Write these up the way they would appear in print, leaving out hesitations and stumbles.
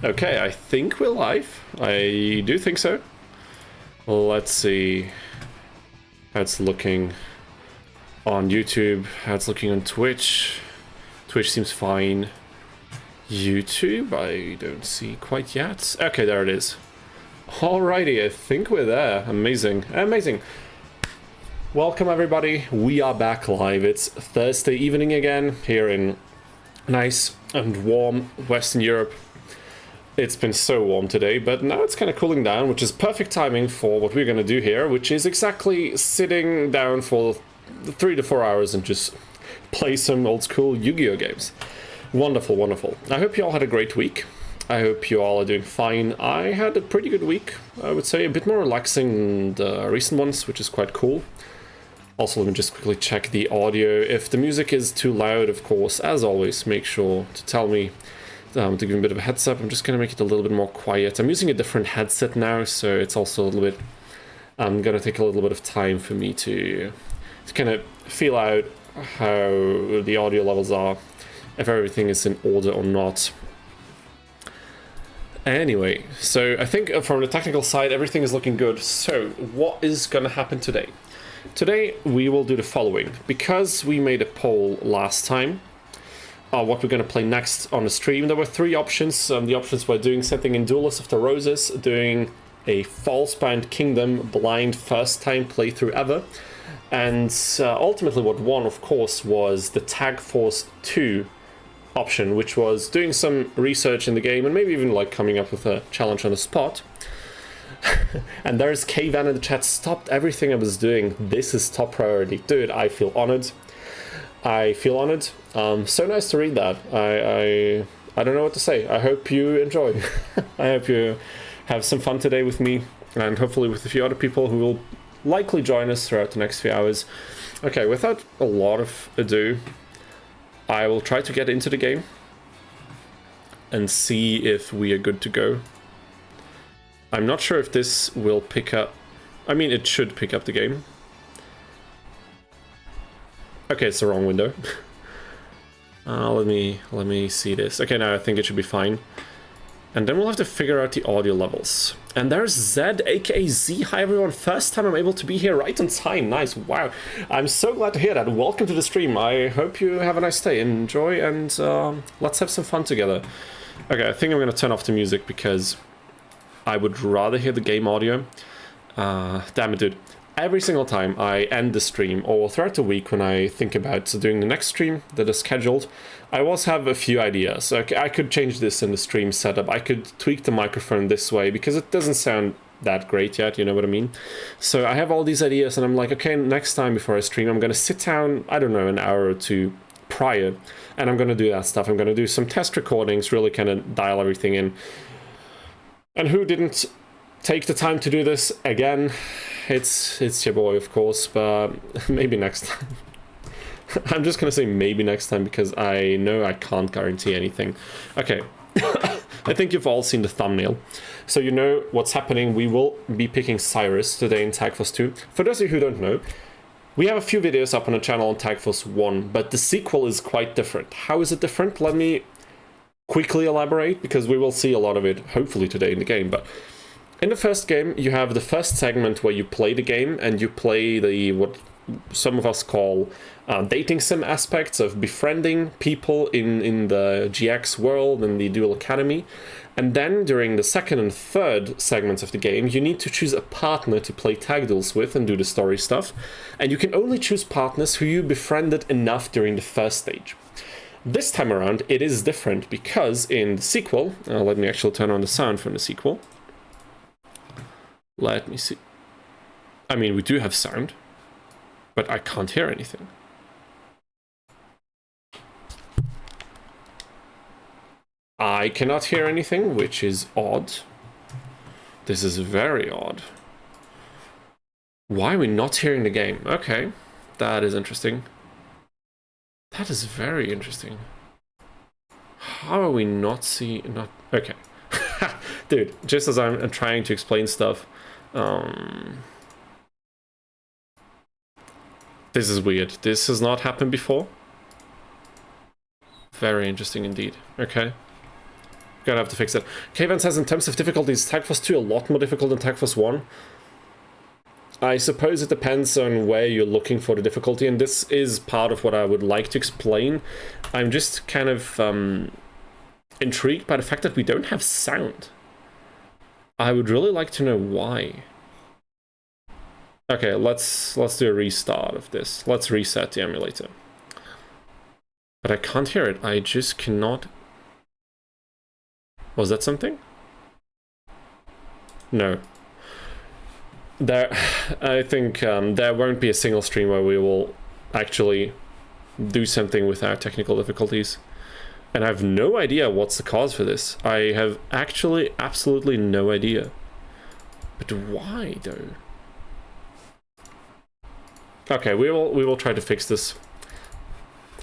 Okay, I think we're live. I do think so. Let's see how it's looking on YouTube, how it's looking on Twitch. Twitch seems fine. YouTube, I don't see quite yet. Okay, there it is. Alrighty, I think we're there. Amazing, amazing. Welcome everybody, we are back live. It's Thursday evening again, here in nice and warm Western Europe. It's been so warm today, but now it's kind of cooling down, which is perfect timing for what we're going to do here, which is exactly sitting down for 3 to 4 hours and just play some old school Yu-Gi-Oh games. Wonderful, wonderful. I hope you all had a great week. I hope you all are doing fine. I had a pretty good week, I would say, a bit more relaxing than the recent ones, which is quite cool. Also, let me just quickly check the audio. If the music is too loud, of course, as always, make sure to tell me. To give a bit of a heads up, I'm just going to make it a little bit more quiet. I'm using a different headset now, so it's also a little bit... I'm going to take a little bit of time for me to kind of feel out how the audio levels are, if everything is in order or not. Anyway, so I think from the technical side, everything is looking good. So, what is going to happen today? Today, we will do the following. Because we made a poll last time, what we're going to play next on the stream. There were 3 options. The options were doing something in Duelist of the Roses, doing a False-Bound Kingdom blind first time playthrough ever, and ultimately what won, of course, was the Tag Force 2 option, which was doing some research in the game and maybe even like coming up with a challenge on the spot. And there's K-Van in the chat, stopped everything I was doing. This is top priority. Dude, I feel honored. I feel honored. So nice to read that. I don't know what to say. I hope you enjoy. I hope you have some fun today with me, and hopefully with a few other people who will likely join us throughout the next few hours. Okay, without a lot of ado, I will try to get into the game and see if we are good to go. I'm not sure if this will pick up... I mean, it should pick up the game. Okay, it's the wrong window. Let me see this. Okay, now I think it should be fine. And then we'll have to figure out the audio levels. And there's Zed, aka Z. Hi everyone, first time I'm able to be here right on time. Nice, wow. I'm so glad to hear that. Welcome to the stream. I hope you have a nice day. Enjoy, and let's have some fun together. Okay, I think I'm going to turn off the music because I would rather hear the game audio. Damn it, dude. Every single time I end the stream, or throughout the week when I think about doing the next stream that is scheduled, I always have a few ideas. Okay, I could change this in the stream setup. I could tweak the microphone this way, because it doesn't sound that great yet, you know what I mean? So I have all these ideas, and I'm like, okay, next time before I stream, I'm going to sit down, I don't know, an hour or 2 prior, and I'm going to do that stuff. I'm going to do some test recordings, really kind of dial everything in. And who didn't take the time to do this again? It's your boy, of course, but maybe next time. I'm just gonna say maybe next time because I know I can't guarantee anything. Okay, I think you've all seen the thumbnail, so you know what's happening. We will be picking Cyrus today in Tag Force 2. For those of you who don't know, we have a few videos up on the channel on Tag Force 1, but the sequel is quite different. How is it different? Let me quickly elaborate, because we will see a lot of it, hopefully, today in the game, but... In the first game, you have the first segment where you play the game, and you play the what some of us call dating sim aspects of befriending people in the GX world and the Duel Academy. And then during the second and third segments of the game, you need to choose a partner to play tag duels with and do the story stuff. And you can only choose partners who you befriended enough during the first stage. This time around, it is different, because in the sequel, let me actually turn on the sound from the sequel. Let me see. I mean, we do have sound, but I can't hear anything. I cannot hear anything, which is odd. This is very odd. Why are we not hearing the game? Okay, that is interesting. That is very interesting. How are we not seeing... Okay. Dude, just as I'm trying to explain stuff... This is weird. This has not happened before. Very interesting indeed. Okay. gonna have to fix it. Kvan says in terms of difficulties, Tag Force 2 a lot more difficult than Tag Force 1. I suppose it depends on where you're looking for the difficulty, and this is part of what I would like to explain. I'm just kind of intrigued by the fact that we don't have sound. I would really like to know why. Okay, let's do a restart of this. Let's reset the emulator. But I can't hear it. I just cannot. Was that something? No. I think there won't be a single stream where we will actually do something with our technical difficulties. And I have no idea what's the cause for this. I have actually absolutely no idea. But why, though? Okay, we will try to fix this.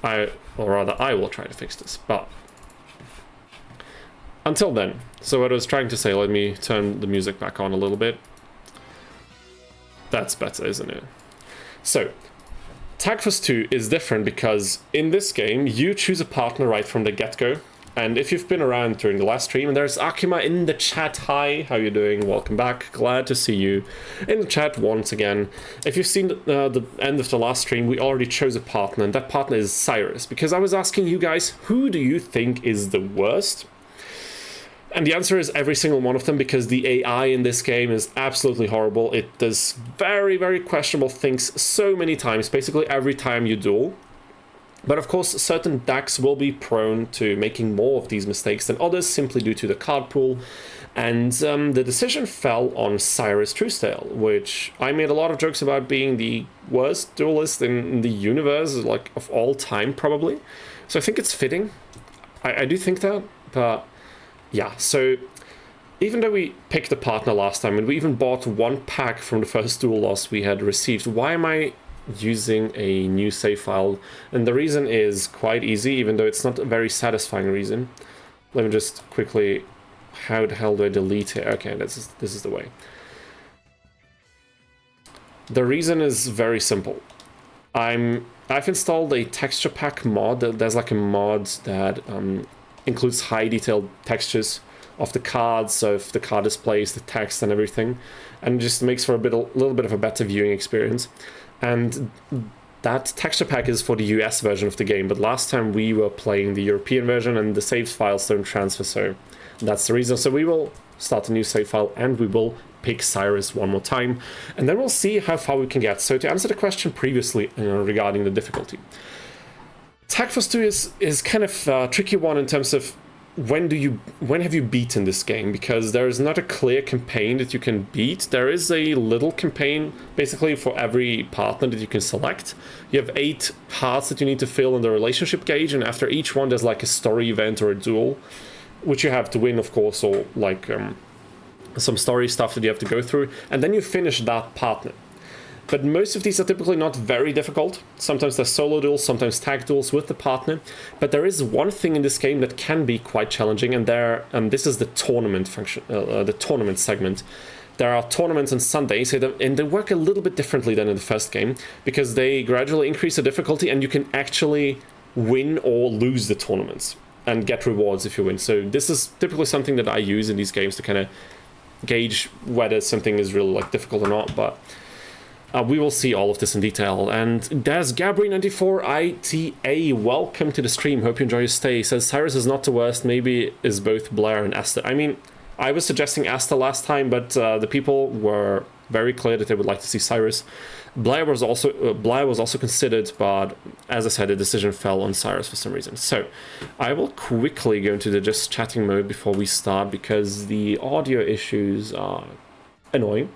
I will try to fix this, but until then, so what I was trying to say, let me turn the music back on a little bit. That's better, isn't it? So, Tag Force 2 is different because in this game, you choose a partner right from the get-go. And if you've been around during the last stream, and there's Akima in the chat. Hi, how you doing? Welcome back. Glad to see you in the chat once again. If you've seen the end of the last stream, we already chose a partner, and that partner is Cyrus. Because I was asking you guys, who do you think is the worst? And the answer is every single one of them, because the AI in this game is absolutely horrible. It does very, very questionable things so many times, basically every time you duel. But of course, certain decks will be prone to making more of these mistakes than others, simply due to the card pool. And the decision fell on Cyrus Truesdale, which I made a lot of jokes about being the worst duelist in the universe, like of all time, probably. So I think it's fitting. I do think that, but yeah, so even though we picked a partner last time, and we even bought one pack from the first duel loss we had received, why am I using a new save file? And the reason is quite easy, even though it's not a very satisfying reason. Let me just quickly, how the hell do I delete it? Okay, this is the way. The reason is very simple. I've installed a texture pack mod. There's like a mod that includes high detailed textures of the cards, so if the card displays, the text and everything, and just makes for a little bit of a better viewing experience. And that texture pack is for the US version of the game, but last time we were playing the European version and the save files don't transfer, so that's the reason. So we will start a new save file and we will pick Cyrus one more time, and then we'll see how far we can get. So to answer the question previously regarding the difficulty, Tag Force 2 is kind of a tricky one in terms of when have you beaten this game, because there is not a clear campaign that you can beat. There is a little campaign basically for every partner that you can select. You have 8 hearts that you need to fill in the relationship gauge, and after each one there's like a story event or a duel, which you have to win, of course, or like some story stuff that you have to go through, and then you finish that partner. But most of these are typically not very difficult. Sometimes they're solo duels, sometimes tag duels with the partner. But there is one thing in this game that can be quite challenging, and this is the tournament function, the tournament segment. There are tournaments on Sundays, and they work a little bit differently than in the first game, because they gradually increase the difficulty, and you can actually win or lose the tournaments and get rewards if you win. So this is typically something that I use in these games to kind of gauge whether something is really like difficult or not. But we will see all of this in detail. And there's Gabri94ITA. Welcome to the stream. Hope you enjoy your stay. He says Cyrus is not the worst. Maybe is both Blair and Asta. I mean, I was suggesting Asta last time, but the people were very clear that they would like to see Cyrus. Blair was also considered, but as I said, the decision fell on Cyrus for some reason. So I will quickly go into the just chatting mode before we start, because the audio issues are annoying.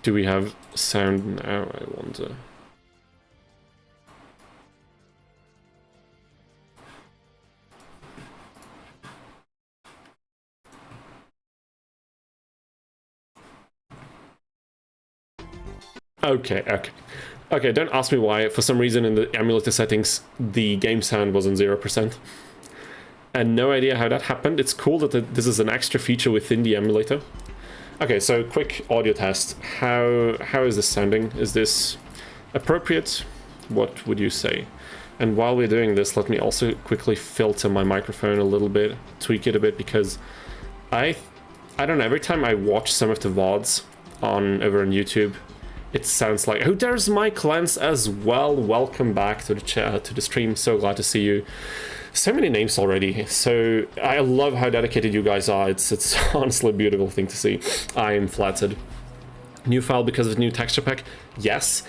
Do we have sound now, I wonder? Okay, don't ask me why. For some reason in the emulator settings, the game sound was on 0%. And no idea how that happened. It's cool that this is an extra feature within the emulator. Okay, so quick audio test. How is this sounding? Is this appropriate? What would you say? And while we're doing this, let me also quickly filter my microphone a little bit, tweak it a bit, because I don't know, every time I watch some of the VODs over on YouTube, it sounds like, oh, there's Mike Lens as well. Welcome back to the stream. So glad to see you. So many names already. So I love how dedicated you guys are. It's honestly a beautiful thing to see. I am flattered. New file because of the new texture pack. Yes,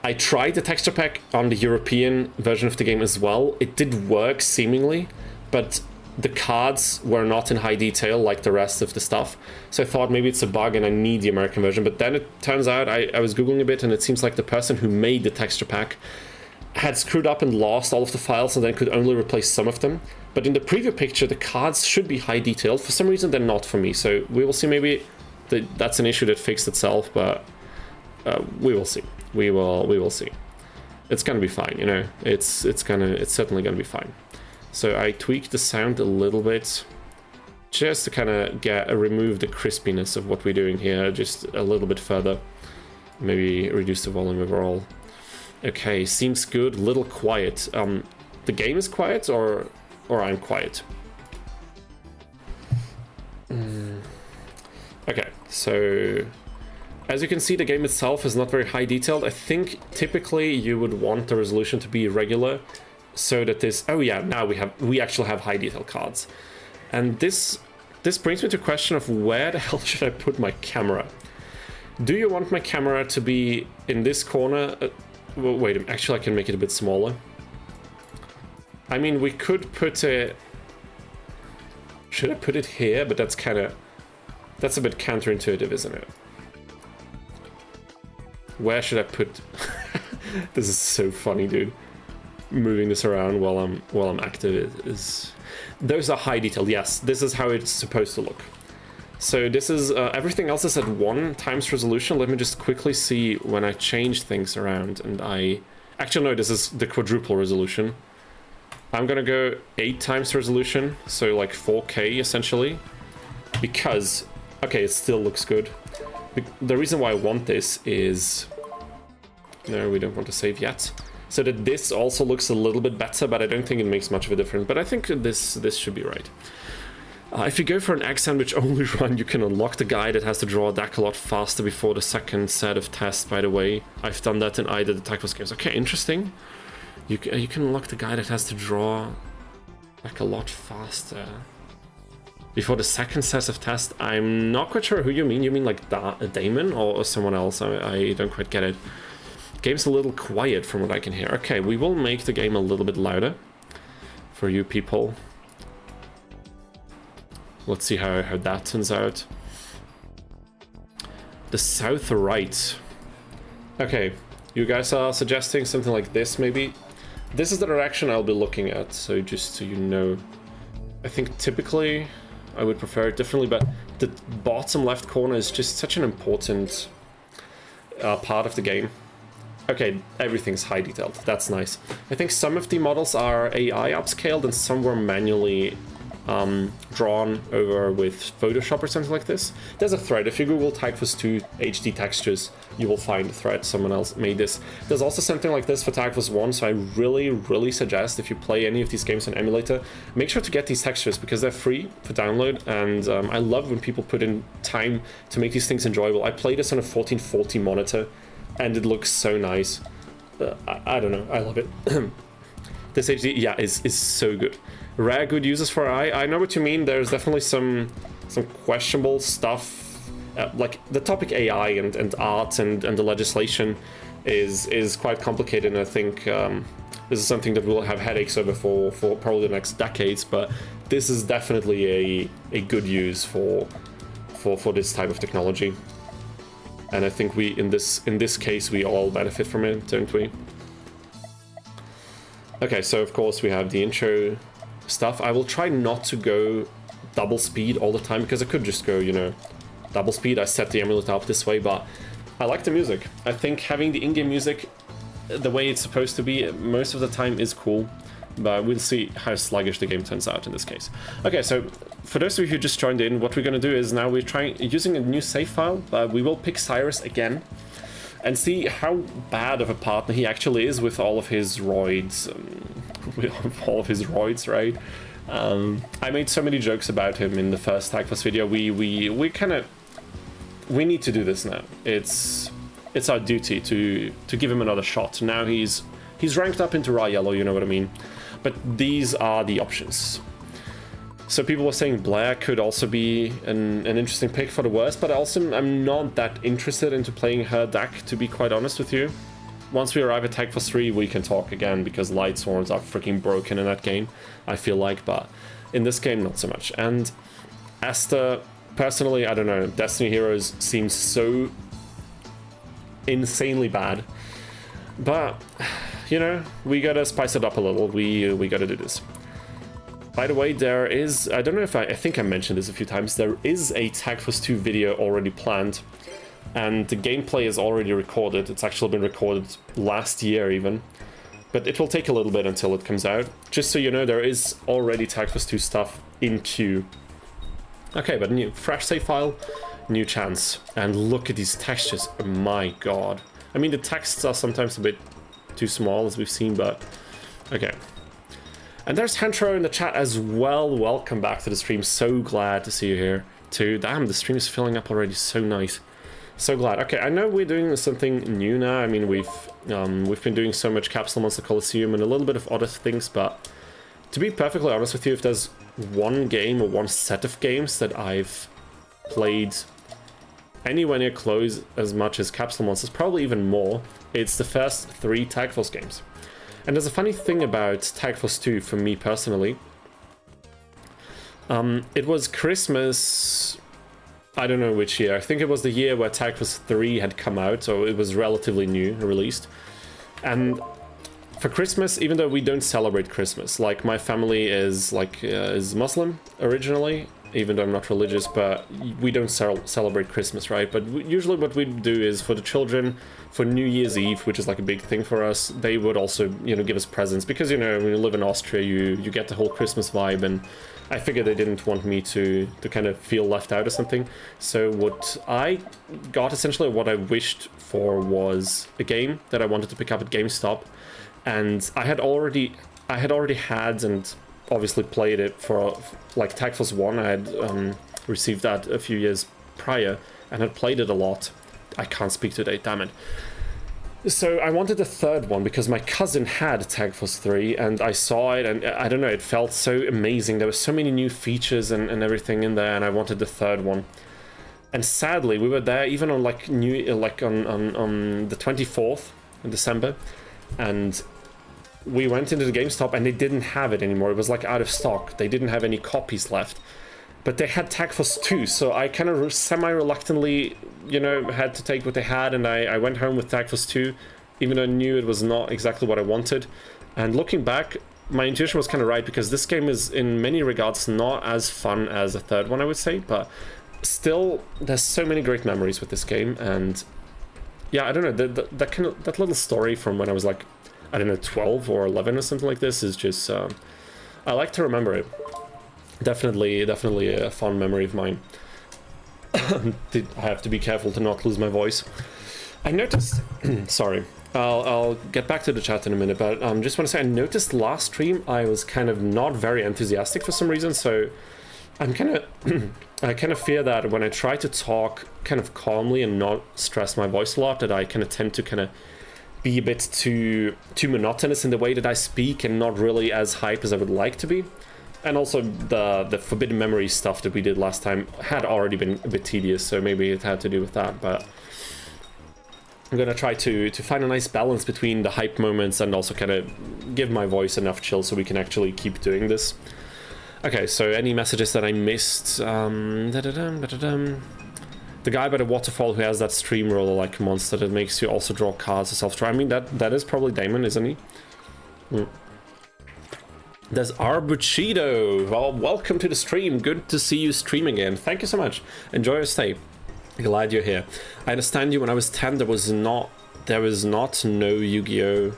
I tried the texture pack on the European version of the game as well. It did work seemingly, but the cards were not in high detail like the rest of the stuff. So I thought maybe it's a bug and I need the American version. But then it turns out, I was Googling a bit, and it seems like the person who made the texture pack had screwed up and lost all of the files and then could only replace some of them. But in the preview picture, the cards should be high detailed. For some reason, they're not for me. So we will see. Maybe that's an issue that fixed itself, but we will see. We will see. It's gonna be fine, you know. It's certainly gonna be fine. So I tweaked the sound a little bit, just to kind of remove the crispiness of what we're doing here, just a little bit further. Maybe reduce the volume overall. Okay, seems good. Little quiet. The game is quiet, or I'm quiet. Okay, so as you can see, the game itself is not very high detailed. I think typically you would want the resolution to be regular, so that this. Oh yeah, now we actually have high detail cards, and this brings me to a question of where the hell should I put my camera? Do you want my camera to be in this corner? Well, wait, actually I can make it a bit smaller. I mean, we could put it... Should I put it here? But that's a bit counterintuitive, isn't it? Where should I put... This is so funny, dude. Moving this around while I'm active is... Those are high detail, yes. This is how it's supposed to look. So this is, everything else is at 1 times resolution. Let me just quickly see when I change things around, and actually no, this is the quadruple resolution. I'm gonna go 8 times resolution, so like 4K essentially, because, okay, it still looks good. The reason why I want this is, no, we don't want to save yet, so that this also looks a little bit better, but I don't think it makes much of a difference, but I think this should be right. If you go for an egg sandwich only run, you can unlock the guy that has to draw a deck a lot faster before the second set of tests, by the way. I've done that in either the Tactics games. Okay, interesting. You can unlock the guy that has to draw like a lot faster before the second set of tests. I'm not quite sure who you mean. You mean like Damon or someone else? I don't quite get it. Game's a little quiet from what I can hear. Okay, we will make the game a little bit louder for you people. Let's see how that turns out. The south right. Okay, you guys are suggesting something like this, maybe? This is the direction I'll be looking at, so just so you know. I think typically I would prefer it differently, but the bottom left corner is just such an important part of the game. Okay, everything's high detailed. That's nice. I think some of the models are AI upscaled and some were manually drawn over with Photoshop or something like this. There's a thread. If you Google Typhus 2 HD textures, you will find a thread. Someone else made this. There's also something like this for Typhus 1, so I really suggest if you play any of these games on emulator, make sure to get these textures because they're free for download, and I love when people put in time to make these things enjoyable. I played this on a 1440 monitor, and it looks so nice. I don't know, I love it. This HD, yeah, is so good. Rare good uses for AI. I know what you mean. There's definitely some questionable stuff, like the topic AI and art and the legislation is quite complicated, and I think this is something that we'll have headaches over for probably the next decades. But this is definitely a good use for this type of technology, and I think we in this case we all benefit from it, don't we? Okay, so of course we have the intro stuff. I will try not to go double speed all the time because I could just go, you know, double speed. I set the emulator up this way, but I like the music. I think having the in-game music the way it's supposed to be most of the time is cool, but we'll see how sluggish the game turns out in this case. Okay, so for those of you who just joined in, what we're going to do is now we're using a new save file. We will pick Cyrus again. and see how bad of a partner he actually is with all of his roids, right? I made so many jokes about him in the first Tagfos video. We need to do this now. It's our duty to give him another shot. Now he's ranked up into raw yellow, you know what I mean? But these are the options. So people were saying Blair could also be an interesting pick for the worst, but also I'm not that interested into playing her deck, to be quite honest with you. Once we arrive at Tagfos 3, we can talk again, because Light Swords are freaking broken in that game, I feel like, but in this game, not so much. And Esther, personally, I don't know, Destiny Heroes seems so insanely bad, but, you know, we gotta spice it up a little, we gotta do this. By the way, there is, I don't know if I think I mentioned this a few times, there is a Tagfos 2 video already planned, and the gameplay is already recorded. It's actually been recorded last year even, but it will take a little bit until it comes out. Just so you know, there is already Tagfos 2 stuff in queue. Okay, but new, fresh save file, new chance, and look at these textures, oh my god. I mean, the texts are sometimes a bit too small, as we've seen, but okay. And there's Hentro in the chat as well. Welcome back to the stream. So glad to see you here too. Damn, the stream is filling up already. So nice. So glad. Okay, I know we're doing something new now. I mean, we've been doing so much Capsule Monster Coliseum and a little bit of other things, but to be perfectly honest with you, if there's one game or one set of games that I've played anywhere near close as much as Capsule Monsters, probably even more, it's the first 3 Tagfos games. And there's a funny thing about Tagfos 2 for me personally. It was Christmas, I don't know which year. I think it was the year where Tagfos 3 had come out, so it was relatively new, released. And for Christmas, even though we don't celebrate Christmas, like my family is Muslim originally, even though I'm not religious, but we don't celebrate Christmas, right? But usually what we do is for the children, for New Year's Eve, which is like a big thing for us, they would also, you know, give us presents, because, you know, when you live in Austria, you get the whole Christmas vibe, and I figured they didn't want me to kind of feel left out or something. So what I got, essentially what I wished for, was a game that I wanted to pick up at GameStop, and I had already had and obviously played it for like Tagfos 1. I had received that a few years prior and had played it a lot. I can't speak today, damn it. So I wanted a third one because my cousin had Tagfos 3 and I saw it, and I don't know, it felt so amazing. There were so many new features and everything in there, and I wanted the third one. And sadly, we were there even on like on the 24th of December, and we went into the GameStop and they didn't have it anymore. It was like out of stock. They didn't have any copies left. But they had Tagfos 2, so I kind of semi-reluctantly, you know, had to take what they had, and I went home with Tagfos 2, even though I knew it was not exactly what I wanted. And looking back, my intuition was kind of right, because this game is in many regards not as fun as the third one, I would say, but still, there's so many great memories with this game. And yeah, I don't know, that little story from when I was like, I don't know, 12 or 11 or something like this is just, I like to remember it. Definitely a fond memory of mine. I have to be careful to not lose my voice. I noticed, sorry, I'll get back to the chat in a minute, but just want to say I noticed last stream I was kind of not very enthusiastic for some reason, so I'm kind of, I kind of fear that when I try to talk kind of calmly and not stress my voice a lot, that I kind of tend to kind of be a bit too monotonous in the way that I speak and not really as hype as I would like to be. And also the Forbidden Memory stuff that we did last time had already been a bit tedious, so maybe it had to do with that, but I'm gonna try to find a nice balance between the hype moments and also kind of give my voice enough chill so we can actually keep doing this. Okay, so any messages that I missed? The guy by the waterfall who has that stream roller like monster that makes you also draw cards to self-draw. I mean, that is probably Damon, isn't he? There's Arbuchido. Well, welcome to the stream. Good to see you stream again. Thank you so much. Enjoy your stay. Glad you're here. I understand you. When I was 10, there was not no Yu-Gi-Oh.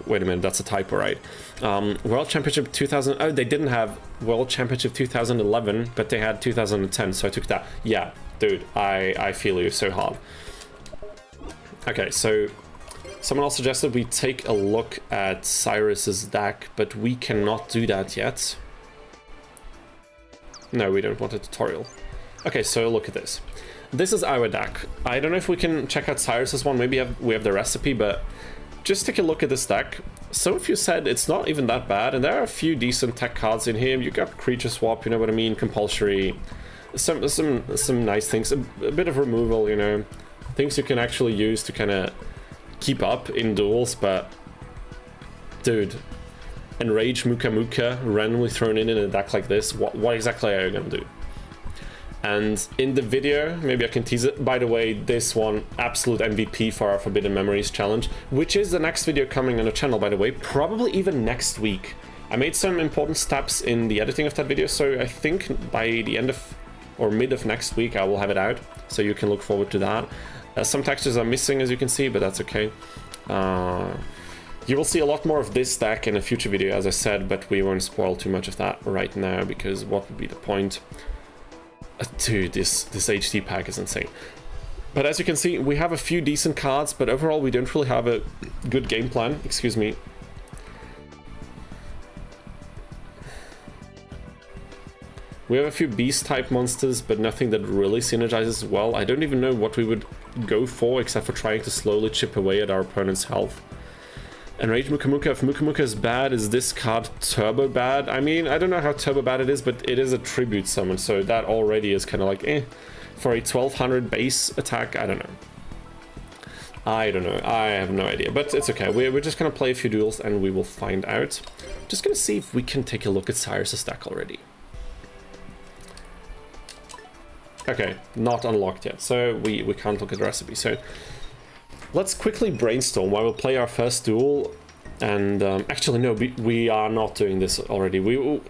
Wait a minute, that's a typo, right? World Championship 2000. Oh, they didn't have World Championship 2011, but they had 2010, so I took that. Yeah, dude, I feel you so hard. Okay, so someone else suggested we take a look at Cyrus's deck, but we cannot do that yet. No, we don't want a tutorial. Okay, so look at this. This is our deck. I don't know if we can check out Cyrus's one. Maybe we have the recipe, but just take a look at this deck. Some of you said it's not even that bad, and there are a few decent tech cards in here. You got creature swap, you know what I mean, compulsory, some nice things, a bit of removal, you know, things you can actually use to kind of keep up in duels. But dude, Enrage Muka Muka randomly thrown in a deck like this, what exactly are you gonna do? And in the video, maybe I can tease it, by the way, this one, absolute MVP for our Forbidden Memories challenge, which is the next video coming on the channel, by the way, probably even next week. I made some important steps in the editing of that video, so I think by the end of, or mid of next week, I will have it out, so you can look forward to that. Some textures are missing, as you can see, but that's okay. You will see a lot more of this deck in a future video, as I said, but we won't spoil too much of that right now, because what would be the point? Dude, this HD pack is insane. But as you can see, we have a few decent cards, but overall we don't really have a good game plan. Excuse me. We have a few beast-type monsters, but nothing that really synergizes well. I don't even know what we would go for, except for trying to slowly chip away at our opponent's health. Enrage Muka Muka. If Muka Muka is bad, is this card turbo bad? I mean, I don't know how turbo bad it is, but it is a tribute summon, so that already is kind of like, eh. For a 1200 base attack, I don't know. I don't know. I have no idea, but it's okay. We're just gonna play a few duels and we will find out. Just gonna see if we can take a look at Cyrus's deck already. Okay, not unlocked yet, so we can't look at the recipe. So let's quickly brainstorm while we'll play our first duel. And actually, no, we are not doing this already.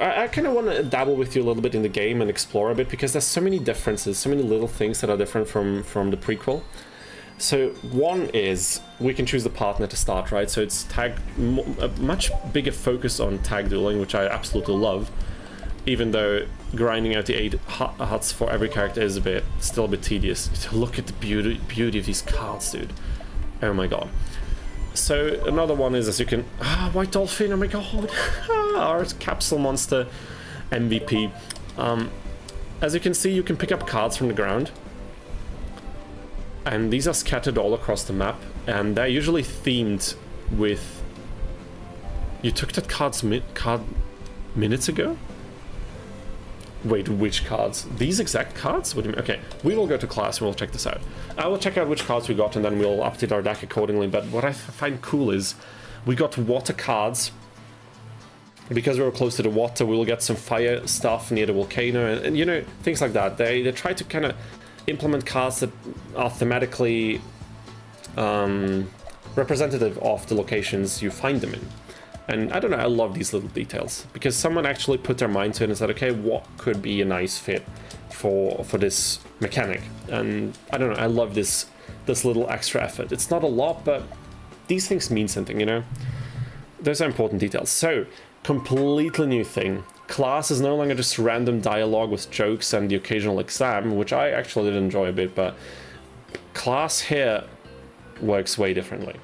I kind of want to dabble with you a little bit in the game and explore a bit, because there's so many differences, so many little things that are different from the prequel. So one is we can choose the partner to start, right? So it's a much bigger focus on tag dueling, which I absolutely love. Even though grinding out the 8 huts for every character is still a bit tedious. Look at the beauty of these cards, dude. Oh my god. So another one is, as you can, White Dolphin, oh my god. Our capsule monster MVP. As you can see, you can pick up cards from the ground, and these are scattered all across the map, and they're usually themed with... You took that card minutes ago? Wait, which cards? These exact cards? What do you mean? Okay, we will go to class and we'll check this out. I will check out which cards we got and then we'll update our deck accordingly, but what I find cool is we got water cards. Because we were close to the water, we will get some fire stuff near the volcano and you know, things like that. They try to kind of implement cards that are thematically representative of the locations you find them in. And I don't know, I love these little details, because someone actually put their mind to it and said, okay, what could be a nice fit for this mechanic? And I don't know, I love this little extra effort. It's not a lot, but these things mean something, you know? Those are important details. So, completely new thing. Class is no longer just random dialogue with jokes and the occasional exam, which I actually did enjoy a bit, but class here works way differently.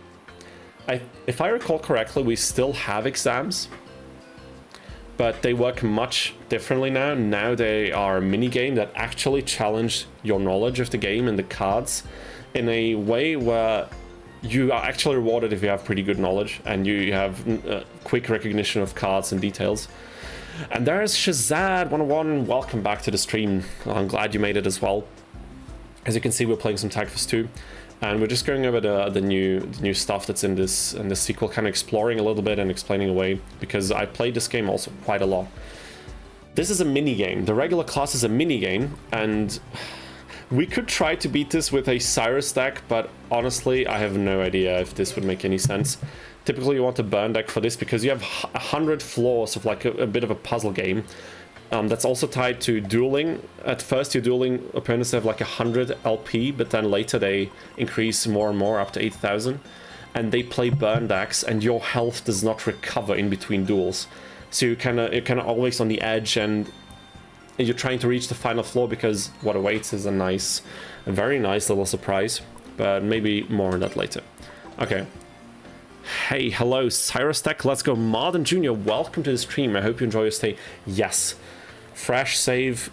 If I recall correctly, we still have exams, but they work much differently now. Now they are a mini-game that actually challenge your knowledge of the game and the cards in a way where you are actually rewarded if you have pretty good knowledge and you have quick recognition of cards and details. And there's Shazad101, welcome back to the stream. I'm glad you made it as well. As you can see, we're playing some Tagfest 2. And we're just going over the new stuff that's in this sequel, kind of exploring a little bit and explaining away, because I played this game also quite a lot. This is a mini game. The regular class is a mini game, and we could try to beat this with a Cyrus deck, but honestly, I have no idea if this would make any sense. Typically, you want a burn deck for this because you have 100 floors of like a bit of a puzzle game. That's also tied to dueling. At first, your dueling opponents have like 100 LP, but then later they increase more and more up to 8,000. And they play burn decks, and your health does not recover in between duels. So you're kind of always on the edge, and you're trying to reach the final floor because what awaits is a very nice little surprise. but maybe more on that later. Okay. Hey, hello, Cyrus Tech. Let's go. Martin Jr., welcome to the stream. I hope you enjoy your stay. Yes. Fresh save.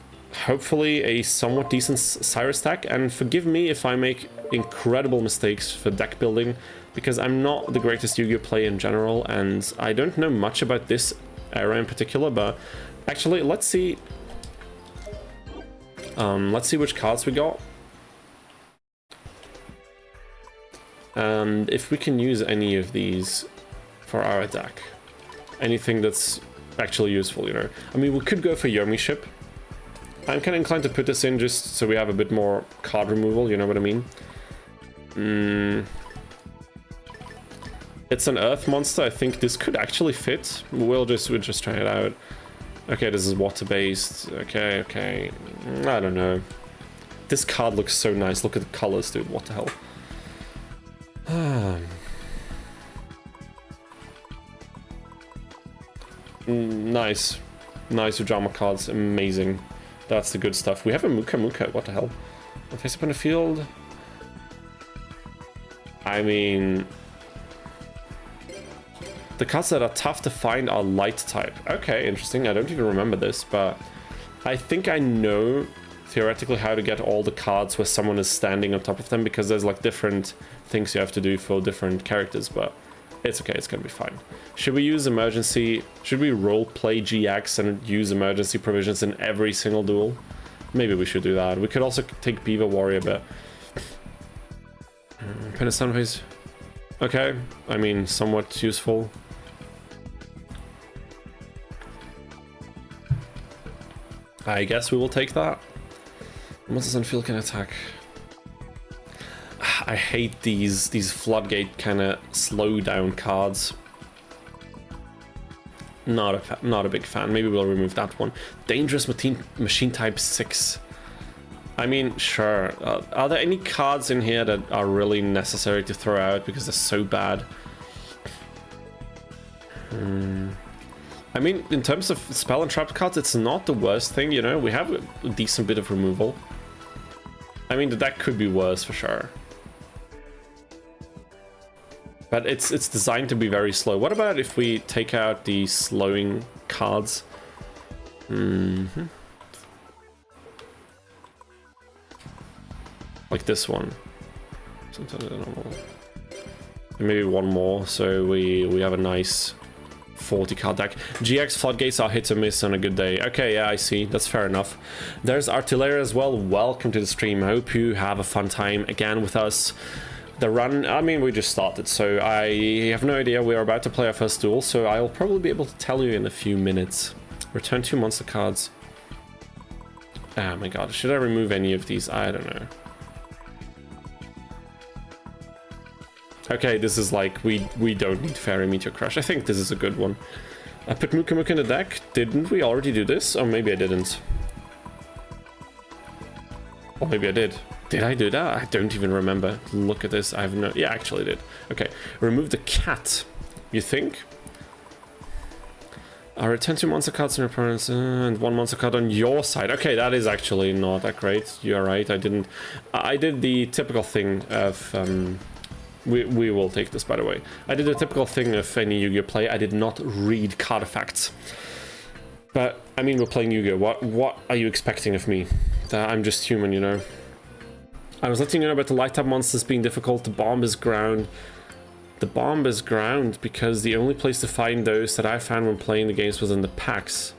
Hopefully a somewhat decent Cyrus Tech. And forgive me if I make incredible mistakes for deck building, because I'm not the greatest Yu-Gi-Oh player in general, and I don't know much about this era in particular, but actually, let's see which cards we got. And if we can use any of these for our deck. Anything that's actually useful, you know. I mean, we could go for Yomi Ship. I'm kind of inclined to put this in just so we have a bit more card removal, you know what I mean? It's an Earth monster. I think this could actually fit. We'll just try it out. Okay, this is water-based. Okay, okay. I don't know. This card looks so nice. Look at the colors, dude. What the hell? Nice. Nice Ujama cards. Amazing. That's the good stuff. We have a Muka Muka. What the hell? Face up on the field. I mean... the cards that are tough to find are light type. Okay, interesting. I don't even remember this, but I think I know theoretically how to get all the cards where someone is standing on top of them, because there's like different things you have to do for different characters, but it's okay, it's gonna be fine. Should we use emergency? Should we roleplay GX and use emergency provisions in every single duel? Maybe we should do that. We could also take Beaver Warrior, but... Pin a Sunface. Okay, I mean, somewhat useful. I guess we will take that. Monsters on field can attack. I hate these floodgate kind of slow down cards. Not a big fan. Maybe we'll remove that one. Dangerous machine type 6. I mean, sure. Are there any cards in here that are really necessary to throw out because they're so bad? I mean, in terms of spell and trap cards, it's not the worst thing, you know? We have a decent bit of removal. I mean, the deck could be worse for sure. But it's designed to be very slow. What about if we take out the slowing cards? Like this one. Sometimes normal. Maybe one more, so we have a nice 40 card deck. GX floodgates are hit or miss on a good day. Okay, yeah, I see. That's fair enough. There's Artillery as well. Welcome to the stream. I hope you have a fun time again with us. The run, I mean, we just started, so I have no idea. We're about to play our first duel, so I'll probably be able to tell you in a few minutes. Return 2 monster cards. Oh my god, should I remove any of these? I don't know. Okay, this is like, we don't need Fairy Meteor Crush. I think this is a good one. I put Muka Muka in the deck. Didn't we already do this? Or maybe I didn't. Or maybe I did. Did I do that? I don't even remember. Look at this. I have no... Yeah, actually I did. Okay. Remove the cat. You think? I return 2 monster cards in your opponent's and 1 monster card on your side. Okay, that is actually not that great. You're right. I didn't... I did the typical thing of... We will take this, by the way. I did the typical thing of any Yu-Gi-Oh play. I did not read card effects. But, I mean, we're playing Yu-Gi-Oh! What are you expecting of me? That I'm just human, you know? I was letting you know about the light-up monsters being difficult. The bomb is ground. The bomb is ground because the only place to find those that I found when playing the games was in the packs.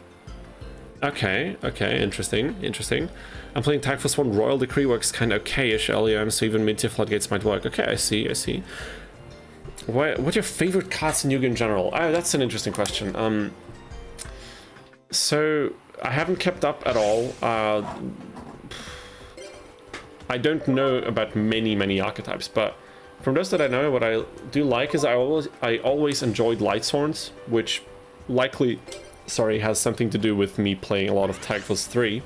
Okay, okay, interesting, interesting. I'm playing Tag Force 1. Royal Decree works kind of okay-ish earlier on, so even mid-tier floodgates might work. Okay, I see, I see. What are your favorite cards in Yu-Gi-Oh! In general? Oh, that's an interesting question. So, I haven't kept up at all. I don't know about many archetypes, but from those that I know, what I do like is I always enjoyed Light Swords, which likely, sorry, has something to do with me playing a lot of Tag Force 3.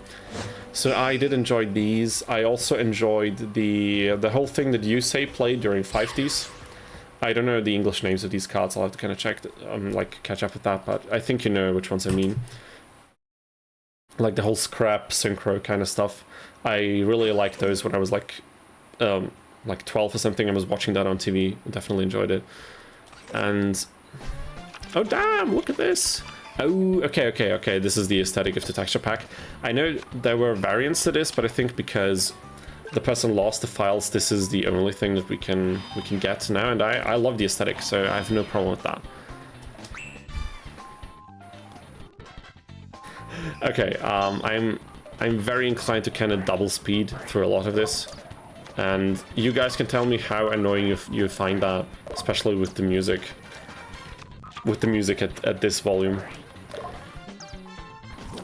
So I did enjoy these. I also enjoyed the whole thing that Yusei played during 5Ds. I don't know the English names of these cards. I'll have to kind of check, like catch up with that, but I think you know which ones I mean. Like the whole scrap synchro kind of stuff. I really liked those when I was like like 12 or something. I was watching that on TV. Definitely enjoyed it. And oh damn, look at this. Oh, okay. This is the aesthetic of the texture pack. I know there were variants to this, but I think because the person lost the files, this is the only thing that we can get now, and I love the aesthetic, so I have no problem with that. Okay, I'm very inclined to kind of double speed through a lot of this, and you guys can tell me how annoying you find that, especially with the music. With the music at this volume.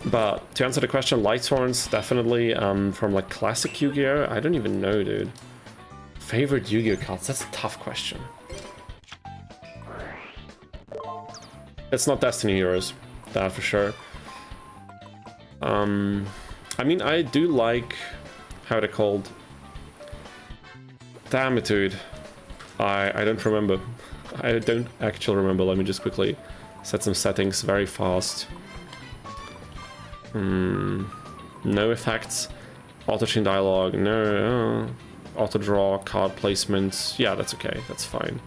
But to answer the question, light horns definitely from like classic Yu-Gi-Oh! I don't even know, dude. Favorite Yu-Gi-Oh! Cards? That's a tough question. It's not Destiny Heroes, that for sure. I mean, I do like how they're called. Damn it, dude. I don't remember. I don't actually remember. Let me just quickly set some settings very fast. No effects. Auto-chain dialogue. No. Auto-draw. Card placement. Yeah, that's okay. That's fine.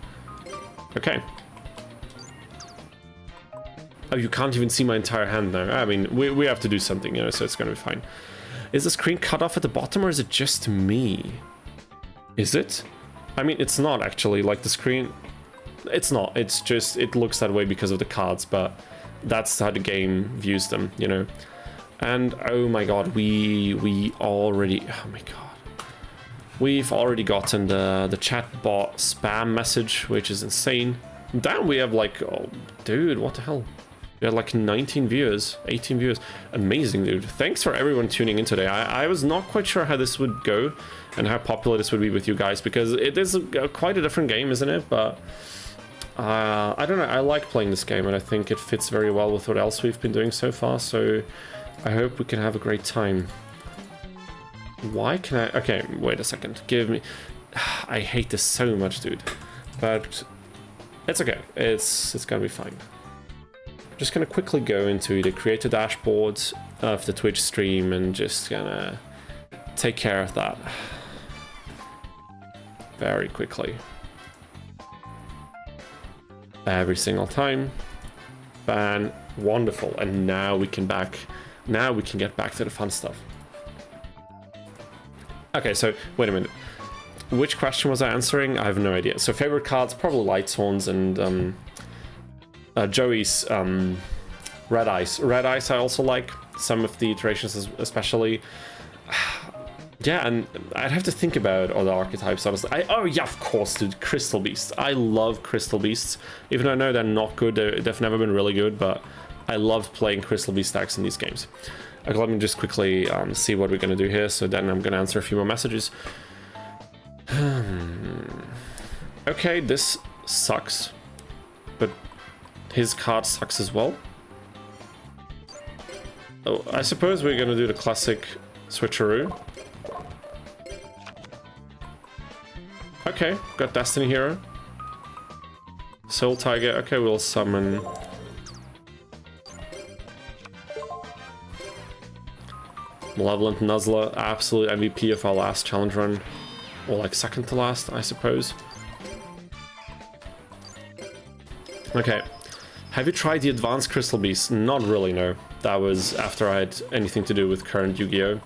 Okay. Oh, you can't even see my entire hand now. I mean, we have to do something, you know, so it's gonna be fine. Is the screen cut off at the bottom, or is it just me? Is it? I mean, it's not actually. Like, the screen... It's not. It's just... It looks that way because of the cards, but that's how the game views them, you know? And, oh my god, we already... Oh my god. We've already gotten the chatbot spam message, which is insane. Damn, we have like... Oh, dude, what the hell? We had like 19 viewers, 18 viewers. Amazing, dude. Thanks for everyone tuning in today. I was not quite sure how this would go and how popular this would be with you guys, because it is quite a different game, isn't it? But I don't know. I like playing this game, and I think it fits very well with what else we've been doing so far. So I hope we can have a great time. Why can I... Okay, wait a second. Give me... I hate this so much, dude. But it's okay. It's gonna be fine. Just gonna quickly go into the creator dashboard of the Twitch stream and just gonna take care of that very quickly. Every single time. Ban. Wonderful. And now we can get back to the fun stuff. Okay, so wait a minute. Which question was I answering? I have no idea. So favorite cards, probably Light Horns and Joey's Red Ice. Red Ice I also like, some of the iterations especially. Yeah, and I'd have to think about other archetypes, honestly. Oh yeah, of course, dude, Crystal Beasts. I love Crystal Beasts. Even though I know they're not good, they've never been really good, but I loved playing Crystal Beast stacks in these games. Okay, let me just quickly see what we're gonna do here, so then I'm gonna answer a few more messages. Okay, this sucks, but his card sucks as well. Oh, I suppose we're gonna do the classic switcheroo. Okay, got Destiny Hero. Soul Tiger. Okay, we'll summon... Malevolent Nuzzler, absolute MVP of our last challenge run. Or like second to last, I suppose. Okay. Have you tried the Advanced Crystal Beast? Not really, no. That was after I had anything to do with current Yu-Gi-Oh!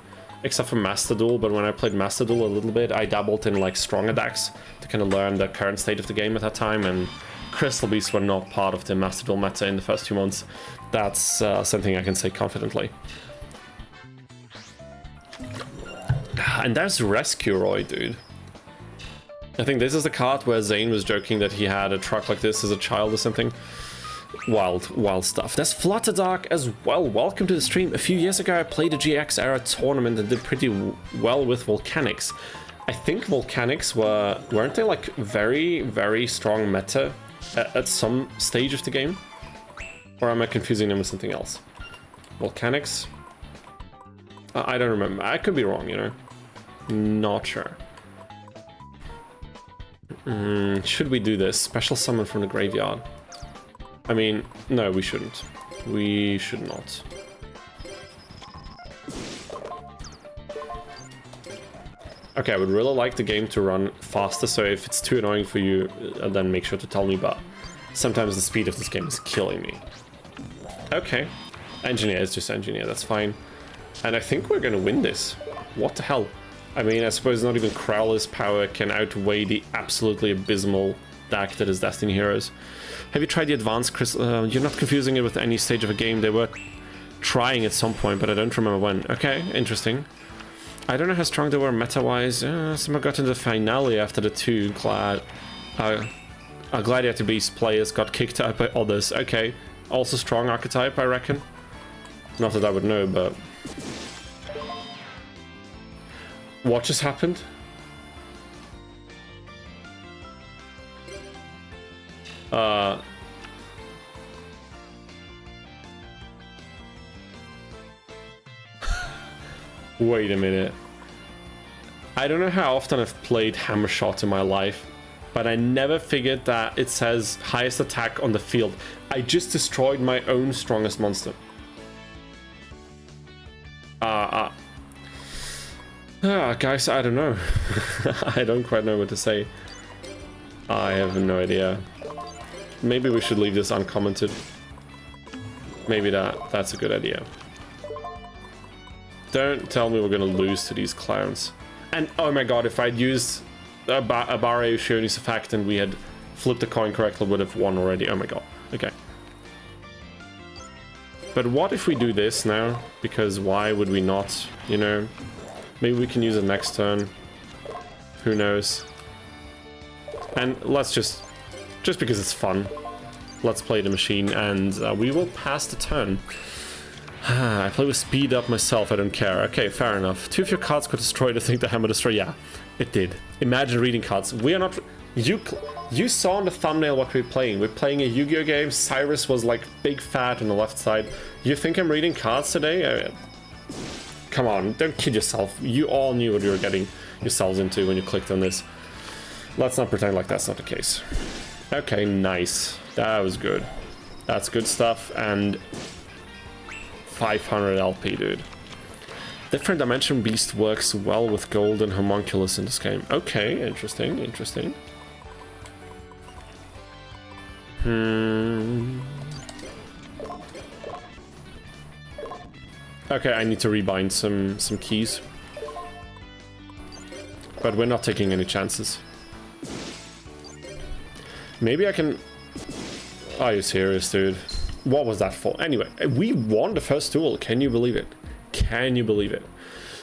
Except for Master Duel, but when I played Master Duel a little bit, I dabbled in like stronger decks to kind of learn the current state of the game at that time, and Crystal Beasts were not part of the Master Duel meta in the first 2 months. That's something I can say confidently. And there's Rescue Roy, dude. I think this is the card where Zane was joking that he had a truck like this as a child or something. Wild stuff. There's Flutterdark as well. Welcome to the stream. A few years ago, I played a GX era tournament and did pretty well with Volcanics. I think Volcanics weren't they like very, very strong meta at some stage of the game? Or am I confusing them with something else? Volcanics? I don't remember. I could be wrong, you know? Not sure. Should we do this? Special summon from the graveyard. I mean, no, we shouldn't. We should not. Okay, I would really like the game to run faster, so if it's too annoying for you, then make sure to tell me, but sometimes the speed of this game is killing me. Okay, engineer is just engineer, that's fine. And I think we're gonna win this. What the hell? I mean, I suppose not even Crowler's power can outweigh the absolutely abysmal deck that is Destiny Heroes. Have you tried the advanced crystal? You're not confusing it with any stage of a game. They were trying at some point, but I don't remember when. Okay, interesting. I don't know how strong they were meta-wise. Someone got into the finale after the two Gladiator Beast players got kicked out by others. Okay, also strong archetype, I reckon. Not that I would know, but... What just happened? Wait a minute. I don't know how often I've played Hammershot in my life, but I never figured that it says highest attack on the field. I just destroyed my own strongest monster. Guys, I don't know. I don't quite know what to say. I have no idea. Maybe we should leave this uncommented. Maybe that's a good idea. Don't tell me we're gonna lose to these clowns. And oh my god, if I'd used a Barre Ushionis effect and we had flipped the coin correctly, would have won already. Oh my god. Okay. But what if we do this now? Because why would we not, you know? Maybe we can use it next turn. Who knows? And let's just because it's fun, let's play the machine and we will pass the turn. I play with speed up myself, I don't care. Okay, fair enough. 2 of your cards got destroyed, I think the hammer destroyed. Yeah, it did. Imagine reading cards. We are not... You saw on the thumbnail what we're playing. We're playing a Yu-Gi-Oh game. Cyrus was like big fat on the left side. You think I'm reading cards today? Come on, don't kid yourself. You all knew what you were getting yourselves into when you clicked on this. Let's not pretend like that's not the case. Okay, nice. That was good. That's good stuff, and 500 LP, dude. Different Dimension Beast works well with Gold and Homunculus in this game. Okay, interesting, interesting. Okay, I need to rebind some keys. But we're not taking any chances. Maybe I can... Are you serious, dude? What was that for? Anyway, we won the first duel. Can you believe it? Can you believe it?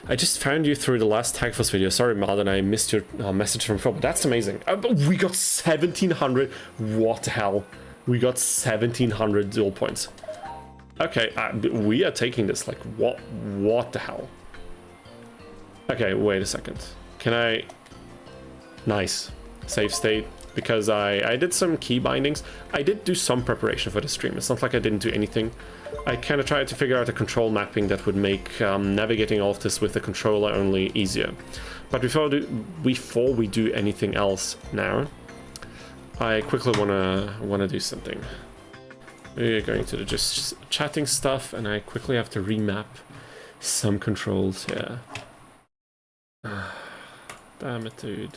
I just found you through the last Tagforce video. Sorry, Malden, I missed your message from before, but that's amazing. We got 1,700. What the hell? We got 1,700 duel points. Okay, we are taking this. Like, what the hell? Okay, wait a second. Can I... Nice. Save state. Because I did some key bindings. I did do some preparation for the stream. It's not like I didn't do anything. I kind of tried to figure out a control mapping that would make navigating all of this with the controller only easier. But before we do anything else now, I quickly wanna do something. We're going to the just chatting stuff, and I quickly have to remap some controls here. Damn it, dude.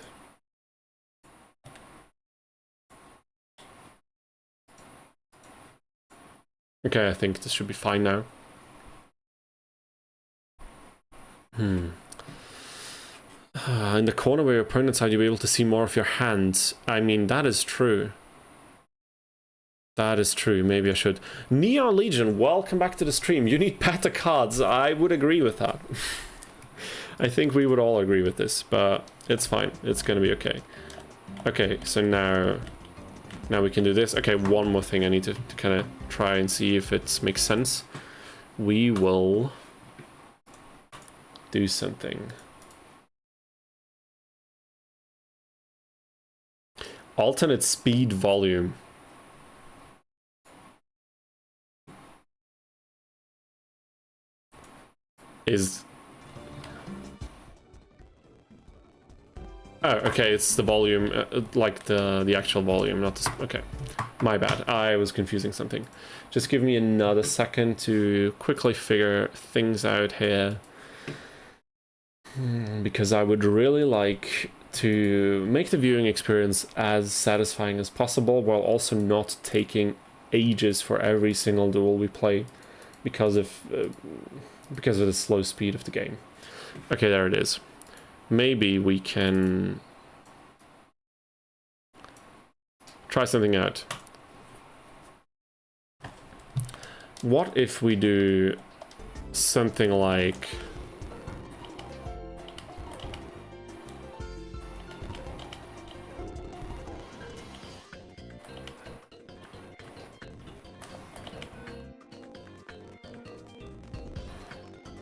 Okay, I think this should be fine now. In the corner where your opponent's side, you'll be able to see more of your hands. I mean, that is true. That is true. Maybe I should. Neon Legion, welcome back to the stream. You need better cards. I would agree with that. I think we would all agree with this, but it's fine. It's gonna be okay. Okay, so now we can do this. Okay, one more thing I need to kind of try and see if it makes sense. We will do something. Alternate speed volume. Is... Oh, okay, it's the volume, like the actual volume, not the... Okay, my bad. I was confusing something. Just give me another second to quickly figure things out here. Because I would really like to make the viewing experience as satisfying as possible while also not taking ages for every single duel we play because of the slow speed of the game. Okay, there it is. Maybe we can try something out. What if we do something like...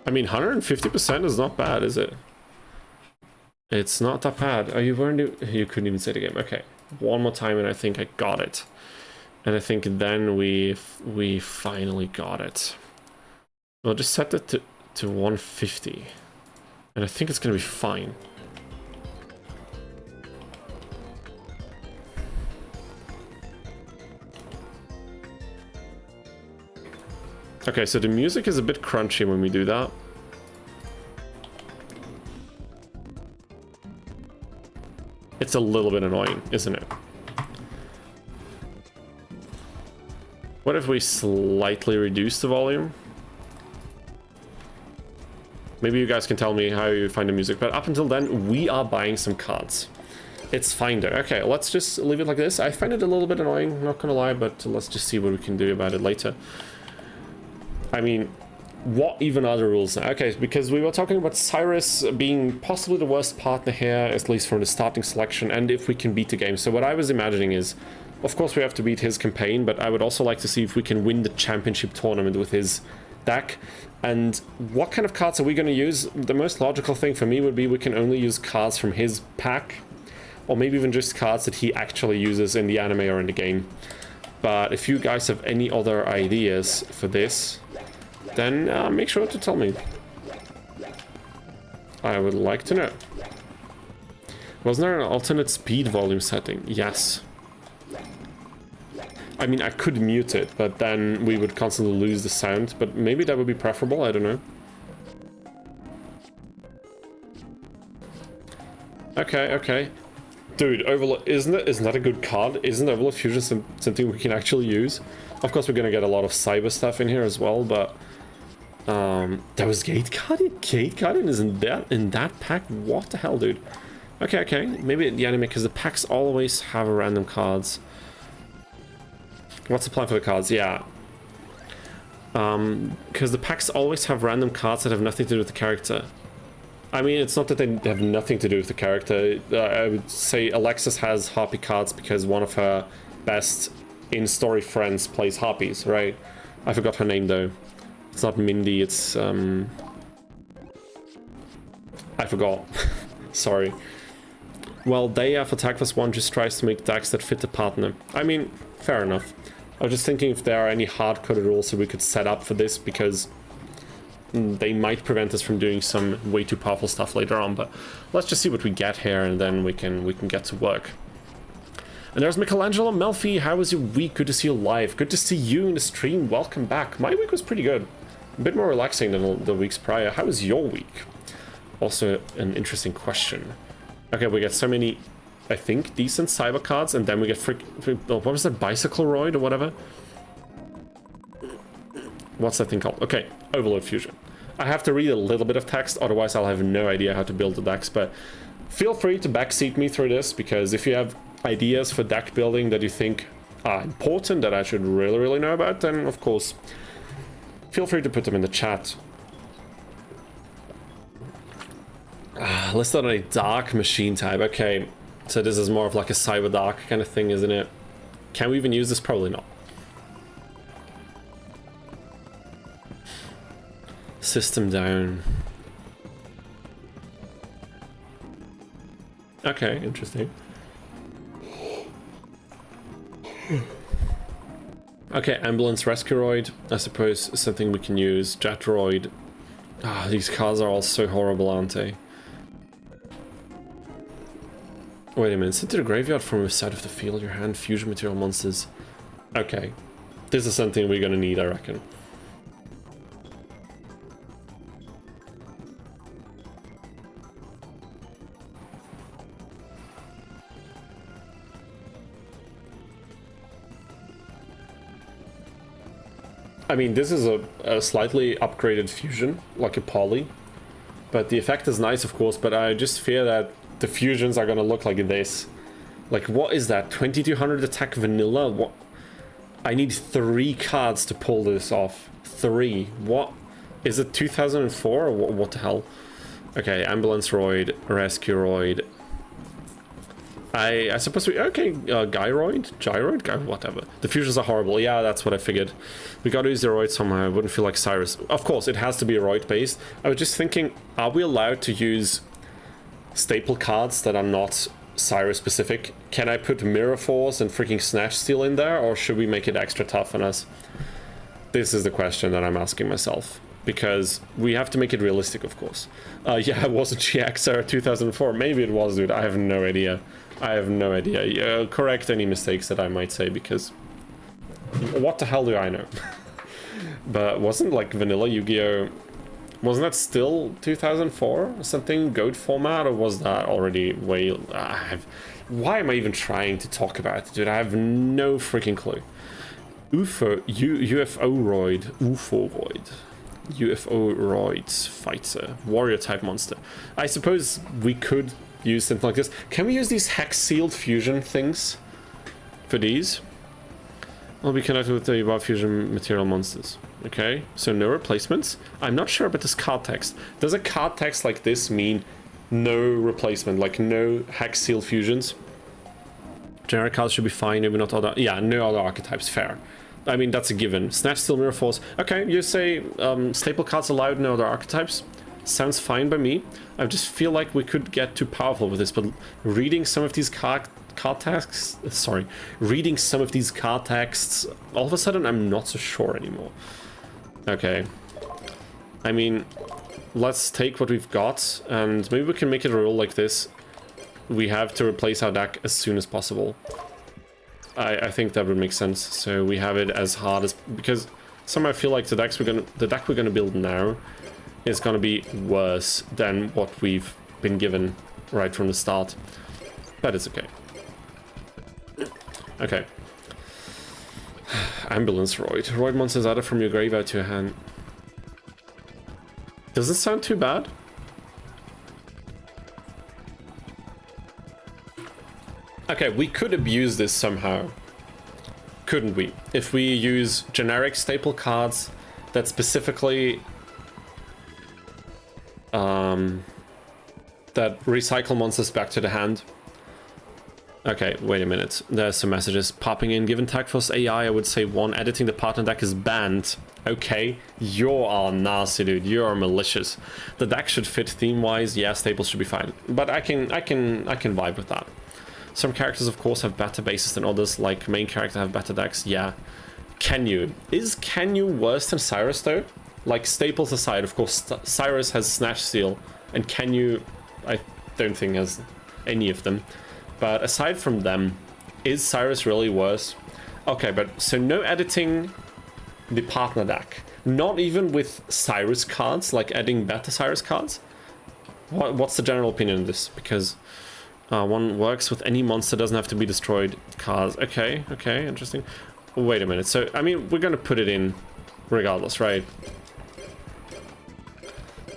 I mean, 150% is not bad, is it? It's not that bad. Are you wearing you couldn't even say the game. Okay, one more time and I think I got it. And I think then we finally got it. We'll just set it to 150. And I think it's gonna be fine. Okay, so the music is a bit crunchy when we do that. It's a little bit annoying, isn't it? What if we slightly reduce the volume? Maybe you guys can tell me how you find the music, but up until then, we are buying some cards. It's fine there. Okay, let's just leave it like this. I find it a little bit annoying, not gonna lie, but let's just see what we can do about it later. I mean, what even are the rules now? Okay, because we were talking about Cyrus being possibly the worst partner here, at least from the starting selection, and if we can beat the game. So what I was imagining is, of course we have to beat his campaign, but I would also like to see if we can win the championship tournament with his deck. And what kind of cards are we going to use? The most logical thing for me would be we can only use cards from his pack, or maybe even just cards that he actually uses in the anime or in the game. But if you guys have any other ideas for this, then make sure to tell me. I would like to know. Wasn't there an alternate speed volume setting? Yes. I mean, I could mute it, but then we would constantly lose the sound. But maybe that would be preferable, I don't know. Okay, okay. Dude, Overlord, isn't that a good card? Isn't Overlord Fusion something we can actually use? Of course, we're gonna get a lot of cyber stuff in here as well, but... there was Gate Guardian? Gate Guardian is in that pack? What the hell, dude? Okay, okay. Maybe the anime, because the packs always have random cards. What's the plan for the cards? Yeah. Because the packs always have random cards that have nothing to do with the character. I mean, it's not that they have nothing to do with the character. I would say Alexis has Harpy cards because one of her best in-story friends plays Harpies, right? I forgot her name, though. It's not Mindy, it's... I forgot. Sorry. Well, Daya for Attack Plus 1 just tries to make decks that fit the partner. I mean, fair enough. I was just thinking if there are any hard-coded rules that we could set up for this, because they might prevent us from doing some way too powerful stuff later on, but let's just see what we get here, and then we can get to work. And there's Michelangelo Melfi. How was your week? Good to see you live. Good to see you in the stream. Welcome back. My week was pretty good. A bit more relaxing than the weeks prior. How was your week? Also an interesting question. Okay, we get so many, I think, decent cyber cards, and then we get what was that, Bicycle Roid or whatever? What's that thing called? Okay, Overlord Fusion. I have to read a little bit of text, otherwise I'll have no idea how to build the decks, but feel free to backseat me through this, because if you have ideas for deck building that you think are important, that I should really know about, then of course, feel free to put them in the chat. Listed on a dark machine type. Okay, so this is more of like a cyber dark kind of thing, isn't it? Can we even use this? Probably not. System down. Okay, interesting. Okay, Ambulance Rescueroid. I suppose something we can use. Jetroid. Ah, these cards are all so horrible, aren't they? Wait a minute, send to the graveyard from the side of the field, your hand, fusion material monsters. Okay. This is something we're gonna need, I reckon. I mean, this is a slightly upgraded fusion, like a poly. But the effect is nice, of course, but I just fear that the fusions are gonna look like this. Like, what is that? 2200 attack vanilla? What? I need 3 cards to pull this off. 3. What? Is it 2004 or what the hell? Okay, Ambulance Roid, Rescue Roid. I suppose we... Okay, Gyroid? Whatever. The fusions are horrible. Yeah, that's what I figured. We gotta use the Roid somehow. I wouldn't feel like Cyrus. Of course, it has to be a Roid based. I was just thinking, are we allowed to use staple cards that are not Cyrus specific? Can I put Mirror Force and freaking Snatch Steal in there, or should we make it extra tough on us? This is the question that I'm asking myself. Because we have to make it realistic, of course. Yeah, it was a GX era 2004. Maybe it was, dude. I have no idea. I have no idea. Correct any mistakes that I might say, because what the hell do I know? But wasn't like vanilla Yu-Gi-Oh! Wasn't that still 2004 or something? Goat format, or was that already way... why am I even trying to talk about it, dude? I have no freaking clue. UFO Roid. UFO Roid. UFO Roids Fighter. Warrior type monster. I suppose we could use something like this. Can we use these hex sealed fusion things for these? Will be connected with the above fusion material monsters. Okay, so no replacements. I'm not sure about this card text. Does a card text like this mean no replacement, like no hex sealed fusions? Generic cards should be fine, maybe not other... Yeah, no other archetypes, fair. I mean, that's a given. Snatch, Steal, Mirror Force. Okay, you say staple cards allowed, no other archetypes. Sounds fine by me. I just feel like we could get too powerful with this, but reading some of these card texts... Sorry. Reading some of these card texts, all of a sudden I'm not so sure anymore. Okay. I mean, let's take what we've got, and maybe we can make it a rule like this. We have to replace our deck as soon as possible. I think that would make sense. So we have it as hard as... Because somehow I feel like the deck we're gonna build now is gonna be worse than what we've been given right from the start. But it's okay. Okay. Ambulance Roid. Roid monsters added from your graveyard to your hand. Doesn't sound too bad. Okay, we could abuse this somehow, couldn't we? If we use generic staple cards that specifically that recycle monsters back to the hand. Okay, wait a minute. There's some messages popping in. Given Tag Force AI, I would say 1. Editing the partner deck is banned. Okay, you are nasty, dude. You are malicious. The deck should fit theme-wise. Yeah, staples should be fine. But I can vibe with that. Some characters, of course, have better bases than others, like main character have better decks, yeah. Kenyu. Is Kenyu worse than Cyrus, though? Like, staples aside, of course, Cyrus has Snatch Steal, and Kenyu, I don't think has any of them. But aside from them, is Cyrus really worse? Okay, but so no editing the partner deck. Not even with Cyrus cards, like adding better Cyrus cards? What's the general opinion on this? Because... one works with any monster, doesn't have to be destroyed cards. Okay, okay, interesting. Wait a minute. So, I mean, we're gonna put it in regardless, right?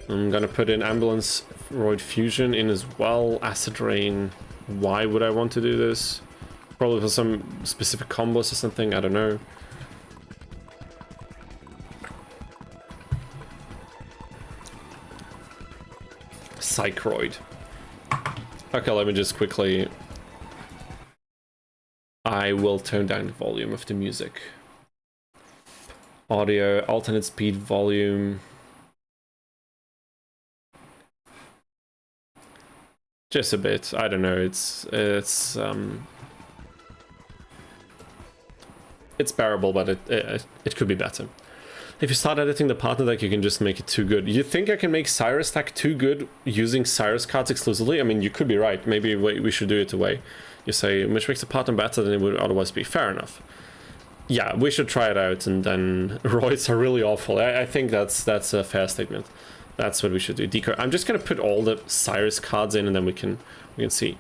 I'm gonna put in Ambulance Roid Fusion in as well. Acid Rain. Why would I want to do this? Probably for some specific combos or something, I don't know. Psychroid. Okay, let me just quickly... I will tone down the volume of the music. Audio, alternate speed, volume. Just a bit, I don't know, it's bearable, but it could be better. If you start editing the partner deck, you can just make it too good. You think I can make Cyrus deck too good using Cyrus cards exclusively? I mean, you could be right. Maybe we should do it the way you say, which makes the partner better than it would otherwise be. Fair enough. Yeah, we should try it out, and then Roids are really awful. I think that's a fair statement. That's what we should do. Decode. I'm just gonna put all the Cyrus cards in, and then we can see.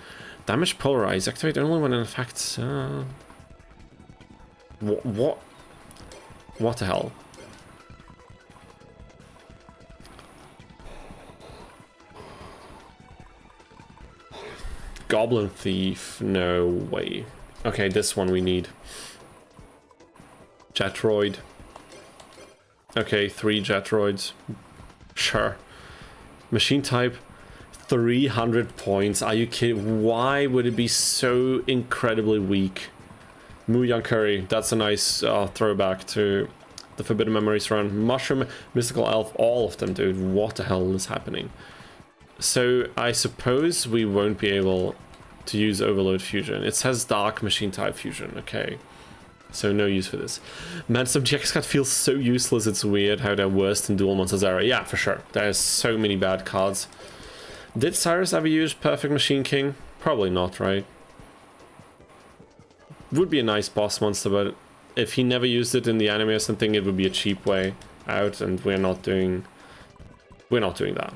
Damage polarize. Activate only when in effect. What the hell? Goblin Thief. No way. Okay, this one we need. Jetroid. Okay, 3 Jetroids. Sure. Machine type. 300 points. Are you kidding? Why would it be so incredibly weak? Mu Young Curry. That's a nice throwback to the Forbidden Memories run. Mushroom, Mystical Elf, all of them, dude. What the hell is happening? So I suppose we won't be able to use Overload Fusion. It says Dark Machine type Fusion. Okay. So no use for this. Man, some GX card feels so useless. It's weird how they're worse than Duel Monsters era. Yeah, for sure. There's so many bad cards. Did Cyrus ever use Perfect Machine King? Probably not, right? Would be a nice boss monster, but if he never used it in the anime or something, it would be a cheap way out, and we're not doing that.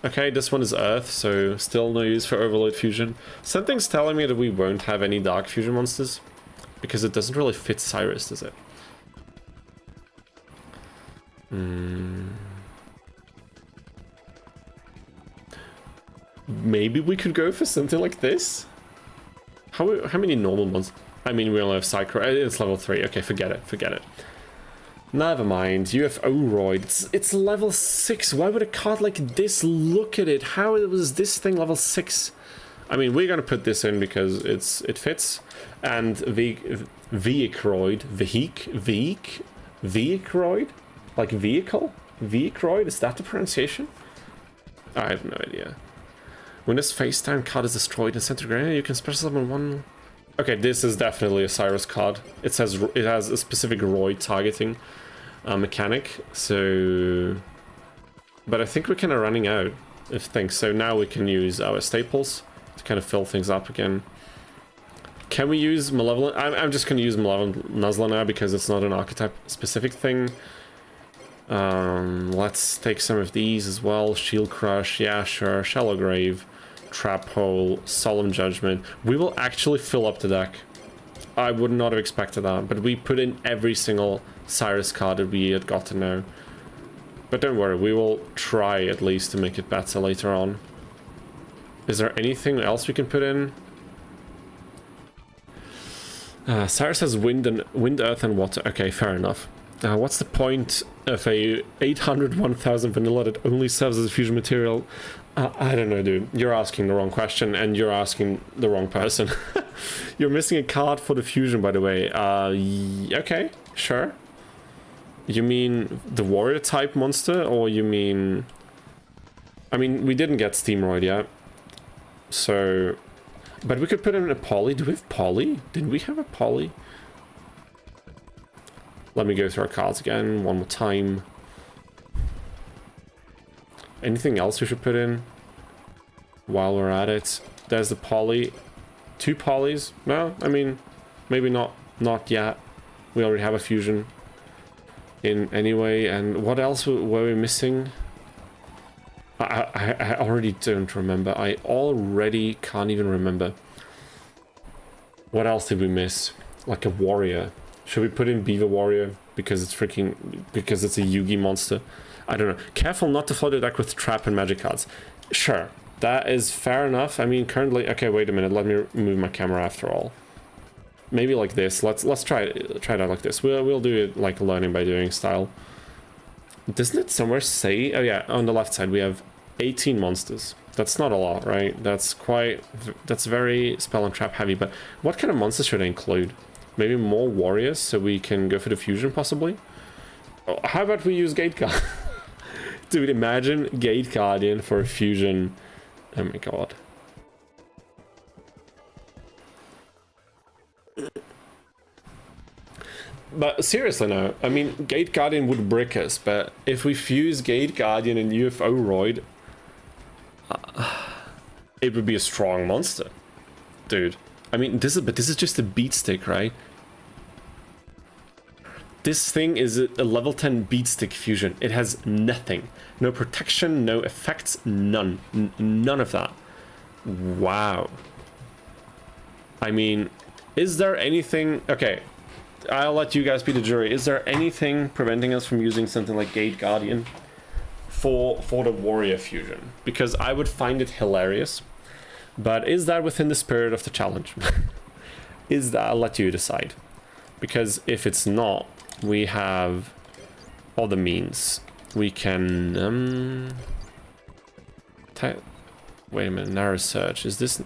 Okay, this one is Earth, so still no use for Overload Fusion. Something's telling me that we won't have any Dark Fusion monsters, because it doesn't really fit Cyrus, does it? Maybe we could go for something like this? How many normal ones? I mean, we only have Psycho. It's level 3. Okay, forget it. Forget it. Never mind. UFO-roid. It's level 6. Why would a card like this? Look at it. How was this thing level 6? I mean, we're gonna put this in because it fits. And Vehic-roid. Vehic-roid? Like vehicle? Vehic-roid? Is that the pronunciation? I have no idea. When this face down card is destroyed and sent to grenade, you can special summon one. Okay, this is definitely a Cyrus card. It says it has a specific roid targeting mechanic, so. But I think we're kind of running out of things, so now we can use our staples to kind of fill things up again. Can we use Malevolent? I'm just going to use Malevolent Nuzzler now because it's not an archetype specific thing. Let's take some of these as well. Shield Crush, yeah, sure. Shallow Grave, Trap Hole, Solemn Judgment. We will actually fill up the deck. I would not have expected that, but we put in every single Cyrus card that we had gotten now. But don't worry, we will try at least to make it better later on. Is there anything else we can put in? Cyrus has wind, earth, and water. Okay, fair enough. What's the point of a 800-1000 vanilla that only serves as a fusion material? I don't know, dude. You're asking the wrong question, and you're asking the wrong person. You're missing a card for the fusion, by the way. Okay, sure. You mean the warrior type monster, or you mean... I mean, we didn't get Steamroid yet. So... But we could put in a poly. Do we have poly? Did we have a poly? Let me go through our cards again one more time. Anything else we should put in while we're at it? There's the poly. 2 polys? No, I mean, maybe not yet. We already have a fusion in anyway. And what else were we missing? I already don't remember. I already can't even remember. What else did we miss? Like a warrior. Should we put in Beaver Warrior because it's because it's a Yugi monster? I don't know. Careful not to flood the deck with trap and magic cards. Sure, that is fair enough. I mean, currently, okay, wait a minute. Let me move my camera after all. Maybe like this. Let's try it out like this. We'll do it like learning by doing style. Doesn't it somewhere say? Oh yeah, on the left side we have 18 monsters. That's not a lot, right? That's very spell and trap heavy. But what kind of monsters should I include? Maybe more warriors so we can go for the fusion possibly? Oh, how about we use Gate Guardian? Dude, imagine Gate Guardian for a fusion. Oh my god. But seriously now, I mean, Gate Guardian would brick us, but if we fuse Gate Guardian and UFO-roid, it would be a strong monster. Dude. I mean, this is just a beat stick, right? This thing is a level 10 beat stick fusion. It has nothing. No protection, no effects, none. None of that. Wow. I mean, is there anything... Okay, I'll let you guys be the jury. Is there anything preventing us from using something like Gate Guardian for the warrior fusion? Because I would find it hilarious. But is that within the spirit of the challenge? Is that, I'll let you decide. Because if it's not, we have other means. We can wait a minute, narrow search. Is this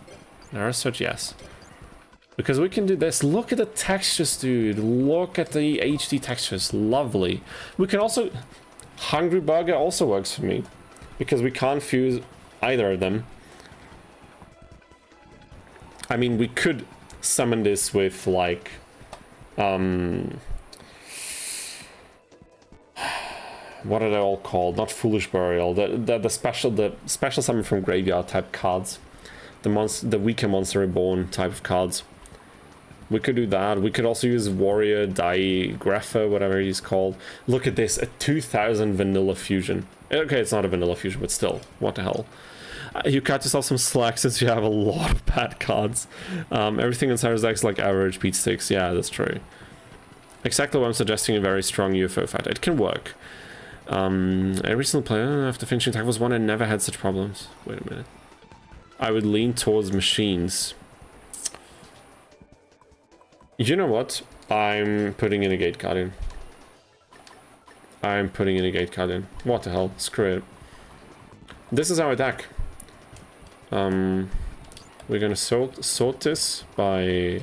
narrow search? Yes. Because we can do this. Look at the textures, dude. Look at the HD textures. Lovely. We can also... Hungry Burger also works for me. Because we can't fuse either of them. I mean, we could summon this with, like... what are they all called? Not Foolish Burial. The special summon from graveyard type cards. The weaker Monster Reborn type of cards. We could do that. We could also use Warrior, Digrapher, whatever he's called. Look at this, a 2000 vanilla fusion. Okay, it's not a vanilla fusion, but still, what the hell. You cut yourself some slack since you have a lot of bad cards. Everything in Cyrus deck is like average beat sticks. Yeah, that's true. Exactly what I'm suggesting, a very strong UFO fighter. It can work. I recently played after finishing attack was one and never had such problems. Wait a minute. I would lean towards machines. You know what? I'm putting in a gate card in. I'm putting in a gate card in. What the hell? Screw it. This is our deck. We're gonna sort this by...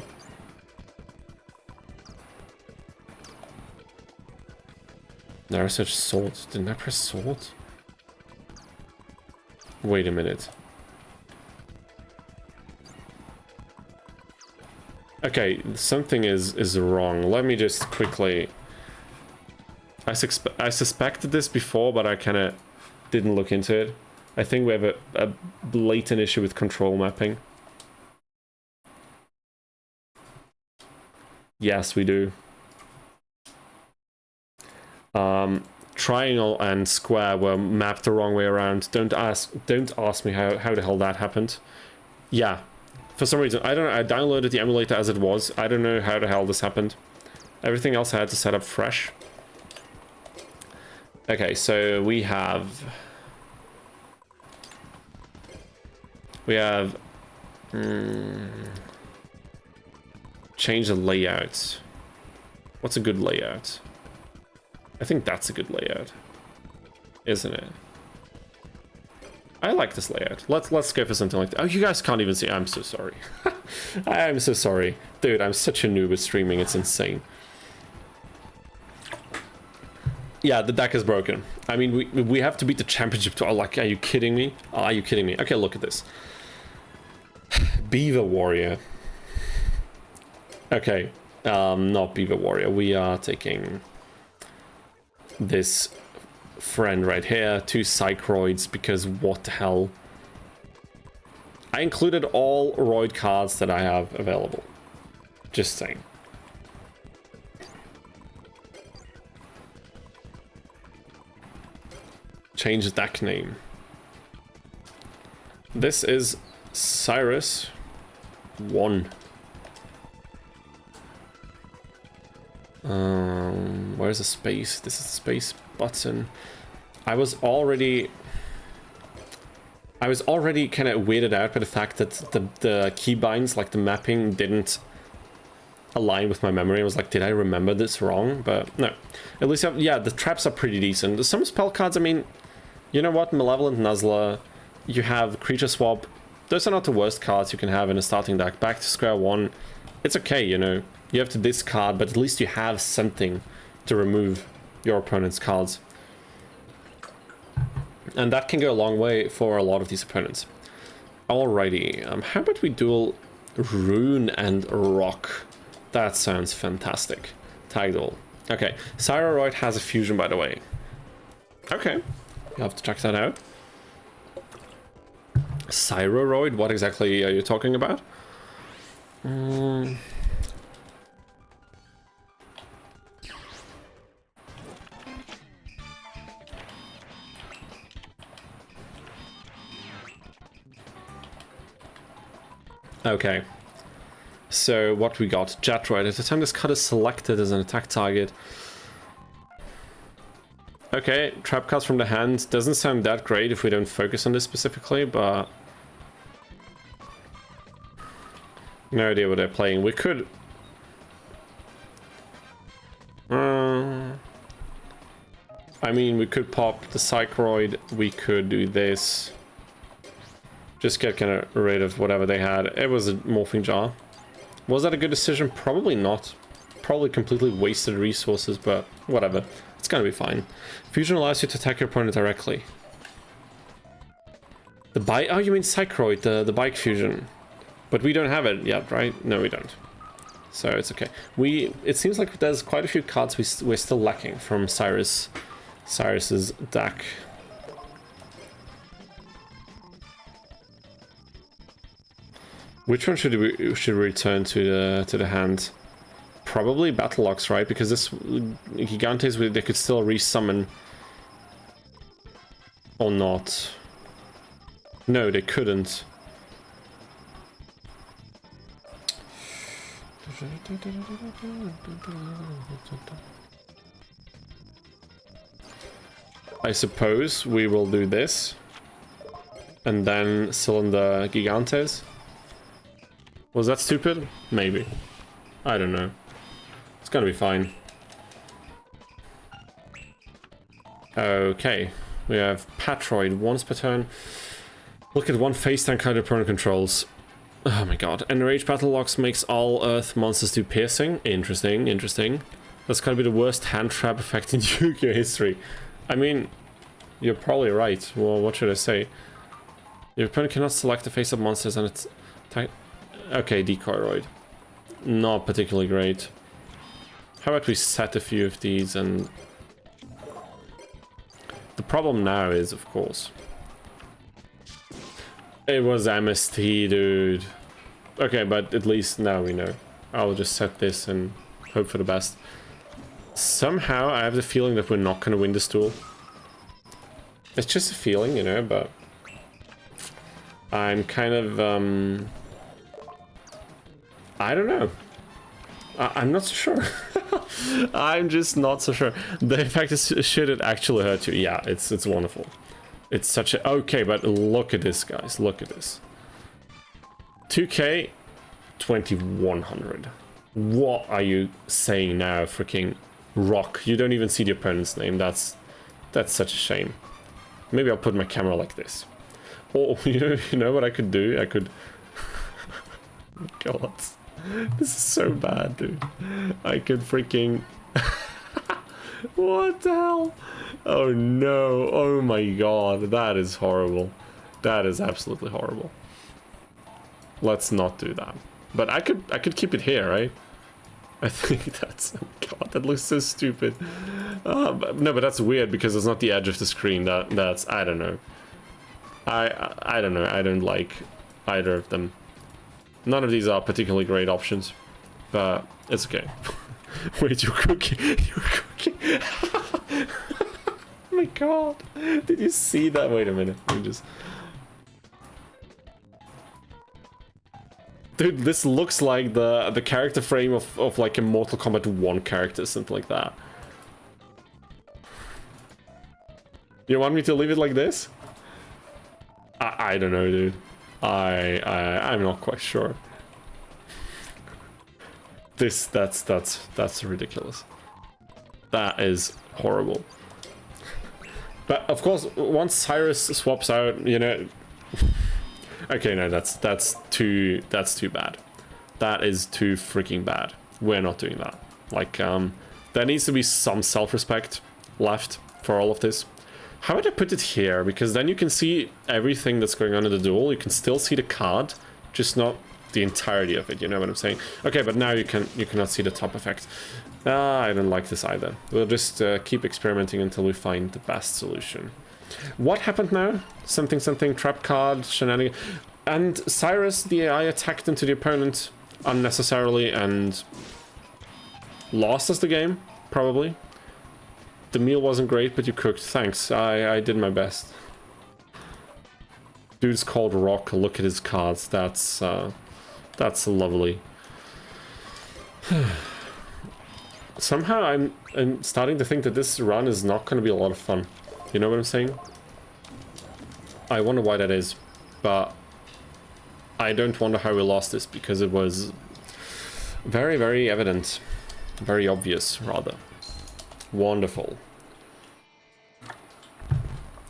Narrow search sort. Didn't I press sort? Wait a minute. Okay, something is wrong. Let me just quickly... I suspected this before, but I kind of didn't look into it. I think we have a blatant issue with control mapping. Yes, we do. Triangle and square were mapped the wrong way around. Don't ask me how the hell that happened. Yeah. For some reason, I don't know, I downloaded the emulator as it was. I don't know how the hell this happened. Everything else I had to set up fresh. Okay, so we have... change the layout. What's a good layout? I think that's a good layout. Isn't it? I like this layout. Let's go for something like that. Oh, you guys can't even see. I'm so sorry. I'm so sorry. Dude, I'm such a noob at streaming. It's insane. Yeah, the deck is broken. I mean, we have to beat the championship to... Like, are you kidding me? Are you kidding me? Okay, look at this. Beaver Warrior. Okay. Not Beaver Warrior. We are taking this friend right here, 2 Psychroids, because what the hell. I included all Roid cards that I have available. Just saying. Change the deck name. This is Cyrus 1. Where's the space? This is the space button. I was already kind of weirded out by the fact that the keybinds, like the mapping, didn't align with my memory. I was like, did I remember this wrong? But no. At least, yeah, the traps are pretty decent. Some spell cards, I mean, you know what? Malevolent Nuzzler, you have Creature Swap. Those are not the worst cards you can have in a starting deck. Back to square one. It's okay, you know. You have to discard, but at least you have something to remove your opponent's cards. And that can go a long way for a lot of these opponents. Alrighty, how about we duel Rune and Rock? That sounds fantastic. Tag duel. Okay, Cyroroid has a fusion, by the way. Okay, you have to check that out. Cyroroid, what exactly are you talking about? Okay, so what we got? Jetroid. At the time this card is selected as an attack target. Okay, trap cards from the hand. Doesn't sound that great if we don't focus on this specifically, but... No idea what they're playing. We could... I mean, we could pop the Psychroid. We could do this. Just get kind of rid of whatever they had. It was a Morphing Jar. Was that a good decision? Probably not. Probably completely wasted resources, but whatever. It's gonna be fine. Fusion allows you to attack your opponent directly. The bike... Oh, you mean Psychroid, the bike fusion. But we don't have it yet, right? No, we don't. So it's okay. It seems like there's quite a few cards we're still lacking from Cyrus's deck. Which one should we return to the hand? Probably Battle Locks, right? Because this Gigantes, they could still resummon. Or not. No, they couldn't. I suppose we will do this. And then Cylinder Gigantes. Was that stupid? Maybe. I don't know. It's gonna be fine. Okay. We have Patroid once per turn. Look at one face tank card opponent controls. Oh my god. Enraged Battle Locks makes all Earth monsters do piercing. Interesting, interesting. That's gonna be the worst hand trap effect in Yu-Gi-Oh! History. I mean, you're probably right. Well, what should I say? Your opponent cannot select the face-up monsters and it's... Okay, Decoyroid. Not particularly great. How about we set a few of these and... The problem now is, of course... It was MST, dude. Okay, but at least now we know. I'll just set this and hope for the best. Somehow, I have the feeling that we're not going to win this duel. It's just a feeling, you know, but... I'm kind of, I don't know. I'm not so sure. I'm just not so sure. The fact is, should it actually hurt you? Yeah, it's wonderful. It's such a... Okay, but look at this, guys. Look at this. 2k, 2100. What are you saying now, freaking Rock? You don't even see the opponent's name. That's such a shame. Maybe I'll put my camera like this. Or, you know what I could do? I could... God. This is so bad, dude. I could freaking... What the hell? Oh no. Oh my god. That is horrible. That is absolutely horrible. Let's not do that. But I could keep it here, right? I think that's... Oh god, that looks so stupid. No, but that's weird because it's not the edge of the screen. That's... I don't know. I don't know. I don't like either of them. None of these are particularly great options. But it's okay. Wait, you're cooking. You're cooking. Oh my god. Did you see that? Wait a minute. Let me just... Dude, this looks like the character frame of like a Mortal Kombat 1 character, something like that. You want me to leave it like this? I don't know, dude. I'm not quite sure. That's ridiculous. That is horrible. But of course, once Cyrus swaps out, you know. Okay, no, that's too bad. That is too freaking bad. We're not doing that. Like, there needs to be some self-respect left for all of this. How would I put it here? Because then you can see everything that's going on in the duel. You can still see the card, just not the entirety of it. You know what I'm saying? Okay, but now you cannot see the top effect. I don't like this either. We'll just keep experimenting until we find the best solution. What happened now? Something, trap card, shenanigan. And Cyrus, the AI, attacked into the opponent unnecessarily and lost us the game, probably. The meal wasn't great, but you cooked. Thanks, I did my best. Dude's called Rock. Look at his cards. That's lovely. Somehow I'm starting to think that this run is not going to be a lot of fun. You know what I'm saying? I wonder why that is, but I don't wonder how we lost this, because it was very, very evident. Very obvious, rather. Wonderful.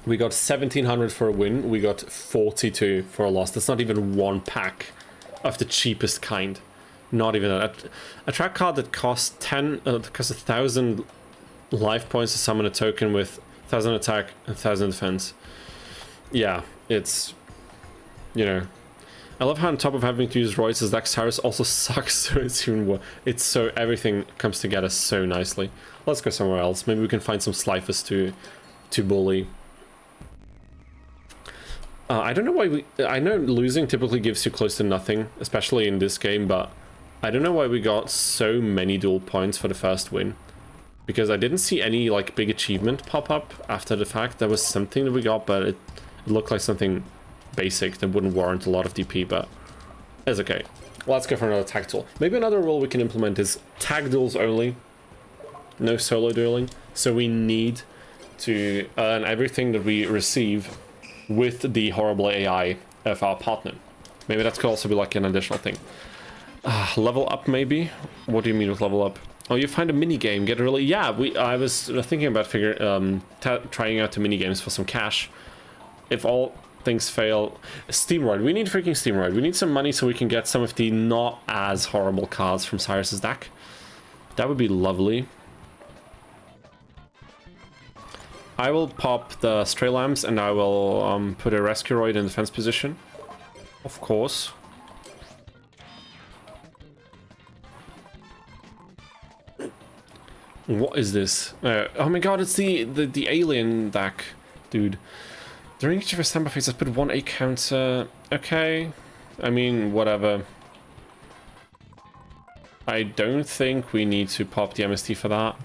We got 1700 for a win. We got 42 for a loss. That's not even one pack of the cheapest kind. Not even a track card that costs 1,000 life points to summon a token with 1,000 attack and 1,000 defense. Yeah, it's, you know, I love how on top of having to use Royce's deck, Cyrus also sucks, so it's even worse. It's so, everything comes together so nicely. Let's go somewhere else. Maybe we can find some Slifer's to bully. I don't know why I know losing typically gives you close to nothing, especially in this game, but I don't know why we got so many duel points for the first win. Because I didn't see any, like, big achievement pop up after the fact. There was something that we got, but it looked like something basic that wouldn't warrant a lot of DP, but it's okay. Let's go for another tag tool. Maybe another rule we can implement is tag duels only. No solo dueling. So we need to earn everything that we receive with the horrible AI of our partner. Maybe that could also be like an additional thing. Level up, maybe? What do you mean with level up? Oh, you find a mini game, get really... Yeah, I was thinking about trying out the mini games for some cash. If all things fail... Steamroid, we need freaking Steamroid. We need some money so we can get some of the not as horrible cards from Cyrus's deck. That would be lovely. I will pop the Stray Lambs and I will put a Rescueroid in defense position. Of course. What is this? Oh my god, it's the alien deck, dude. During each of your standby phases, put 1 8 counter. Okay. I mean, whatever. I don't think we need to pop the MST for that.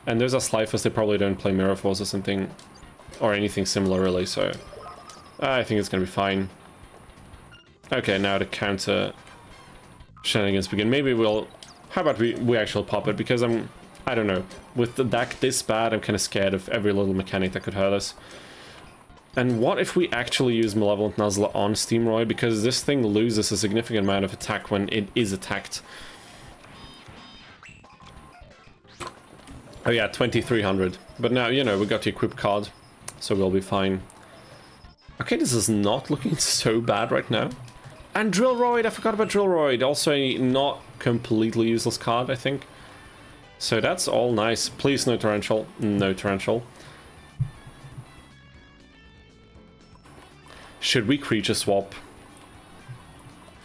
And there's a Slifer's, they probably don't play Mirror Force or something. Or anything similar, really, so... I think it's gonna be fine. Okay, now the counter shenanigans begin. Maybe we'll... How about we actually pop it, because I don't know. With the deck this bad, I'm kind of scared of every little mechanic that could hurt us. And what if we actually use Malevolent Nuzzler on Steamroid? Because this thing loses a significant amount of attack when it is attacked. Oh yeah, 2300. But now, you know, we got the equip card, so we'll be fine. Okay, this is not looking so bad right now. And Drillroid, I forgot about Drillroid. Also a not completely useless card, I think. So that's all nice. Please no Torrential. No Torrential. Should we creature swap?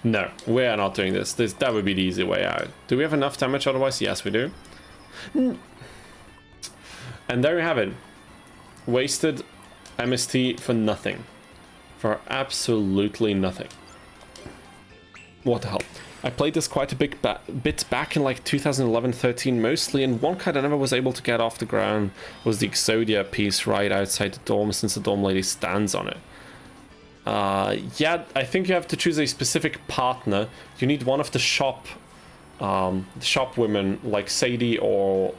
No, we are not doing this. That would be the easy way out. Do we have enough damage otherwise? Yes, we do. And there you have it. Wasted MST for nothing. For absolutely nothing. What the hell? I played this quite a bit back in like 2011-13 mostly, and one card I never was able to get off the ground was the Exodia piece right outside the dorm, since the dorm lady stands on it. Yeah, I think you have to choose a specific partner. You need one of the shop women like Sadie or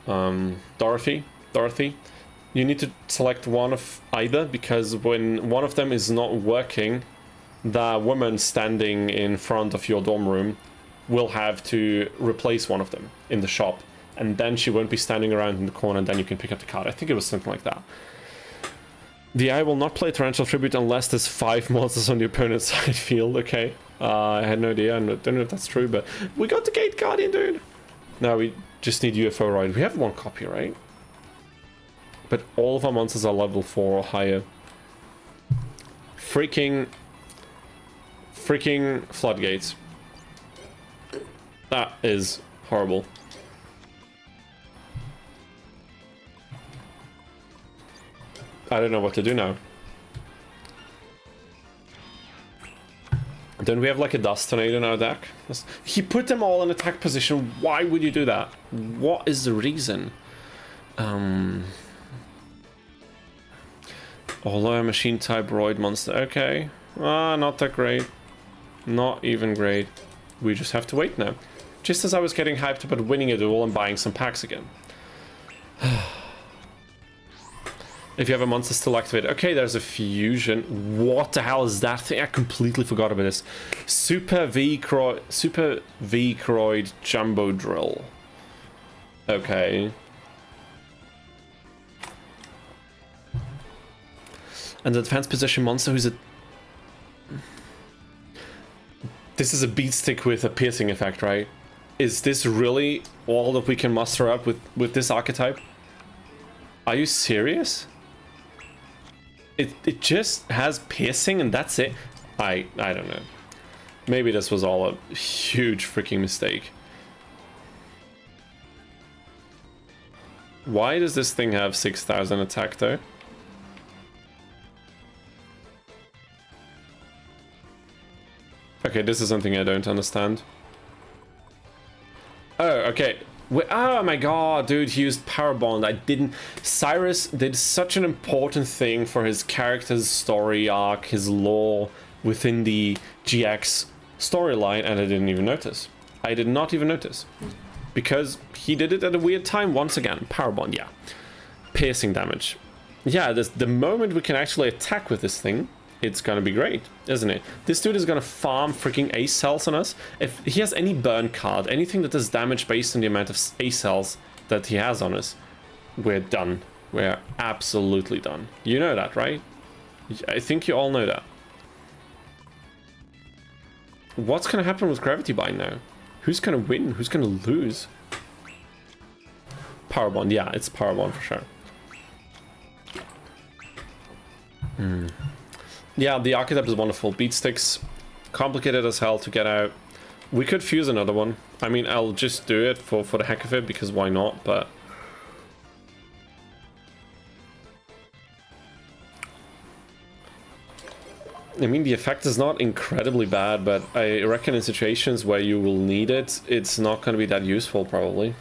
Dorothy. You need to select one of either, because when one of them is not working, the woman standing in front of your dorm room will have to replace one of them in the shop, and then she won't be standing around in the corner, and then you can pick up the card. I think it was something like that. The eye will not play Torrential Tribute unless there's 5 monsters on the opponent's side field. Okay, I had no idea. I don't know if that's true, but we got the Gate Guardian, dude. Now we just need UFO Ride. We have 1 copy, right? But all of our monsters are level 4 or higher. Freaking Floodgates. That is horrible. I don't know what to do now. Don't we have like a Dust Tornado in our deck? He put them all in attack position. Why would you do that? What is the reason? Although a machine type Roid monster. Okay. Not that great. Not even great. We just have to wait now. Just as I was getting hyped about winning a duel and buying some packs again. If you have a monster still activated. Okay, there's a fusion. What the hell is that thing? I completely forgot about this. Super V-Croid Jumbo Drill. Okay. And the defense position monster who's a... This is a beat stick with a piercing effect, right? Is this really all that we can muster up with this archetype? Are you serious? It just has piercing and that's it? I don't know. Maybe this was all a huge freaking mistake. Why does this thing have 6,000 attack though? Okay, this is something I don't understand. Oh, okay. Oh my god, dude, he used Power Bond. I didn't... Cyrus did such an important thing for his character's story arc, his lore within the GX storyline, and I didn't even notice. I did not even notice. Because he did it at a weird time once again. Power Bond, yeah. Piercing damage. Yeah, the moment we can actually attack with this thing, it's gonna be great, isn't it? This dude is gonna farm freaking ace cells on us. If he has any burn card, anything that does damage based on the amount of ace cells that he has on us, we're done. We're absolutely done. You know that, right? I think you all know that. What's gonna happen with Gravity Bind now? Who's gonna win? Who's gonna lose? Power Bond, yeah, it's Power Bond for sure. Yeah, the archetype is wonderful. Beat sticks, complicated as hell to get out. We could fuse another one. I mean, I'll just do it for the heck of it, because why not, but... I mean, the effect is not incredibly bad, but I reckon in situations where you will need it, it's not going to be that useful, probably.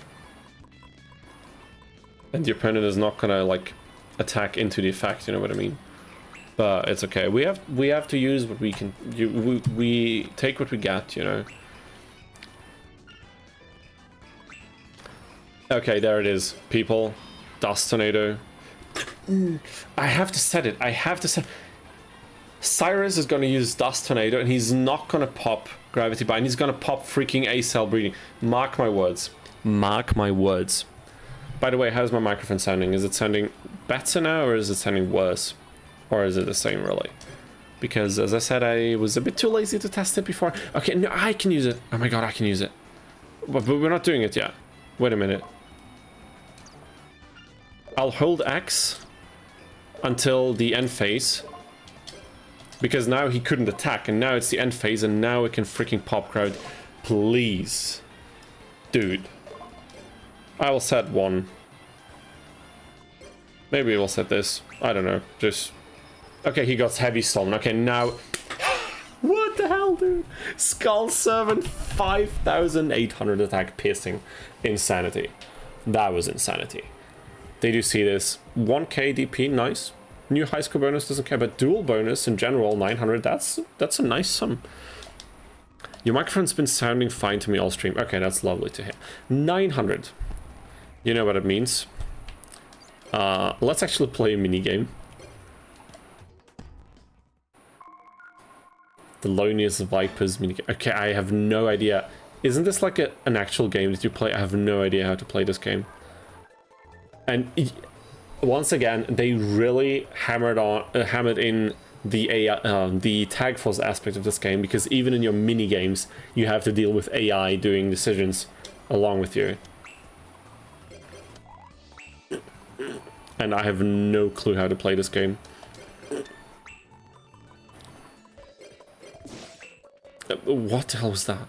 And the opponent is not going to, like, attack into the effect, you know what I mean? But it's okay. We have to use what we can. We take what we get, you know. Okay, there it is, people. Dust Tornado. I have to set it. I have to set. Cyrus is going to use Dust Tornado, and he's not going to pop Gravity Bind. He's going to pop freaking A-Cell Breeding. Mark my words. Mark my words. By the way, how's my microphone sounding? Is it sounding better now, or is it sounding worse? Or is it the same, really? Because, as I said, I was a bit too lazy to test it before. Okay, no, I can use it. Oh my god, I can use it. But we're not doing it yet. Wait a minute. I'll hold X until the end phase. Because now he couldn't attack, and now it's the end phase, and now it can freaking pop crowd. Please. Dude. I will set 1. Maybe we'll set this. I don't know. Just... Okay, he got Heavy Stolen. Okay, now... What the hell, dude? Skull Servant, 5,800 attack piercing. Insanity. That was insanity. Did you see this? 1k DP, nice. New high score bonus doesn't care, but dual bonus in general, 900. That's a nice sum. Your microphone's been sounding fine to me all stream. Okay, that's lovely to hear. 900. You know what it means. Let's actually play a minigame. The Loneliest Vipers minigame. Okay, I have no idea. Isn't this like an actual game that you play? I have no idea how to play this game. And once again, they really hammered in the tag force aspect of this game, because even in your mini games, you have to deal with AI doing decisions along with you. And I have no clue how to play this game. What the hell was that?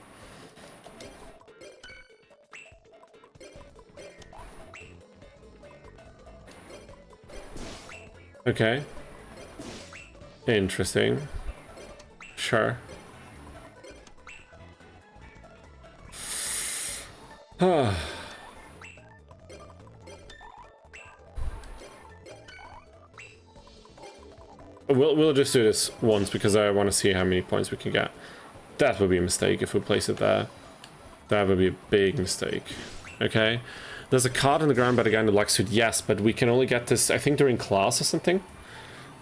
Okay. Interesting. Sure. We'll just do this once because I want to see how many points we can get. That would be a mistake if we place it there. That would be a big mistake. Okay. There's a card on the ground by the guy in the black suit, yes, but we can only get this, I think, during class or something.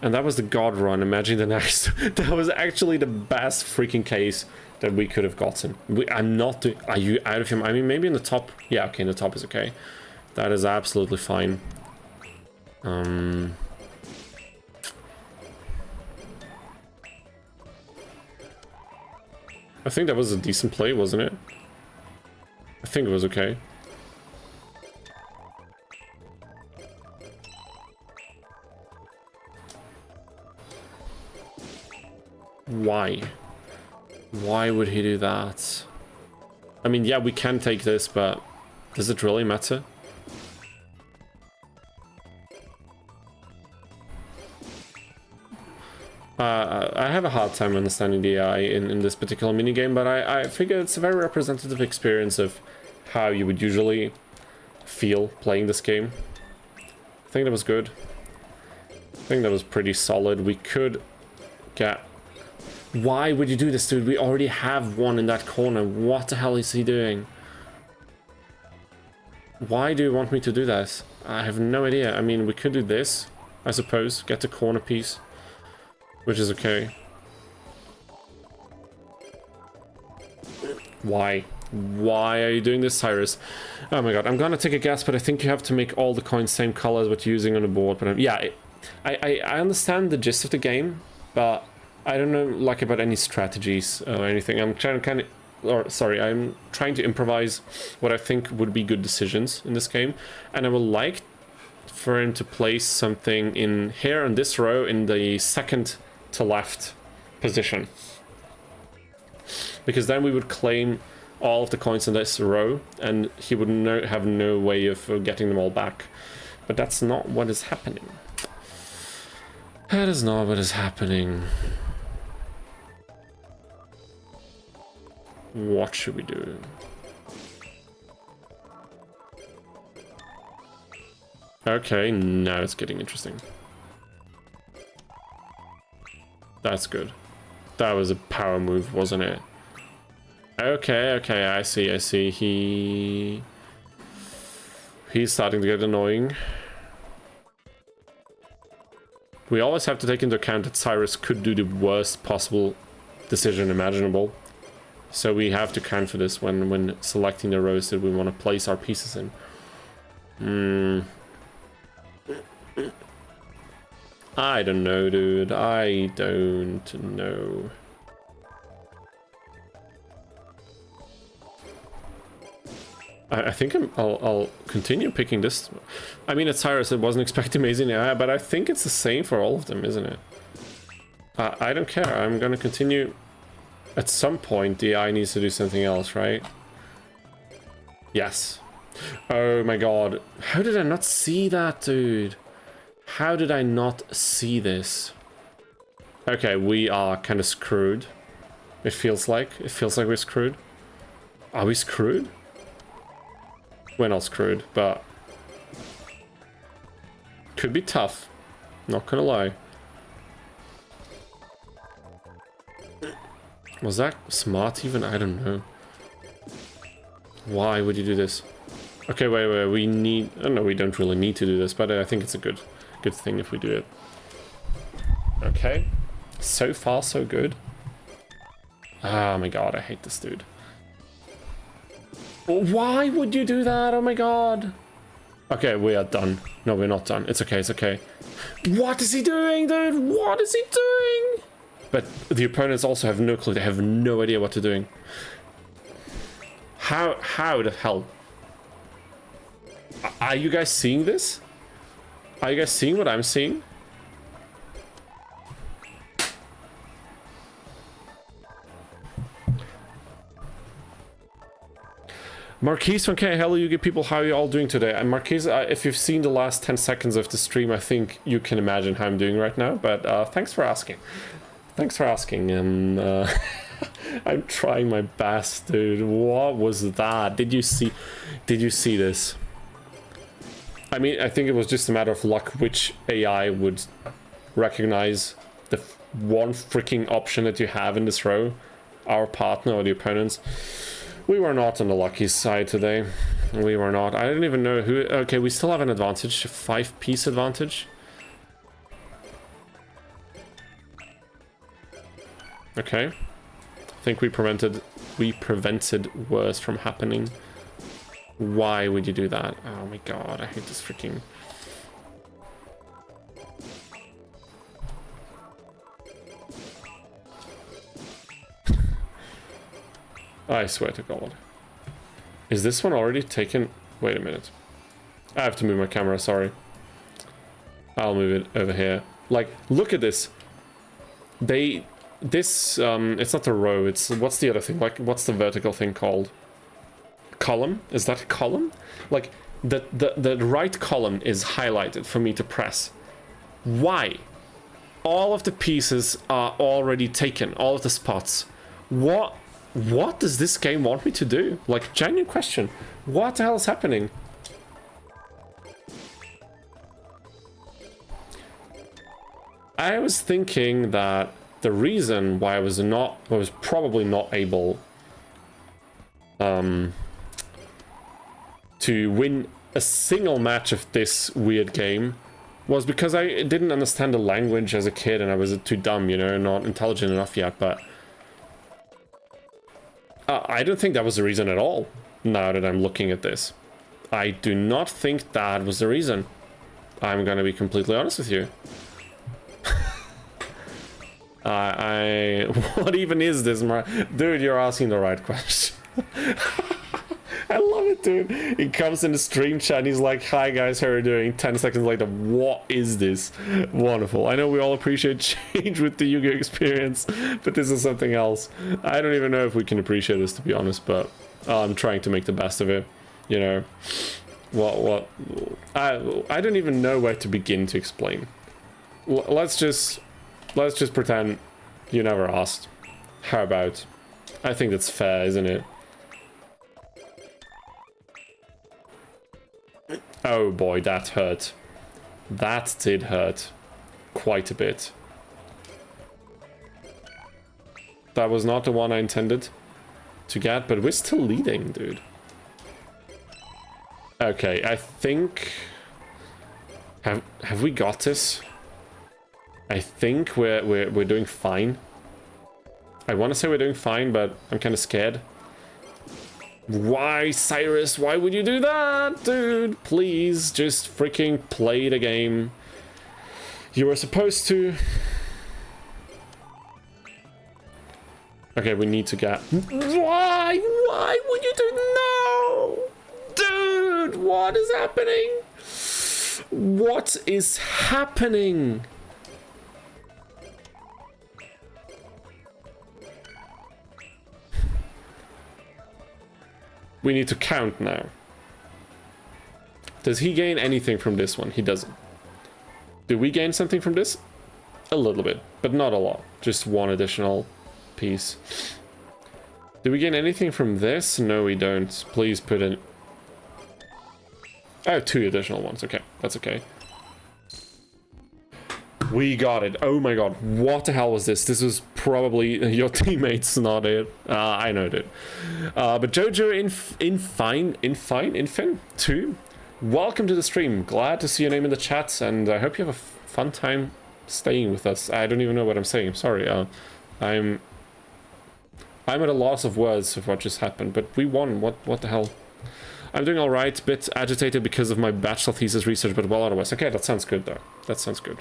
And that was the God run. Imagine the next. That was actually the best freaking case that we could have gotten. I'm not doing... Are you out of him? I mean, maybe in the top... Yeah, okay, in the top is okay. That is absolutely fine. I think that was a decent play, wasn't it? I think it was okay. Why? Why would he do that? I mean, yeah, we can take this, but does it really matter? I have a hard time understanding the AI in this particular minigame, but I figure it's a very representative experience of how you would usually feel playing this game. I think that was good. I think that was pretty solid. We could get... Why would you do this, dude? We already have one in that corner. What the hell is he doing? Why do you want me to do this? I have no idea. I mean, we could do this, I suppose. Get the corner piece, which is okay. Why? Why are you doing this, Cyrus? Oh my god, I'm gonna take a guess, but I think you have to make all the coins same color as what you're using on the board. But yeah, I understand the gist of the game, but I don't know, like, about any strategies or anything. I'm trying to improvise what I think would be good decisions in this game, and I would like for him to place something in here on this row in the second to left position, because then we would claim all of the coins in this row, and he would have no way of getting them all back. But that's not what is happening. That is not what is happening. What should we do? Okay, now it's getting interesting. That's good. That was a power move, wasn't it? Okay, okay, I see. He's starting to get annoying. We always have to take into account that Cyrus could do the worst possible decision imaginable. So we have to count for this when selecting the rows that we want to place our pieces in. I don't know, dude. I don't know. I think I'll continue picking this. I mean, at Cyrus, it wasn't expecting amazing AI, but I think it's the same for all of them, isn't it? I don't care. I'm gonna continue. At some point, the AI needs to do something else, right? Yes. Oh my god. How did I not see that, dude? How did I not see this? Okay, we are kind of screwed. It feels like we're screwed. Are we screwed? We're not screwed, but could be tough. Not gonna lie. Was that smart even? I don't know. Why would you do this? Okay, wait. We need... I don't know, we don't really need to do this, but I think it's a good thing if we do it. Okay. So far, so good. Oh my god, I hate this dude. Why would you do that? Oh my god. Okay, we are done. No, we're not done. It's okay, it's okay. What is he doing, dude? What is he doing? But the opponents also have no clue. They have no idea what they're doing. How the hell? Are you guys seeing this? Are you guys seeing what I'm seeing? Marquise from K, hello, you good people, how are you all doing today? And Marquise, if you've seen the last 10 seconds of the stream, I think you can imagine how I'm doing right now, but thanks for asking. Thanks for asking, and I'm trying my best, dude. What was that? Did you see this? I mean, I think it was just a matter of luck which AI would recognize the one freaking option that you have in this row, our partner or the opponents. We were not on the lucky side today. We were not. I don't even know who... Okay, we still have an advantage. A 5-piece advantage. Okay. I think we prevented worse from happening. Why would you do that? Oh my god, I hate this freaking... I swear to god. Is this one already taken? Wait a minute. I have to move my camera, sorry. I'll move it over here. Like, look at this. It's not a row, it's... What's the other thing? Like, what's the vertical thing called? Column? Is that a column? Like, the right column is highlighted for me to press. Why? All of the pieces are already taken, all of the spots. What does this game want me to do? Like, genuine question. What the hell is happening? I was thinking that the reason why I was probably not able to win a single match of this weird game was because I didn't understand the language as a kid and I was too dumb, you know, not intelligent enough yet, but I don't think that was the reason at all, now that I'm looking at this. I do not think that was the reason. I'm gonna be completely honest with you. What even is this, dude? You're asking the right question. I love it, dude. He comes in the stream chat and he's like, hi guys, how are you doing? 10 seconds later, what is this? Wonderful. I know we all appreciate change with the Yu-Gi-Oh experience, but this is something else. I don't even know if we can appreciate this, to be honest, but I'm trying to make the best of it, you know. I don't even know where to begin to explain. Let's just pretend you never asked. How about? I think that's fair, isn't it? Oh boy, that hurt. That did hurt. Quite a bit. That was not the one I intended to get, but we're still leading, dude. Okay, I think... Have we got this? I think we're doing fine. I want to say we're doing fine, but I'm kind of scared. Why, Cyrus? Why would you do that, dude? Please, just freaking play the game you were supposed to. Okay, we need to get... Why? Why would you do... No! Dude, what is happening? What is happening? We need to count now. Does he gain anything from this one? He doesn't. Do we gain something from this? A little bit, but not a lot. Just one additional piece. Do we gain anything from this? No, we don't. Please put in... Oh, 2 additional ones. Okay, that's okay. We got it. Oh my god, what the hell was this? This was probably your teammates, not it. I know it. But Jojo Infin 2, welcome to the stream. Glad to see your name in the chat, and I hope you have a fun time staying with us. I don't even know what I'm saying. Sorry. I'm at a loss of words of what just happened, but we won. What the hell? I'm doing all right. Bit agitated because of my bachelor thesis research, but well otherwise. Okay, that sounds good though. That sounds good.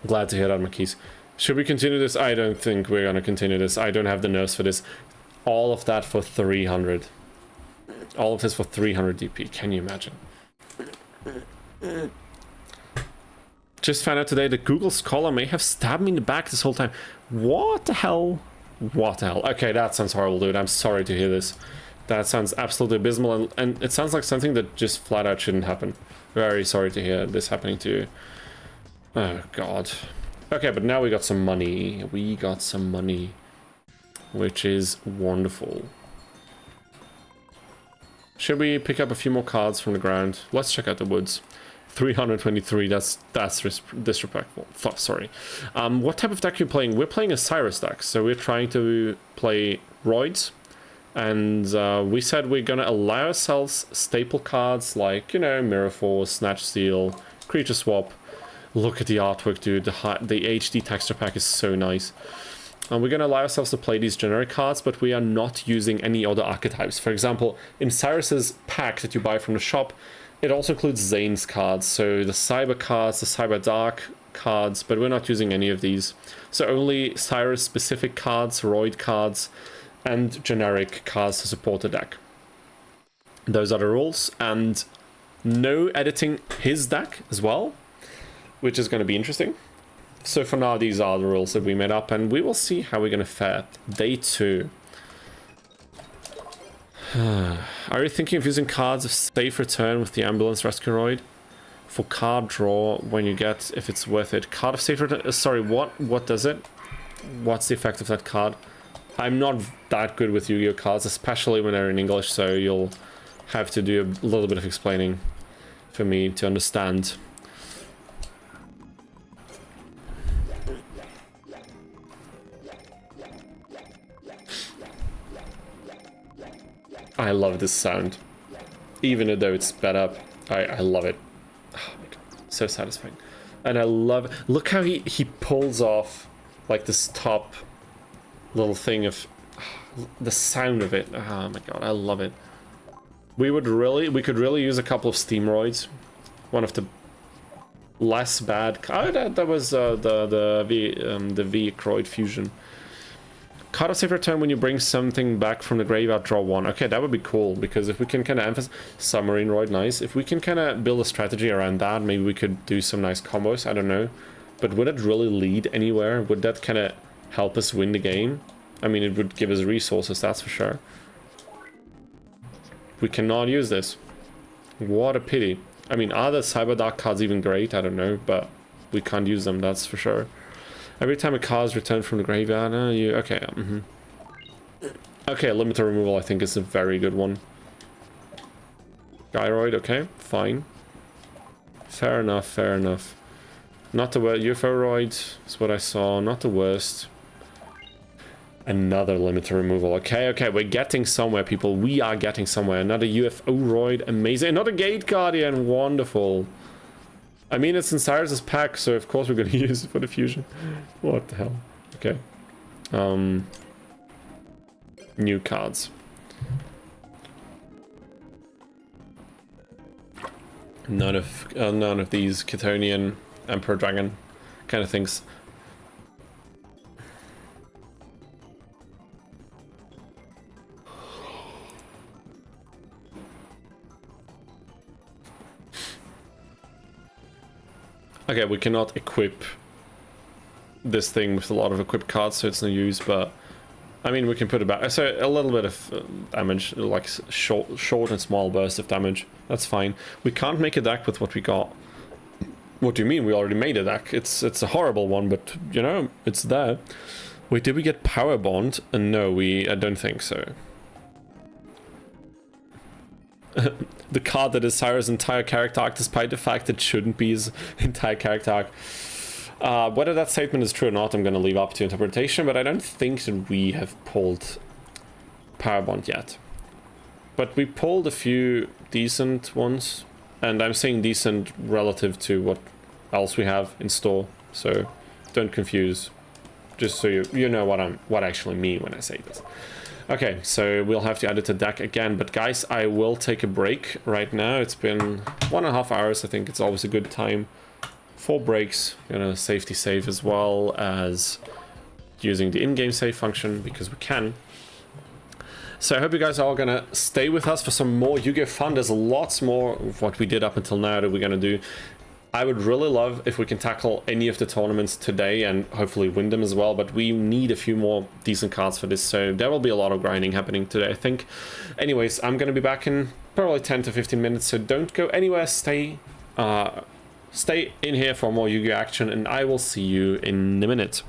Glad to hear that, Marquise. Should we continue this? I don't think we're gonna continue this. I don't have the nerves for this. All of that for 300. All of this for 300 DP. Can you imagine? Just found out today that Google Scholar may have stabbed me in the back this whole time. What the hell? What the hell? Okay, that sounds horrible, dude. I'm sorry to hear this. That sounds absolutely abysmal, and it sounds like something that just flat out shouldn't happen. Very sorry to hear this happening to you. Oh, God. Okay, but now we got some money. We got some money, which is wonderful. Should we pick up a few more cards from the ground? Let's check out the woods. 323, that's disrespectful. Sorry. What type of deck are you playing? We're playing a Cyrus deck, so we're trying to play Roids And we said we're gonna allow ourselves staple cards like, you know, Mirror Force, Snatch Steal, Creature Swap. Look at the artwork, dude. The HD texture pack is so nice. And we're gonna allow ourselves to play these generic cards, but we are not using any other archetypes. For example, in Cyrus's pack that you buy from the shop, it also includes Zane's cards, so the Cyber cards, the Cyber Dark cards, but we're not using any of these. So only Cyrus-specific cards, Roid cards, and generic cards to support the deck. Those are the rules, and no editing his deck as well, which is going to be interesting. So for now, these are the rules that we made up, and we will see how we're going to fare. Day 2. Are you thinking of using cards of safe return with the ambulance rescue roid? For card draw, when you get, if it's worth it. Card of safe return, sorry, what does it? What's the effect of that card? I'm not that good with Yu-Gi-Oh cards, especially when they're in English, so you'll have to do a little bit of explaining for me to understand. I love this sound. Even though it's sped up, I love it. Oh my god, so satisfying. And I love, look how he pulls off like this top little thing of the sound of it. Oh my god, I love it. We could really use a couple of steamroids. One of the less bad. Oh, that was the V-Croid fusion. Card of safe return when you bring something back from the graveyard, draw 1. Okay, that would be cool, because if we can kind of emphasize Submarine Roid, nice. If we can kind of build a strategy around that, maybe we could do some nice combos, I don't know. But would it really lead anywhere? Would that kind of help us win the game? I mean, it would give us resources, that's for sure. We cannot use this. What a pity. I mean, are the Cyber Dark cards even great? I don't know, but we can't use them, that's for sure. Every time a card is returned from the graveyard, okay, okay, limiter removal I think is a very good one. Gyroid, okay, fine. Fair enough, fair enough. Not the worst. UFO-roid is what I saw, not the worst. Another limiter removal. Okay, okay, we're getting somewhere, people. We are getting somewhere. Another UFO-roid, amazing. Another Gate Guardian, wonderful. I mean, it's in Cyrus's pack, so of course we're going to use it for the fusion. What the hell? Okay. New cards. None of these Chthonian Emperor Dragon kind of things. Okay, we cannot equip this thing with a lot of equipped cards, so it's no use, but I mean, we can put it back. So a little bit of damage, like short and small bursts of damage. That's fine. We can't make a deck with what we got. What do you mean? We already made a deck. It's a horrible one, but you know, it's there. Wait, did we get Power Bond? No, I don't think so. The card that is Cyrus' entire character arc, despite the fact it shouldn't be his entire character arc. Whether that statement is true or not, I'm going to leave up to interpretation, but I don't think that we have pulled Power Bond yet. But we pulled a few decent ones, and I'm saying decent relative to what else we have in store, so don't confuse. Just so you know what I actually mean when I say this. Okay, so we'll have to add it to deck again, but guys, I will take a break right now. It's been 1.5 hours. I think it's always a good time for breaks. Gonna safety save as well as using the in-game save function because we can. So I hope you guys are all gonna stay with us for some more Yu-Gi-Oh fun. There's lots more of what we did up until now that we're gonna do. I would really love if we can tackle any of the tournaments today and hopefully win them as well, but we need a few more decent cards for this, so there will be a lot of grinding happening today, I think. Anyways, I'm going to be back in probably 10 to 15 minutes, so don't go anywhere. Stay in here for more Yu-Gi-Oh action, and I will see you in a minute.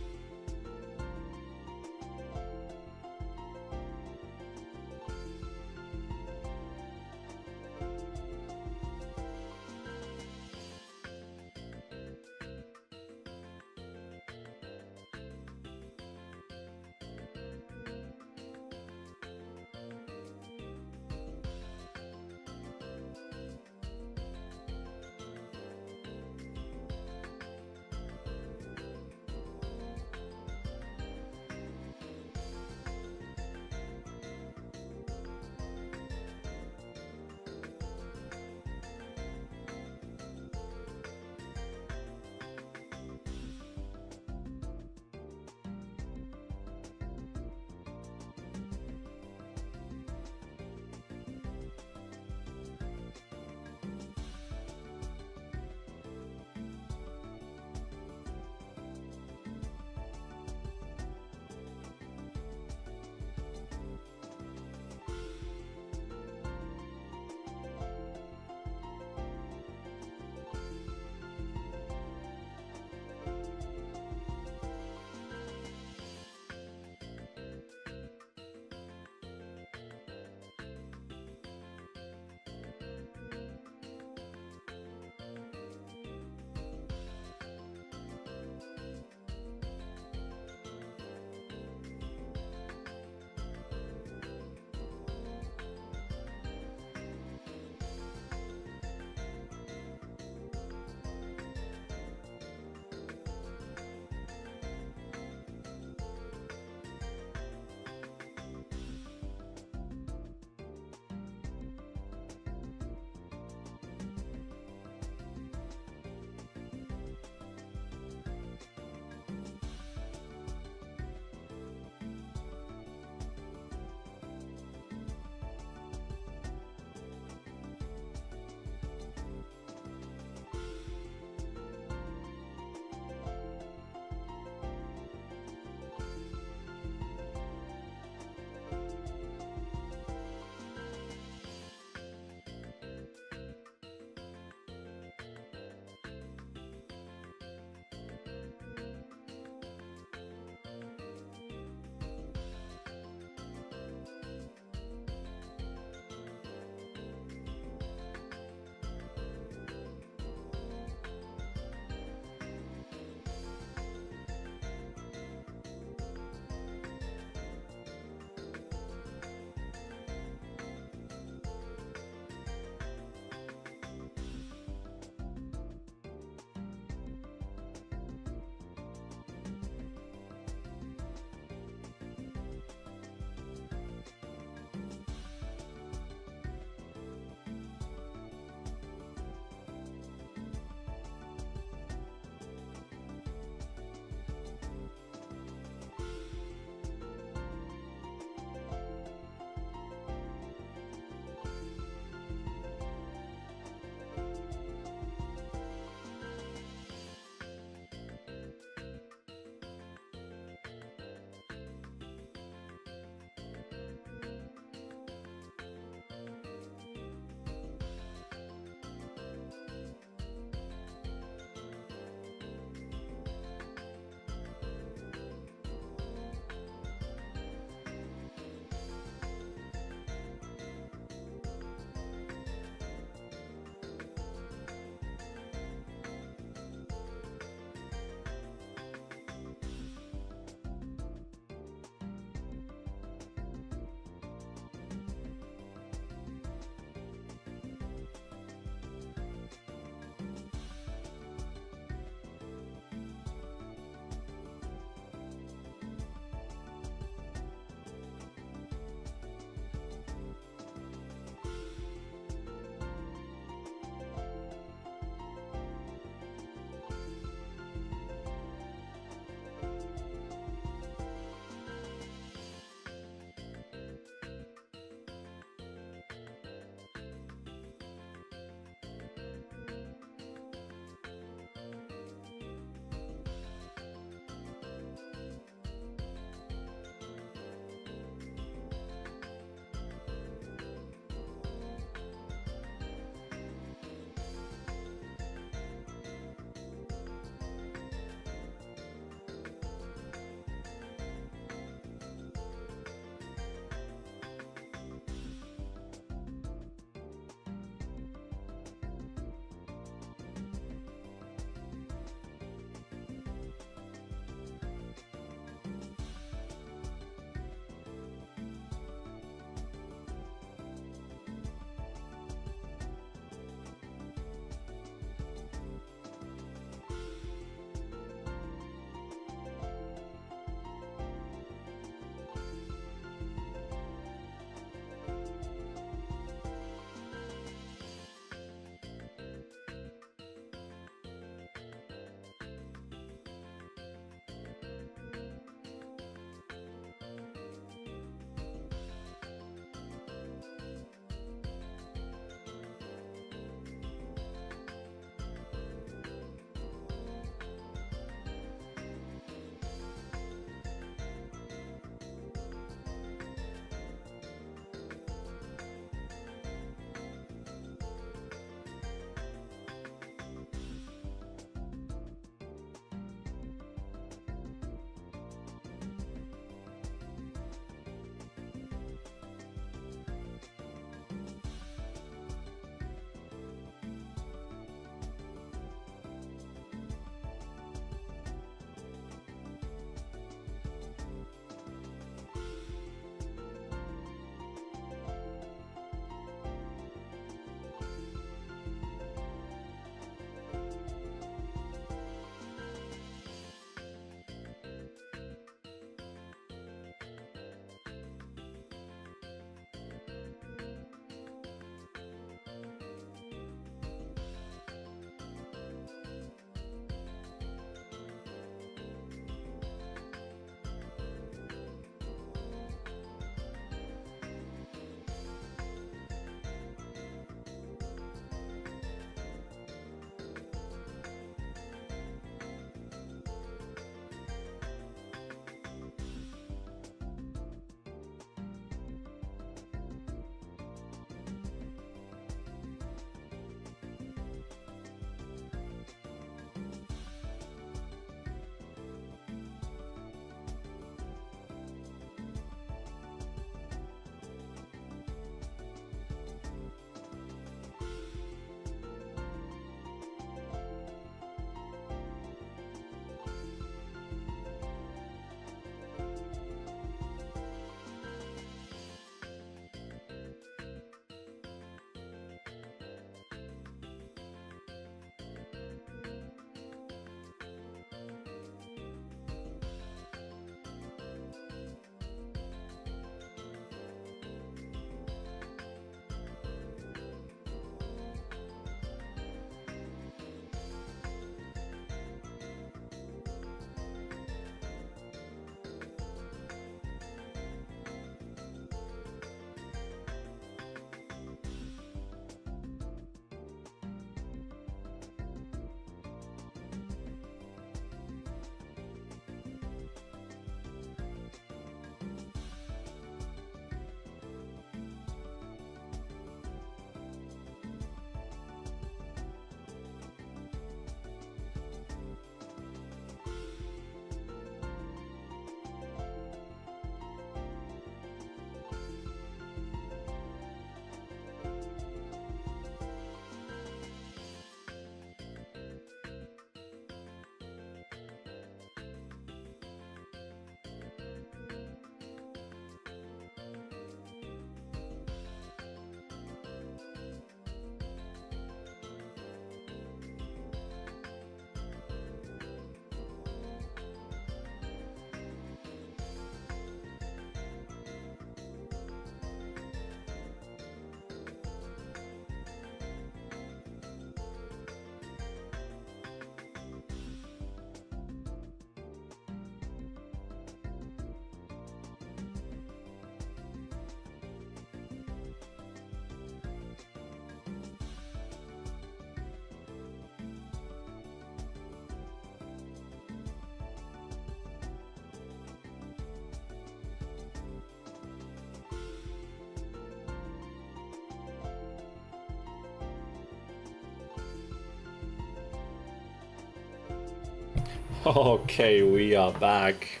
Okay, we are back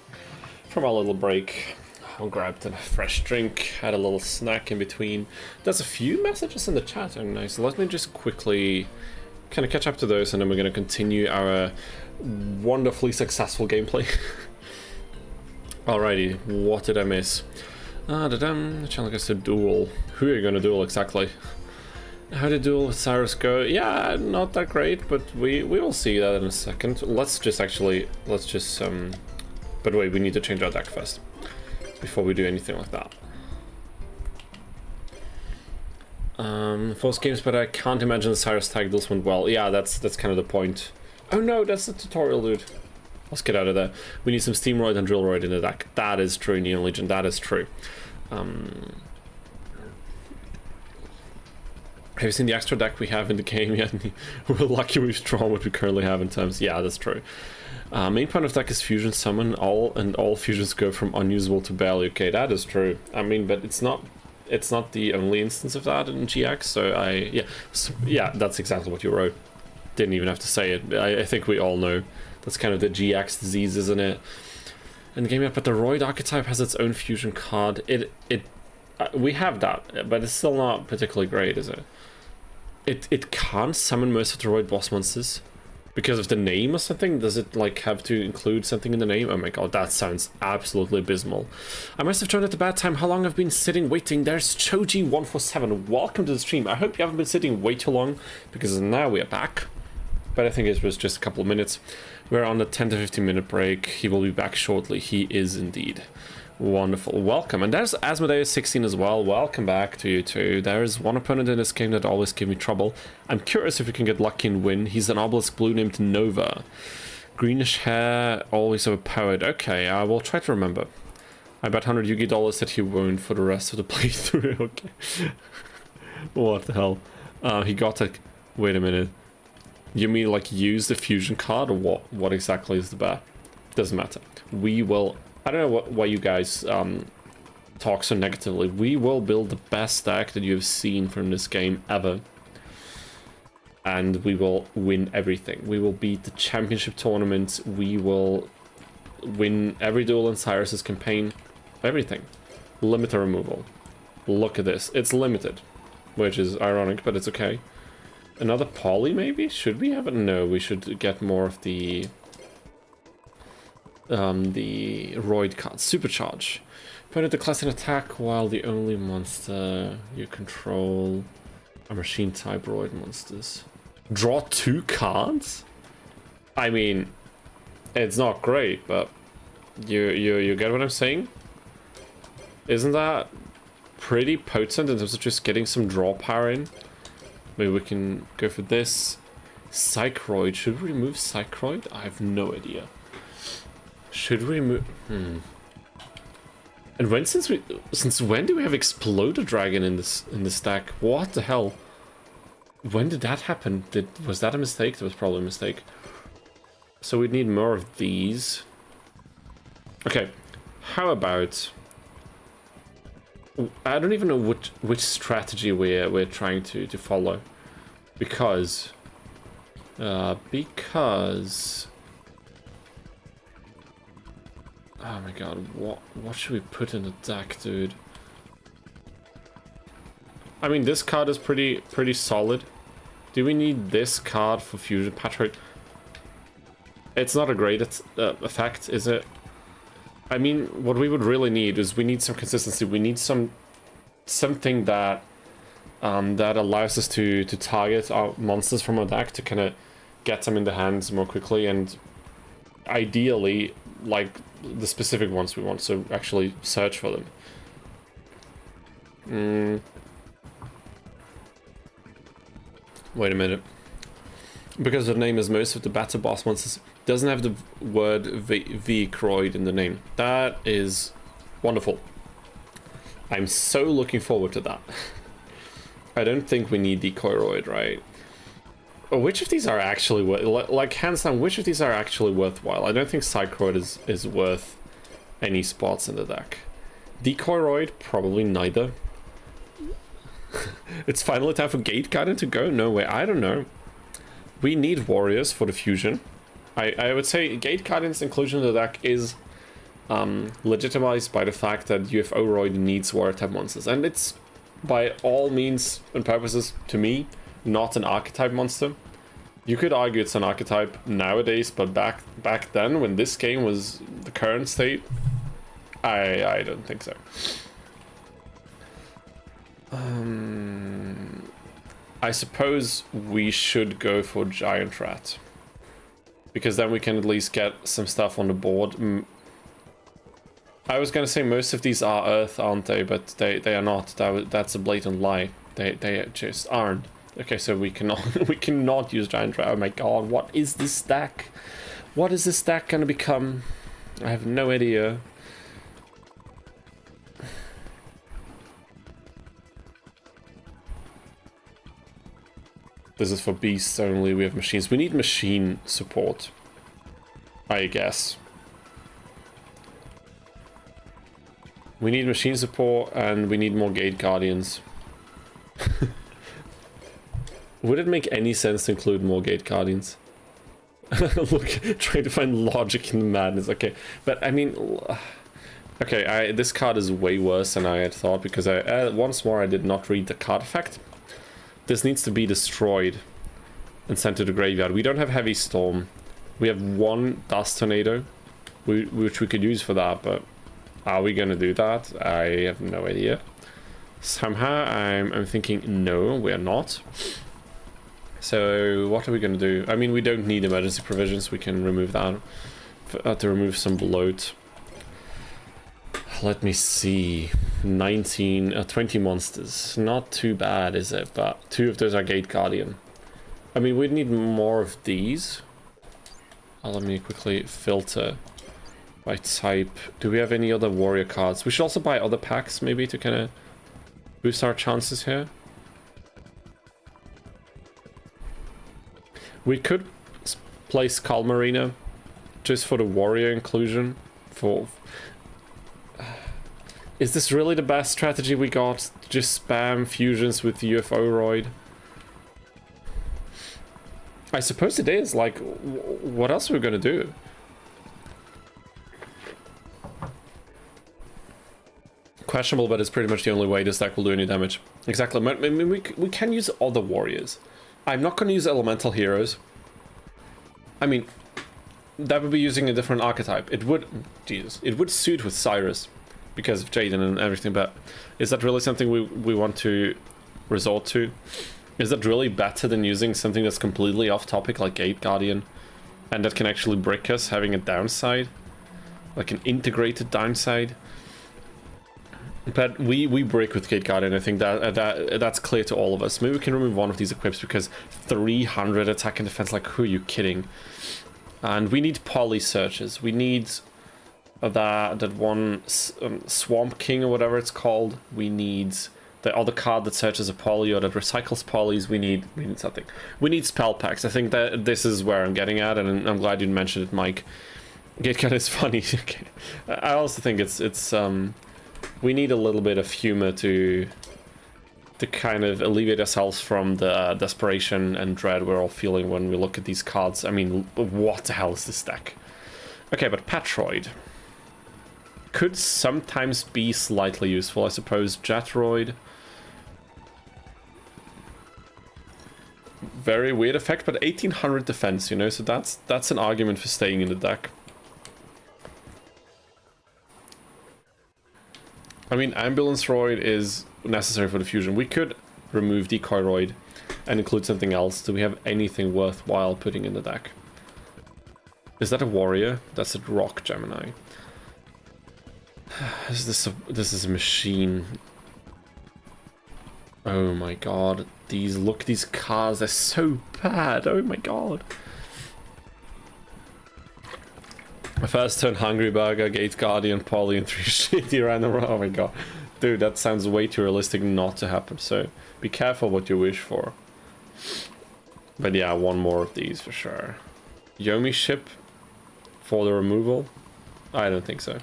from our little break. I grabbed a fresh drink, had a little snack in between. There's a few messages in the chat, oh nice. So let me just quickly kind of catch up to those, and then we're going to continue our wonderfully successful gameplay. Alrighty, what did I miss? The challenge is to duel. Who are you going to duel exactly? How did Duel with Cyrus go? Yeah, not that great, but we will see that in a second. Let's just by the way, we need to change our deck first before we do anything like that. Force games, but I can't imagine the Cyrus tag duels went well. Yeah, that's kind of the point. Oh no, that's the tutorial, dude. Let's get out of there. We need some Steamroid and Drillroid in the deck. That is true, Neon Legion, that is true. Have you seen the extra deck we have in the game yet? We're lucky we've drawn what we currently have in terms. Yeah, that's true. Main point of deck is fusion summon all fusions go from unusable to barely. Okay, that is true. I mean, but it's not the only instance of that in GX. So yeah, that's exactly what you wrote. Didn't even have to say it. I think we all know that's kind of the GX disease, isn't it? And the game, yeah, but the Roid archetype has its own fusion card. We have that, but it's still not particularly great, is it? It can't summon most of the Roid boss monsters because of the name or something. Does it like have to include something in the name? Oh my god, that sounds absolutely abysmal. I must have joined at a bad time. How long have been sitting waiting? There's Choji147. Welcome to the stream. I hope you haven't been sitting way too long, because now we are back. But I think it was just a couple of minutes. We're on a 10 to 15 minute break. He will be back shortly. He is indeed. Wonderful, welcome. And there's Asmodeus16 as well. Welcome back to you too. There's one opponent in this game that always gives me trouble. I'm curious if we can get lucky and win. He's an obelisk blue named Nova. Greenish hair, always overpowered. Okay, I will try to remember. I bet $100 Yugi that he won't for the rest of the playthrough. Okay. What the hell? He got a... Wait a minute. You mean like use the fusion card, or what? What exactly is the bet? Doesn't matter. We will... I don't know why you guys talk so negatively. We will build the best deck that you've seen from this game ever. And we will win everything. We will beat the championship tournament. We will win every duel in Cyrus's campaign. Everything. Limiter removal. Look at this. It's limited. Which is ironic, but it's okay. Another poly, maybe? Should we have it? No, we should get more of the Roid card. Supercharge. Opponent declares an attack while the only monster you control are machine type Roid monsters. Draw 2 cards? I mean, it's not great, but you get what I'm saying? Isn't that pretty potent in terms of just getting some draw power in? Maybe we can go for this. Psychroid. Should we remove Psychroid? I have no idea. Should we move? And when since when do we have Exploder Dragon in this deck? What the hell? When did that happen? Was that a mistake? That was probably a mistake. So we need more of these. Okay, how about? I don't even know which strategy we're trying to follow, because. Oh my god, what should we put in the deck, dude? I mean, this card is pretty solid. Do we need this card for Fusion Patrick? It's not a great effect, is it? I mean, what we would really need is we need some consistency. We need something that that allows us to target our monsters from our deck to kind of get them in the hands more quickly, and ideally like the specific ones we want, so actually search for them. Wait a minute. Because the name is most of the battle boss monsters, doesn't have the word V-Croid in the name. That is wonderful. I'm so looking forward to that. I don't think we need Decoyroid, right? Which of these are actually like hands down? Which of these are actually worthwhile? I don't think Psychroid is worth any spots in the deck. Decoyroid, probably neither. It's finally time for Gate Garden to go. No way. I don't know. We need warriors for the fusion. I would say Gate Guardian's inclusion in the deck is legitimized by the fact that UFO-Roid needs warrior type monsters, and it's by all means and purposes, to me, not an archetype monster. You could argue it's an archetype nowadays, but back then, when this game was the current state, I don't think so. I suppose we should go for Giant Rat, because then we can at least get some stuff on the board. I was gonna say most of these are Earth, aren't they? But they are not. That's a blatant lie. They just aren't. Okay, so we cannot use Giant Rat. Oh my god, what is this deck? What is this deck gonna become? I have no idea. This is for beasts only. We have machines. We need machine support, I guess. We need machine support and we need more Gate Guardians. Would it make any sense to include more Gate Guardians? Look, trying to find logic in the madness. Okay, but I mean, okay, this card is way worse than I had thought, because once more I did not read the card effect. This needs to be destroyed and sent to the graveyard. We don't have Heavy Storm. We have one Dust Tornado, which we could use for that, but are we gonna do that? I have no idea. Somehow I'm thinking no, we're not. So what are we gonna do? I mean, we don't need emergency provisions. We can remove that to remove some bloat. Let me see. 20 monsters. Not too bad, is it? But 2 of those are Gate Guardian. I mean, we'd need more of these. Let me quickly filter by type. Do we have any other warrior cards? We should also buy other packs, maybe, to kind of boost our chances here. We could place Calmarina just for the warrior inclusion. Is this really the best strategy we got? Just spam fusions with UFO-Roid? I suppose it is. Like, what else are we gonna do? Questionable, but it's pretty much the only way this deck will do any damage. Exactly. I mean, we can use other warriors. I'm not gonna use elemental heroes. I mean, that would be using a different archetype. It would, Jesus, it would suit with Cyrus, because of Jaden and everything, but is that really something we want to resort to? Is that really better than using something that's completely off topic like Gate Guardian, and that can actually brick us, having a downside? Like an integrated downside? But we brick with Gate Guardian. I think that's clear to all of us. Maybe we can remove one of these equips, because 300 attack and defense, like, who are you kidding? And we need poly searches. We need that one Swamp King or whatever it's called. We need the other card that searches a poly or that recycles polys. We need something. We need spell packs. I think that this is where I'm getting at, and I'm glad you mentioned it, Mike. Gate Guardian is funny. I also think it's we need a little bit of humor to kind of alleviate ourselves from the desperation and dread we're all feeling when we look at these cards. I mean, what the hell is this deck? Okay, but Patroid could sometimes be slightly useful, I suppose. Jetroid. Very weird effect, but 1800 defense, you know, so that's an argument for staying in the deck. I mean, Ambulance Roid is necessary for the fusion. We could remove Decoy Roid and include something else. Do we have anything worthwhile putting in the deck? Is that a warrior? That's a rock Gemini. This is a machine. Oh my god. Look at these cards, they're so bad. Oh my god. My first turn, Hungry Burger, Gate Guardian, Poly, and 3 shitty random. Oh my god. Dude, that sounds way too realistic not to happen, so be careful what you wish for. But yeah, one more of these for sure. Yomi ship for the removal? I don't think so.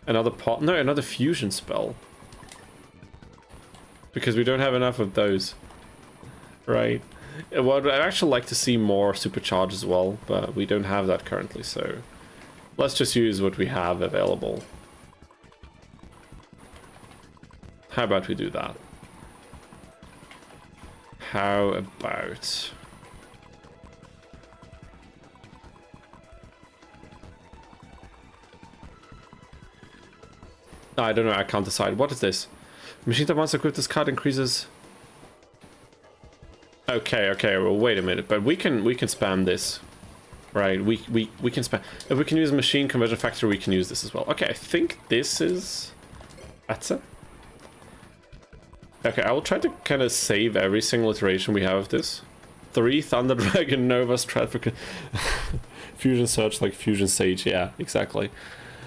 Another pot? No, another fusion spell. Because we don't have enough of those. Right. Well, I'd actually like to see more supercharge as well, but we don't have that currently, so let's just use what we have available. How about we do that? How about... I don't know, I can't decide. What is this? Machine that once equipped this card increases... Okay, well wait a minute, but we can spam this. Right, we can spam... If we can use machine conversion factor, we can use this as well. Okay, I think this is... That's it. Okay, I will try to kind of save every single iteration we have of this. 3 Thunder Dragon Nova Stratford Fusion Search like Fusion Sage, yeah, exactly.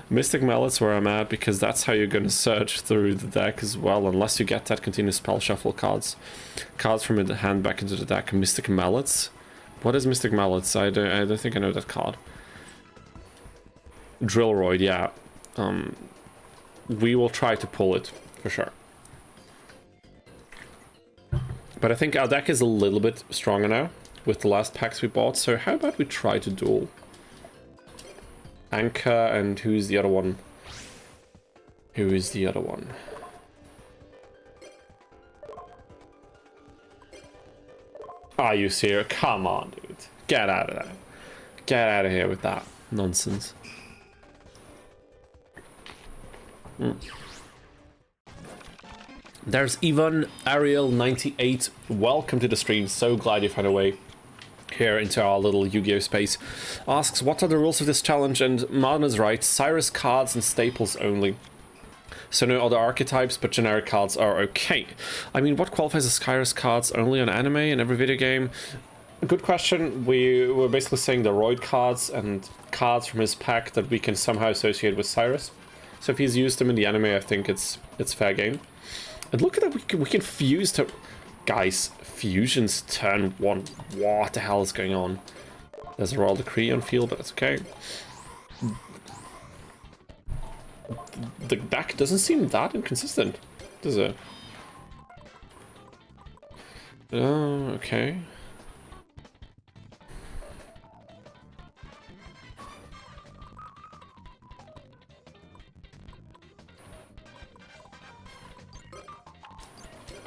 Mystic Mallet's where I'm at, because that's how you're gonna search through the deck as well, unless you get that continuous spell shuffle cards. Cards from the hand back into the deck. Mystic Mallets? What is Mystic Mallets? I don't think I know that card. Drillroid, yeah. We will try to pull it, for sure. But I think our deck is a little bit stronger now, with the last packs we bought, so how about we try to duel? Anchor, and who's the other one? Who is the other one? Are you serious? Come on, dude. Get out of there. Get out of here with that nonsense. There's Ivan Ariel 98. Welcome to the stream. So glad you found a way here into our little Yu-Gi-Oh space. Asks, what are the rules of this challenge? And Martin is right. Cyrus cards and staples only. So no other archetypes, but generic cards are okay. I mean, what qualifies as Cyrus cards only on anime in every video game? Good question. We were basically saying the Roid cards and cards from his pack that we can somehow associate with Cyrus. So if he's used them in the anime, I think it's fair game. And look at that, we can fuse to... Guys, fusions turn 1. What the hell is going on? There's a Royal Decree on field, but it's okay. The deck doesn't seem that inconsistent, does it? Oh, okay.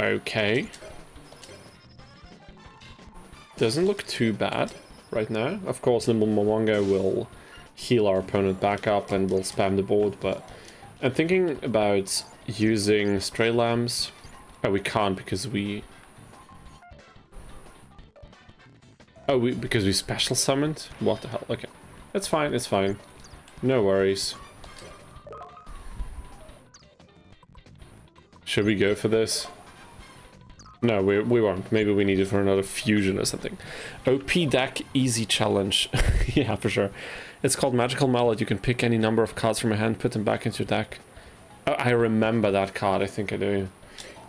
Okay. Doesn't look too bad right now. Of course, Nimble Momonga will heal our opponent back up and will spam the board, but I'm thinking about using Stray Lambs. Oh, we can't because we... Oh, because we special summoned? What the hell? Okay. It's fine, it's fine. No worries. Should we go for this? No, we won't. Maybe we need it for another fusion or something. OP deck, easy challenge. Yeah, for sure. It's called Magical Mallet. You can pick any number of cards from your hand, put them back into your deck. Oh, I remember that card. I think I do.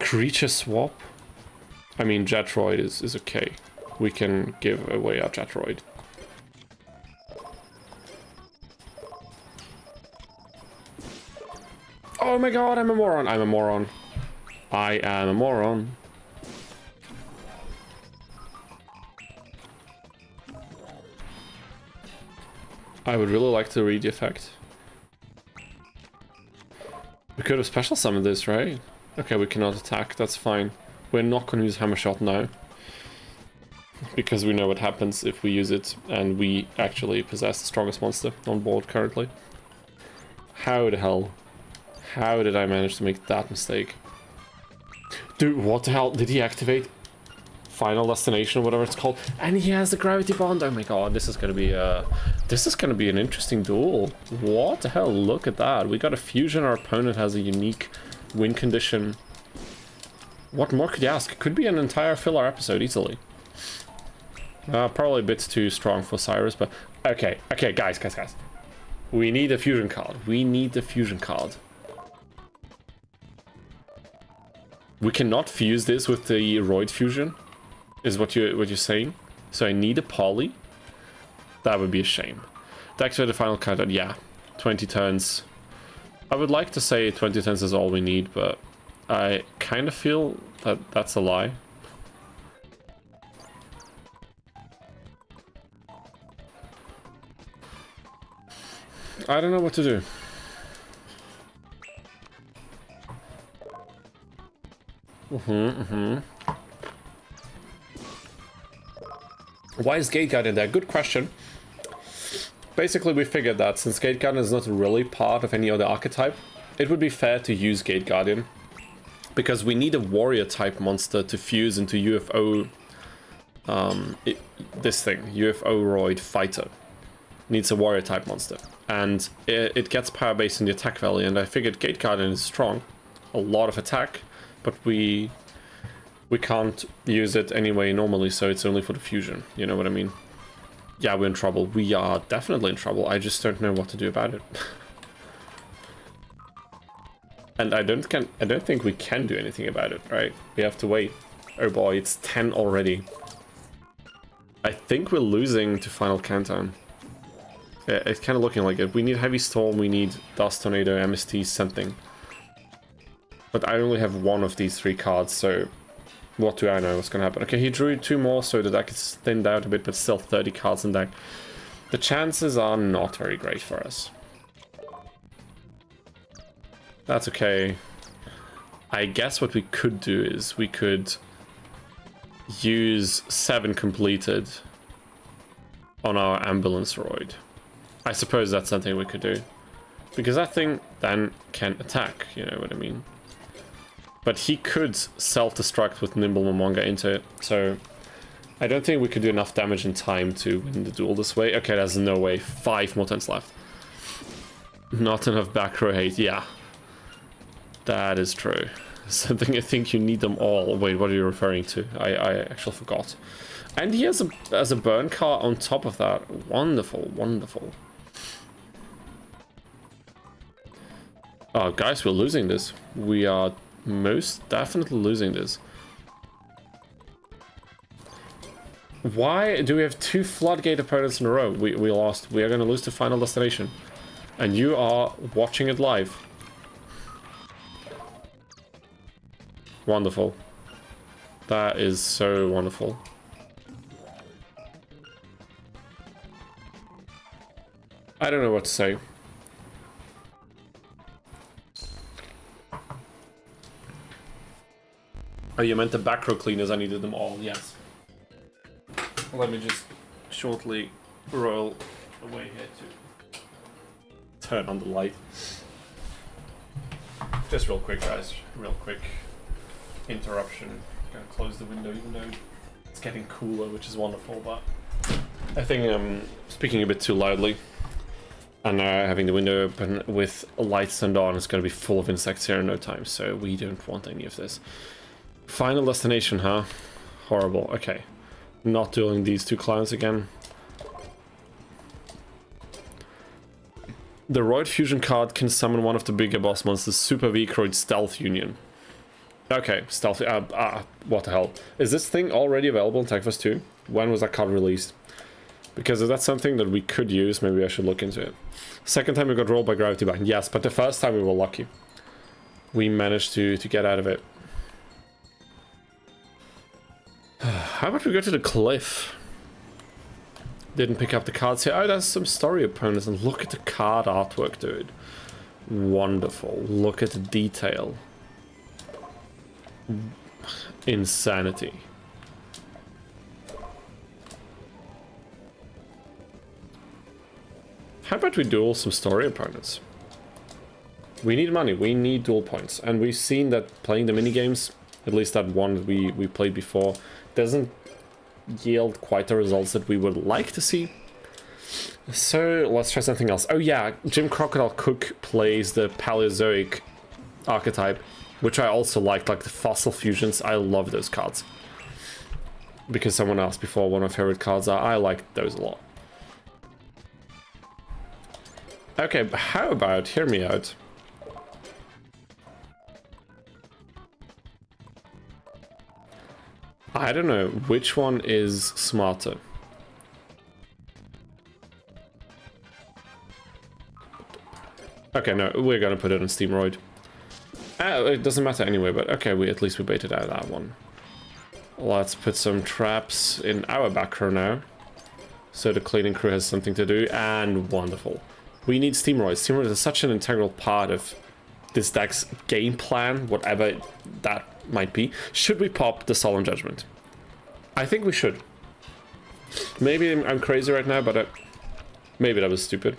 Creature swap? I mean, Jetroid is okay. We can give away our Jetroid. Oh my god, I'm a moron. I'm a moron. I am a moron. I would really like to read the effect. We could have special summoned this, right? Okay, we cannot attack, that's fine. We're not going to use Hammer Shot now. Because we know what happens if we use it, and we actually possess the strongest monster on board currently. How the hell? How did I manage to make that mistake? Dude, what the hell? Did he activate Final Destination or whatever it's called? And he has the Gravity Bond. Oh my god, this is gonna be an interesting duel. What the hell? Look at that. We got a fusion. Our opponent has a unique win condition. What more could you ask? Could be an entire filler episode easily. Probably a bit too strong for Syrus, but okay, guys. We need a fusion card. We need the fusion card. We cannot fuse this with the Roid fusion, is what you're saying. So I need a poly. That would be a shame. To activate the final countdown, yeah, 20 turns. I would like to say 20 turns is all we need, but I kind of feel that that's a lie. I don't know what to do. Why is Gate Guardian there? Good question. Basically, we figured that since Gate Guardian is not really part of any other archetype, it would be fair to use Gate Guardian. Because we need a warrior type monster to fuse into UFO... this thing, UFO-roid fighter. Needs a warrior type monster. And it gets power based in the attack value, and I figured Gate Guardian is strong. A lot of attack, but we can't use it anyway normally, so it's only for the fusion. You know what I mean? Yeah, we're in trouble. We are definitely in trouble. I just don't know what to do about it. And I don't think we can do anything about it, right? We have to wait. Oh boy, it's 10 already. I think we're losing to Final Countdown. Yeah, it's kind of looking like it. We need Heavy Storm, we need Dust Tornado, MST, something. But I only have one of these 3 cards, so what do I know what's going to happen? Okay, he drew 2 more, so the deck is thinned out a bit, but still 30 cards in deck. The chances are not very great for us. That's okay. I guess what we could do is we could use 7 completed on our ambulance roid. I suppose that's something we could do. Because that thing then can attack, you know what I mean? But he could self-destruct with Nimble Momonga into it, so I don't think we could do enough damage in time to win the duel this way. Okay, there's no way. 5 more turns left. Not enough back row hate, yeah. That is true. Something I think you need them all. Wait, what are you referring to? I actually forgot. And he has a burn card on top of that. Wonderful, wonderful. Oh, guys, we're losing this. We are most definitely losing this. Why do we have 2 Floodgate opponents in a row? We lost. We are going to lose to Final Destination. And you are watching it live. Wonderful. That is so wonderful. I don't know what to say. Oh, you meant the back row cleaners? I needed them all, yes. Let me just shortly roll away here to turn on the light. Just real quick, guys. Real quick interruption. Gonna close the window even though it's getting cooler, which is wonderful, but I think I'm speaking a bit too loudly. And having the window open with lights turned on is going to be full of insects here in no time, so we don't want any of this. Final Destination, huh? Horrible. Okay. Not dueling these 2 clowns again. The Roid Fusion card can summon one of the bigger boss monsters, Super Weak Roid Stealth Union. Okay, Stealth... what the hell? Is this thing already available in TechFest 2? When was that card released? Because if that's something that we could use, maybe I should look into it. Second time we got rolled by Gravity Bind. Yes, but the first time we were lucky. We managed to get out of it. How about we go to the cliff? Didn't pick up the cards here. Oh, there's some story opponents, and look at the card artwork, dude. Wonderful. Look at the detail. Insanity. How about we duel some story opponents? We need money, we need duel points, and we've seen that playing the minigames, at least that one that we played before, doesn't yield quite the results that we would like to see. So let's try something else. Oh yeah, Jim Crocodile Cook plays the Paleozoic archetype, which I also like the fossil fusions. I love those cards. Because someone asked before, one of my favorite cards are, I like those a lot. Okay, how about, hear me out. I don't know which one is smarter. Okay, no, we're gonna put it on Steamroid. It doesn't matter anyway, but okay, at least we baited out that one. Let's put some traps in our back row now. So the cleaning crew has something to do, and wonderful. We need Steamroids. Steamroids is such an integral part of this deck's game plan, whatever that might be. Should we pop the Solemn Judgment? I think we should. Maybe I'm crazy right now, but maybe that was stupid.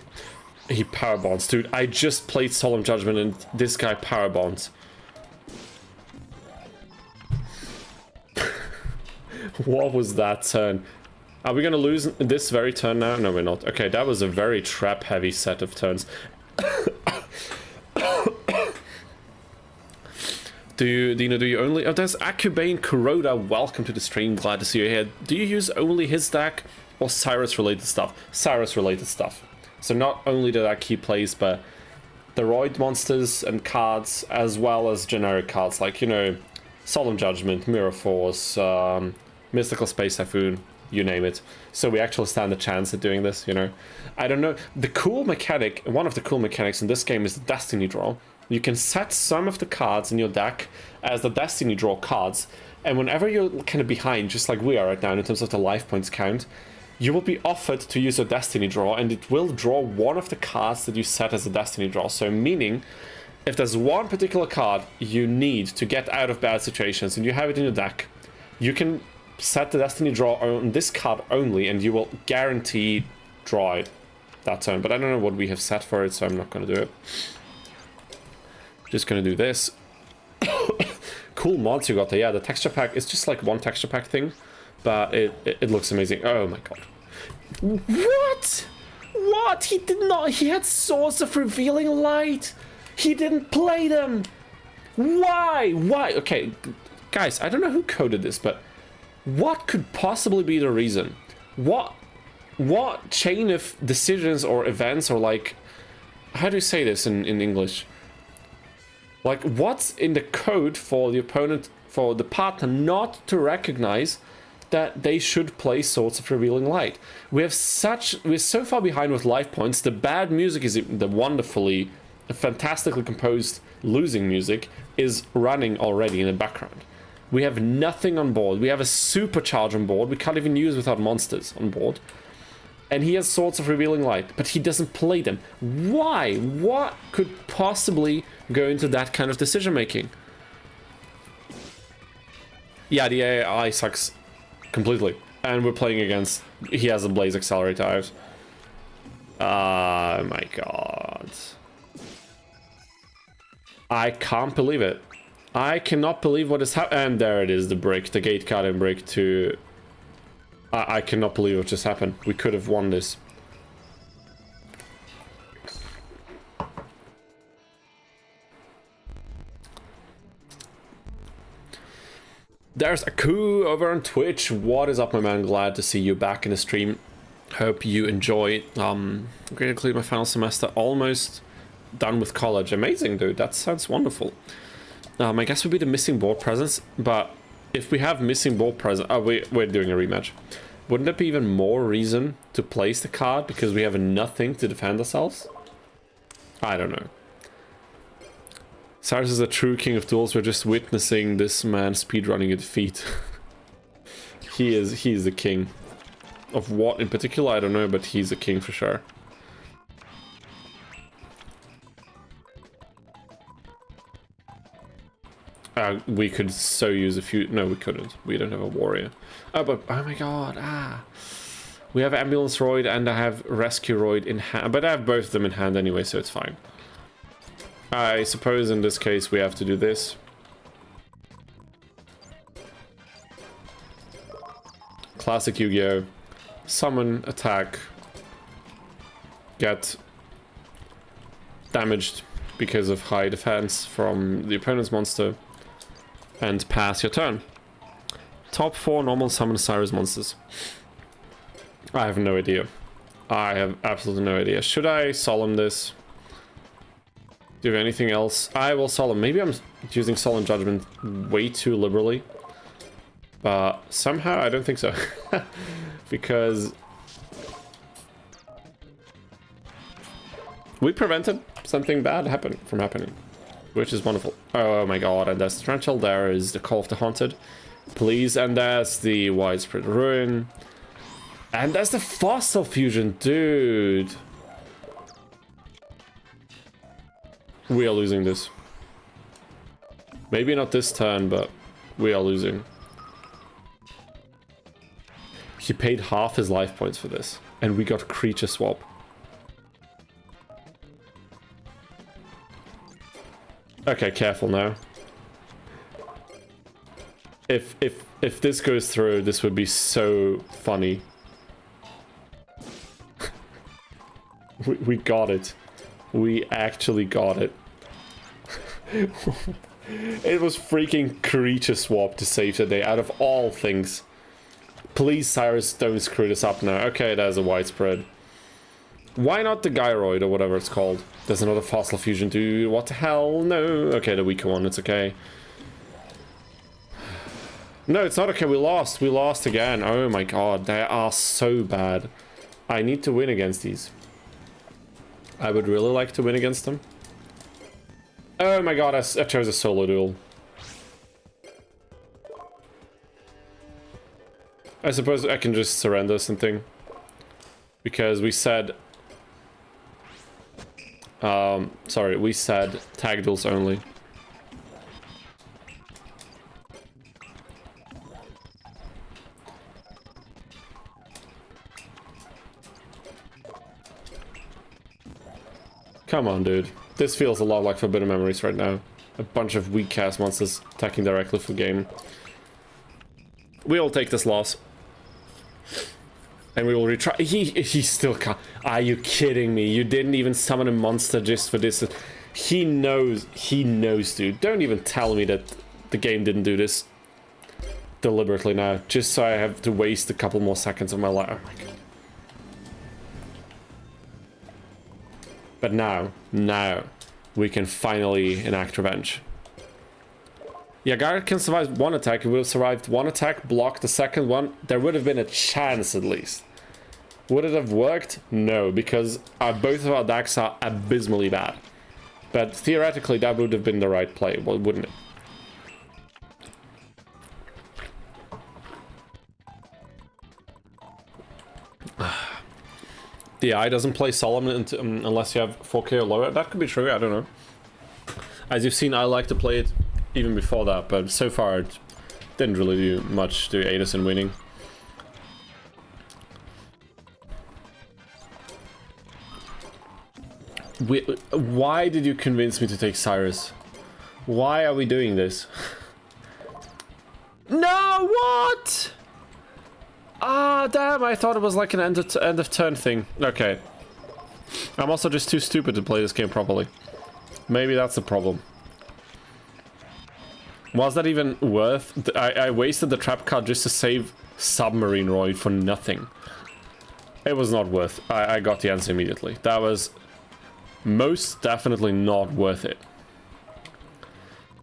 He power bonds, dude. I just played Solemn Judgment and this guy power bonds. What was that turn? Are we gonna lose this very turn now? No, we're not. Okay, that was a very trap-heavy set of turns. Do you only... Oh, there's Akubane Kuroda. Welcome to the stream. Glad to see you here. Do you use only his deck or Cyrus-related stuff? Cyrus-related stuff. So not only the deck he plays, but the Roid monsters and cards, as well as generic cards like, you know, Solemn Judgment, Mirror Force, Mystical Space Typhoon, you name it. So we actually stand a chance at doing this, you know. I don't know. The cool mechanic, one of the cool mechanics in this game is the Destiny Draw. You can set some of the cards in your deck as the Destiny Draw cards, and whenever you're kind of behind, just like we are right now in terms of the life points count, you will be offered to use a Destiny Draw, and it will draw one of the cards that you set as a Destiny Draw. So meaning, if there's one particular card you need to get out of bad situations, and you have it in your deck, you can set the Destiny Draw on this card only, and you will guarantee draw it that turn. But I don't know what we have set for it, so I'm not going to do it. Just going to do this. Cool mods you got there. Yeah, the texture pack is just like one texture pack thing, but it looks amazing. Oh my god. What? What? He did not. He had Swords of Revealing Light. He didn't play them. Why? Why? Okay, guys, I don't know who coded this, but what could possibly be the reason? What chain of decisions or events, or like, how do you say this in English? Like, what's in the code for the opponent, for the partner not to recognize that they should play Swords of Revealing Light? We're so far behind with life points. The bad music is the wonderfully, fantastically composed losing music is running already in the background. We have nothing on board. We have a supercharge on board. We can't even use without monsters on board. And he has Swords of Revealing Light, but he doesn't play them. Why? What could possibly go into that kind of decision making? Yeah, the AI sucks completely. And we're playing against... He has a Blaze Accelerator out. Oh my god. I can't believe it. I cannot believe what is happening. And there it is, the break. The gate card and break to... I cannot believe what just happened. We could have won this. There's a coup over on Twitch. What is up, my man? Glad to see you back in the stream. Hope you enjoy. Great to clear my final semester. Almost done with college. Amazing, dude. That sounds wonderful. I guess would be the missing board presence, but if we have missing board presence... Oh, we're doing a rematch. Wouldn't it be even more reason to place the card because we have nothing to defend ourselves? I don't know. Cyrus is a true king of duels. We're just witnessing this man speedrunning a defeat. He is the king. Of what in particular, I don't know, but he's a king for sure. We could so use a few... No, we couldn't. We don't have a warrior. Oh, but... Oh my god. We have Ambulance Roid and I have Rescue Roid in hand. But I have both of them in hand anyway, so it's fine. I suppose in this case we have to do this. Classic Yu-Gi-Oh! Summon, attack, get damaged because of high defense from the opponent's monster, and pass your turn. Top 4 normal summon Cyrus monsters. I have no idea. I have absolutely no idea. Should I solemn this? Do you have anything else? I will solemn. Maybe I'm using Solemn Judgment way too liberally. But somehow I don't think so. Because we prevented something bad from happening. Which is wonderful. Oh my god, and there's Tarantula, there is the Call of the Haunted. Please, and there's the Widespread Ruin. And there's the Fossil Fusion, dude. We are losing this. Maybe not this turn, but we are losing. He paid half his life points for this, and we got creature swap. Okay, careful now. If this goes through, this would be so funny. we got it. We actually got it. It was freaking creature swap to save the day, out of all things. Please, Cyrus, don't screw this up now. Okay, there's a widespread. Why not the gyroid or whatever it's called? There's another fossil fusion dude. What the hell? No. Okay, the weaker one. It's okay. No, it's not okay. We lost. We lost again. Oh my god. They are so bad. I need to win against these. I would really like to win against them. Oh my god, I chose a solo duel. I suppose I can just surrender something. Because we said... sorry, we said tag duels only. Come on, dude. This feels a lot like Forbidden Memories right now. A bunch of weak-ass monsters attacking directly for game. We all take this loss. And we will retry. He still can't. Are you kidding me? You didn't even summon a monster just for this. He knows, dude. Don't even tell me that the game didn't do this deliberately now, just so I have to waste a couple more seconds of my life. Oh my god. But now, we can finally enact revenge. Yeah, Garrett can survive one attack. He would have survived one attack, blocked the second one. There would have been a chance at least. Would it have worked? No, because both of our decks are abysmally bad. But theoretically, that would have been the right play, well, wouldn't it? The AI doesn't play Solomon unless you have 4K or lower. That could be true, I don't know. As you've seen, I like to play it even before that, but so far it didn't really do much to aid us in winning. Why did you convince me to take Syrus? Why are we doing this? No, what? Ah, damn, I thought it was like an end of turn thing. Okay. I'm also just too stupid to play this game properly. Maybe that's the problem. Was that even worth... I wasted the trap card just to save Submarine Roid for nothing. It was not worth... I got the answer immediately. That was most definitely not worth it.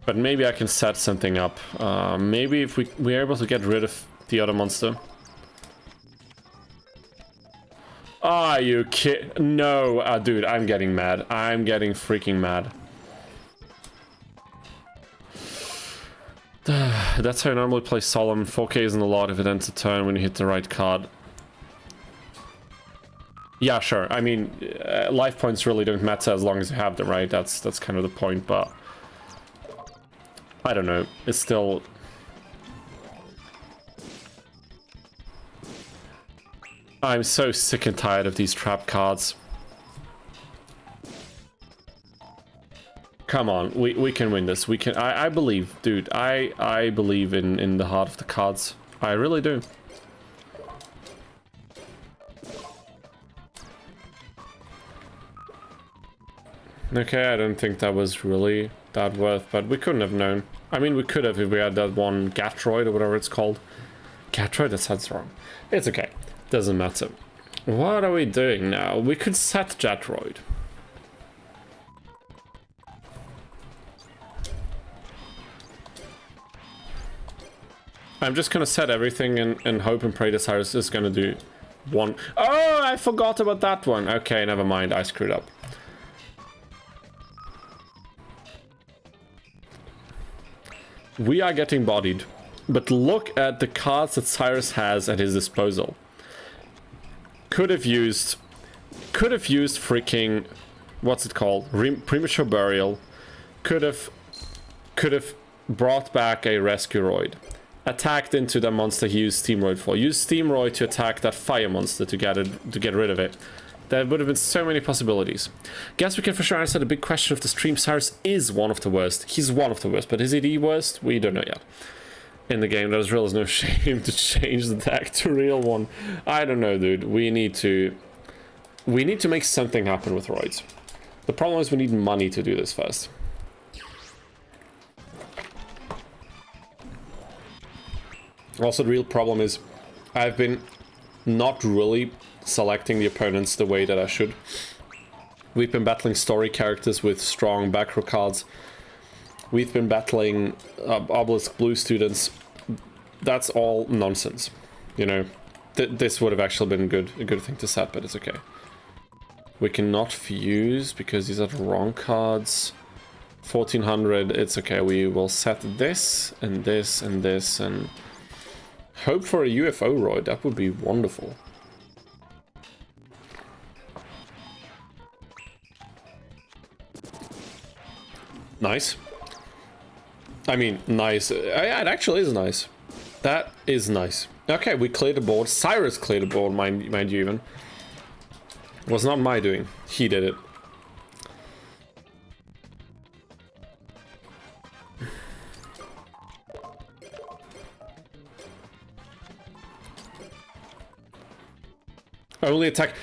But maybe I can set something up. Maybe if we're able to get rid of the other monster. Are you kidding? No, dude, I'm getting mad. I'm getting freaking mad. That's how I normally play Solemn. 4K isn't a lot if it ends a turn when you hit the right card. Yeah, sure. I mean, life points really don't matter as long as you have them, right? That's kind of the point, but... I don't know. It's still... I'm so sick and tired of these trap cards. Come on, we can win this. We can. I believe, dude. I believe in the heart of the cards. I really do. Okay, I don't think that was really that worth, but we couldn't have known. I mean, we could have if we had that one Gatroid or whatever it's called. Gatroid? That sounds wrong. It's okay. Doesn't matter. What are we doing now? We could set Gatroid. I'm just gonna set everything and hope and pray that Cyrus is gonna do one. Oh, I forgot about that one. Okay, never mind. I screwed up. We are getting bodied. But look at the cards that Cyrus has at his disposal. Could have used freaking what's it called? Premature burial. Could have brought back a rescue roid. Attacked into the monster he used Steamroid for. Used Steamroid to attack that fire monster to get rid of it. There would have been so many possibilities. Guess we can for sure answer the big question of the stream. Cyrus is one of the worst. He's one of the worst, but is he the worst? We don't know yet. In the game, there's really no shame to change the deck to real one. I don't know, dude. We need to make something happen with roids. The problem is we need money to do this first. Also, the real problem is I've been not really selecting the opponents the way that I should. We've been battling story characters with strong back row cards. We've been battling Obelisk Blue students. That's all nonsense. You know, this would have actually been a good thing to set, but it's okay. We cannot fuse because these are the wrong cards. 1400, it's okay. We will set this and this and this and hope for a UFO roid. That would be wonderful. Nice. I mean, nice. Yeah, it actually is nice. That is nice. Okay, we cleared the board. Cyrus cleared the board, mind you even. It was not my doing. He did it. Only attack.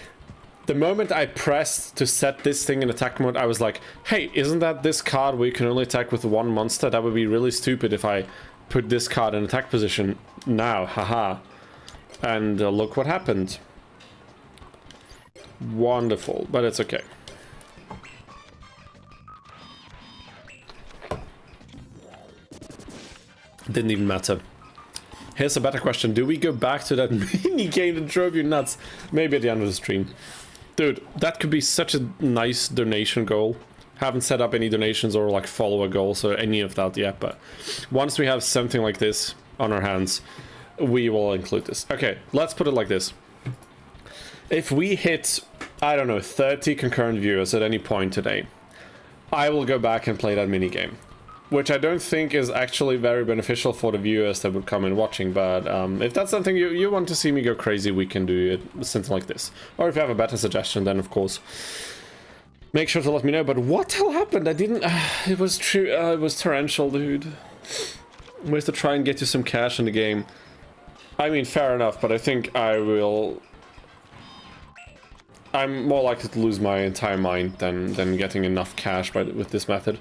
The moment I pressed to set this thing in attack mode, I was like, hey, isn't that this card where you can only attack with one monster? That would be really stupid if I put this card in attack position now, haha. And look what happened. Wonderful, but it's okay. Didn't even matter. Here's a better question. Do we go back to that mini game that drove you nuts? Maybe at the end of the stream. Dude, that could be such a nice donation goal. Haven't set up any donations or like follower goals or any of that yet, but once we have something like this on our hands, we will include this. Okay, let's put it like this. If we hit, I don't know, 30 concurrent viewers at any point today, I will go back and play that mini game. Which I don't think is actually very beneficial for the viewers that would come in watching, but if that's something you want to see me go crazy, we can do it, something like this. Or if you have a better suggestion, then of course, make sure to let me know. But what the hell happened? I didn't... it was true. It was torrential, dude. We have to try and get you some cash in the game. I mean, fair enough, but I think I will... I'm more likely to lose my entire mind than getting enough cash with this method.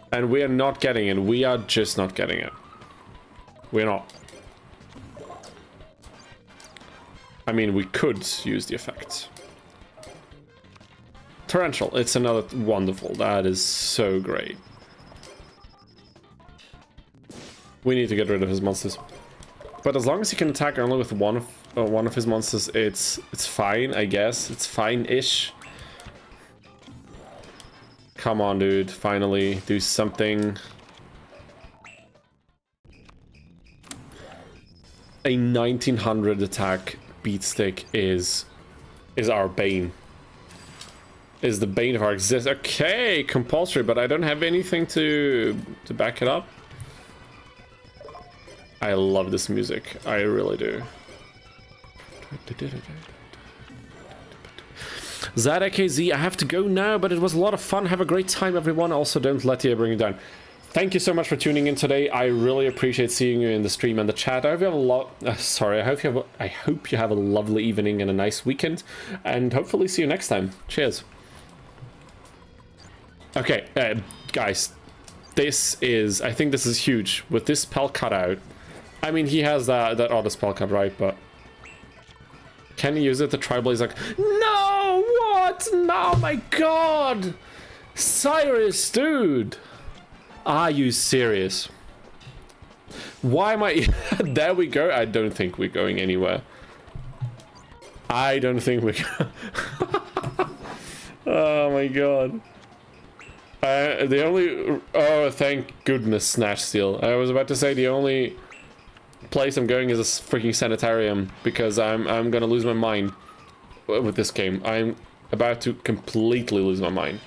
And we are not getting it. We are just not getting it. We're not. I mean, we could use the effects. Torrential. It's another wonderful. That is so great. We need to get rid of his monsters. But as long as he can attack only with one of his monsters, it's fine, I guess. It's fine-ish. Come on, dude. Finally, do something. A 1900 attack beatstick is our bane. Is the bane of our existence. Okay, compulsory, but I don't have anything to back it up. I love this music. I really do. ZAKZ, I have to go now, but it was a lot of fun. Have a great time, everyone. Also, don't let you bring you down. Thank you so much for tuning in today. I really appreciate seeing you in the stream and the chat. I hope you have I hope you have a lovely evening and a nice weekend, and hopefully see you next time. Cheers. Okay, guys, I think this is huge. With this spell cut out, I mean, he has that auto spell cut, right? But can he use it? The tribal is like, no, what? No, my God, Cyrus, dude, are you serious? Why am I? There we go. I don't think we're going anywhere. I don't think we're. Oh my God. The only... Oh, thank goodness, Snatch Steel. I was about to say the only place I'm going is a freaking sanitarium, because I'm gonna lose my mind with this game. About to completely lose my mind.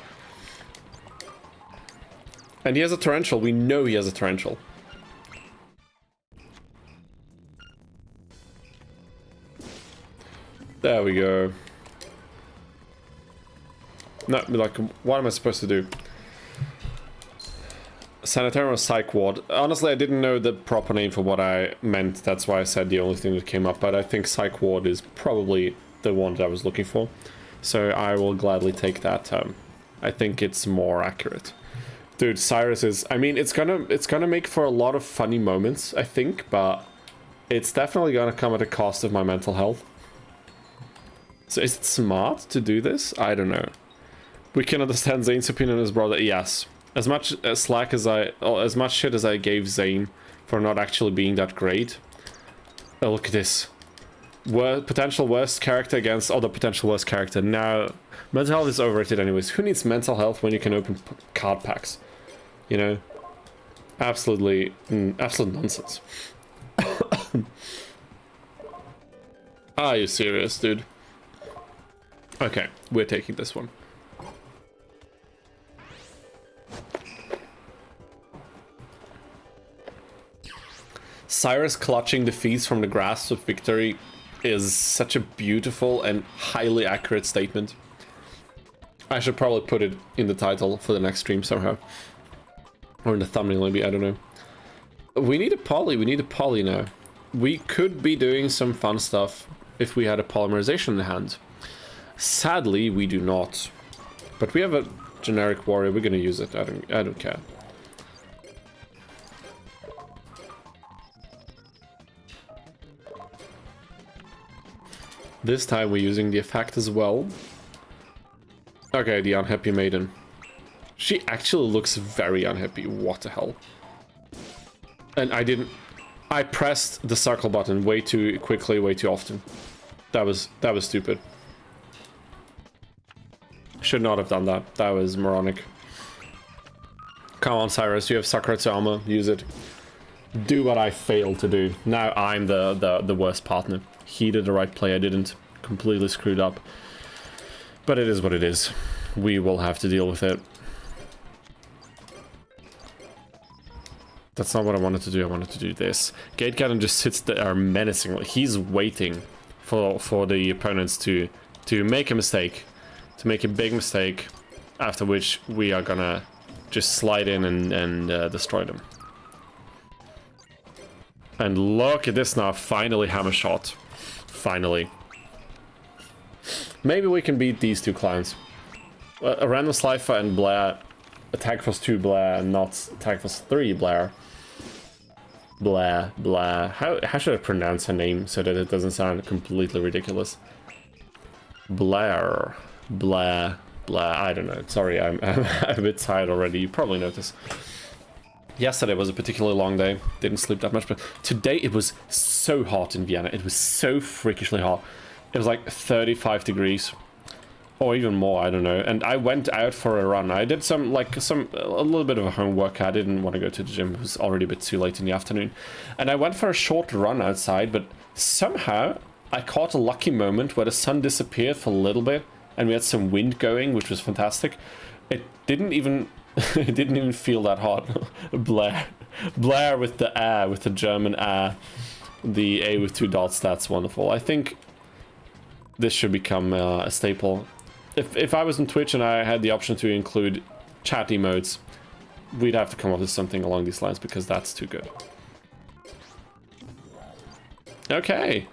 And he has a torrential. We know he has a torrential. There we go. No, like, what am I supposed to do? Sanitarium or Psych Ward. Honestly, I didn't know the proper name for what I meant. That's why I said the only thing that came up. But I think Psych Ward is probably the one that I was looking for. So I will gladly take that. I think it's more accurate. Dude, Cyrus is... I mean, it's gonna make for a lot of funny moments, I think. But it's definitely gonna come at a cost of my mental health. So is it smart to do this? I don't know. We can understand Zane's opinion on his brother. Yes. As much slack as as much shit as I gave Zane for not actually being that great. Oh, look at this. Potential worst character against other potential worst character. Now, mental health is overrated anyways. Who needs mental health when you can open card packs? You know? Absolutely, absolute nonsense. Are you serious, dude? Okay, we're taking this one. Cyrus clutching the feast from the grasp of victory is such a beautiful and highly accurate statement. I should probably put it in the title for the next stream somehow. Or in the thumbnail maybe, I don't know. We need a poly now. We could be doing some fun stuff if we had a polymerization in hand. Sadly, we do not. But we have a generic warrior, we're gonna use it, I don't care. This time we're using the effect as well. Okay, the unhappy maiden. She actually looks very unhappy. What the hell? And I pressed the circle button way too quickly, way too often. That was stupid. Should not have done that. That was moronic. Come on, Cyrus, you have Sakura's armor. Use it. Do what I failed to do. Now I'm the worst partner. He did the right play, I didn't. Completely screwed up. But it is what it is. We will have to deal with it. That's not what I wanted to do. I wanted to do this. Gate Cannon just sits there menacingly. He's waiting for the opponents to make a mistake. To make a big mistake. After which we are gonna just slide in and destroy them. And look at this now. Finally hammer shot. Finally. Maybe we can beat these two clowns. A random Slifer and Blair. Attack force 2 Blair and not attack force 3 Blair. Blair. How should I pronounce her name so that it doesn't sound completely ridiculous? Blair. I don't know. Sorry, I'm a bit tired already. You probably noticed. Yesterday was a particularly long day. Didn't sleep that much, but today it was so hot in Vienna. It was so freakishly hot. It was like 35 degrees. Or even more, I don't know. And I went out for a run. I did a little bit of a home workout. I didn't want to go to the gym. It was already a bit too late in the afternoon. And I went for a short run outside, but somehow I caught a lucky moment where the sun disappeared for a little bit and we had some wind going, which was fantastic. It didn't even it didn't even feel that hot. Blair with the A, with the German A. The A with 2 dots, that's wonderful. I think this should become a staple. If I was on Twitch and I had the option to include chat emotes, we'd have to come up with something along these lines because that's too good. Okay.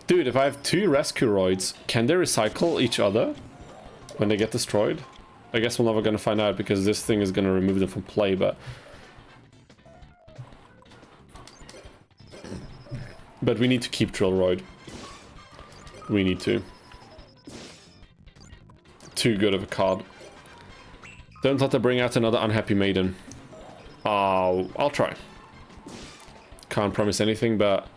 Dude, if I have 2 rescueroids, can they recycle each other when they get destroyed? I guess we're never gonna find out because this thing is gonna remove them from play, but we need to keep Drillroid. We need to. Too good of a card. Don't let her bring out another unhappy maiden. I'll try. Can't promise anything, but...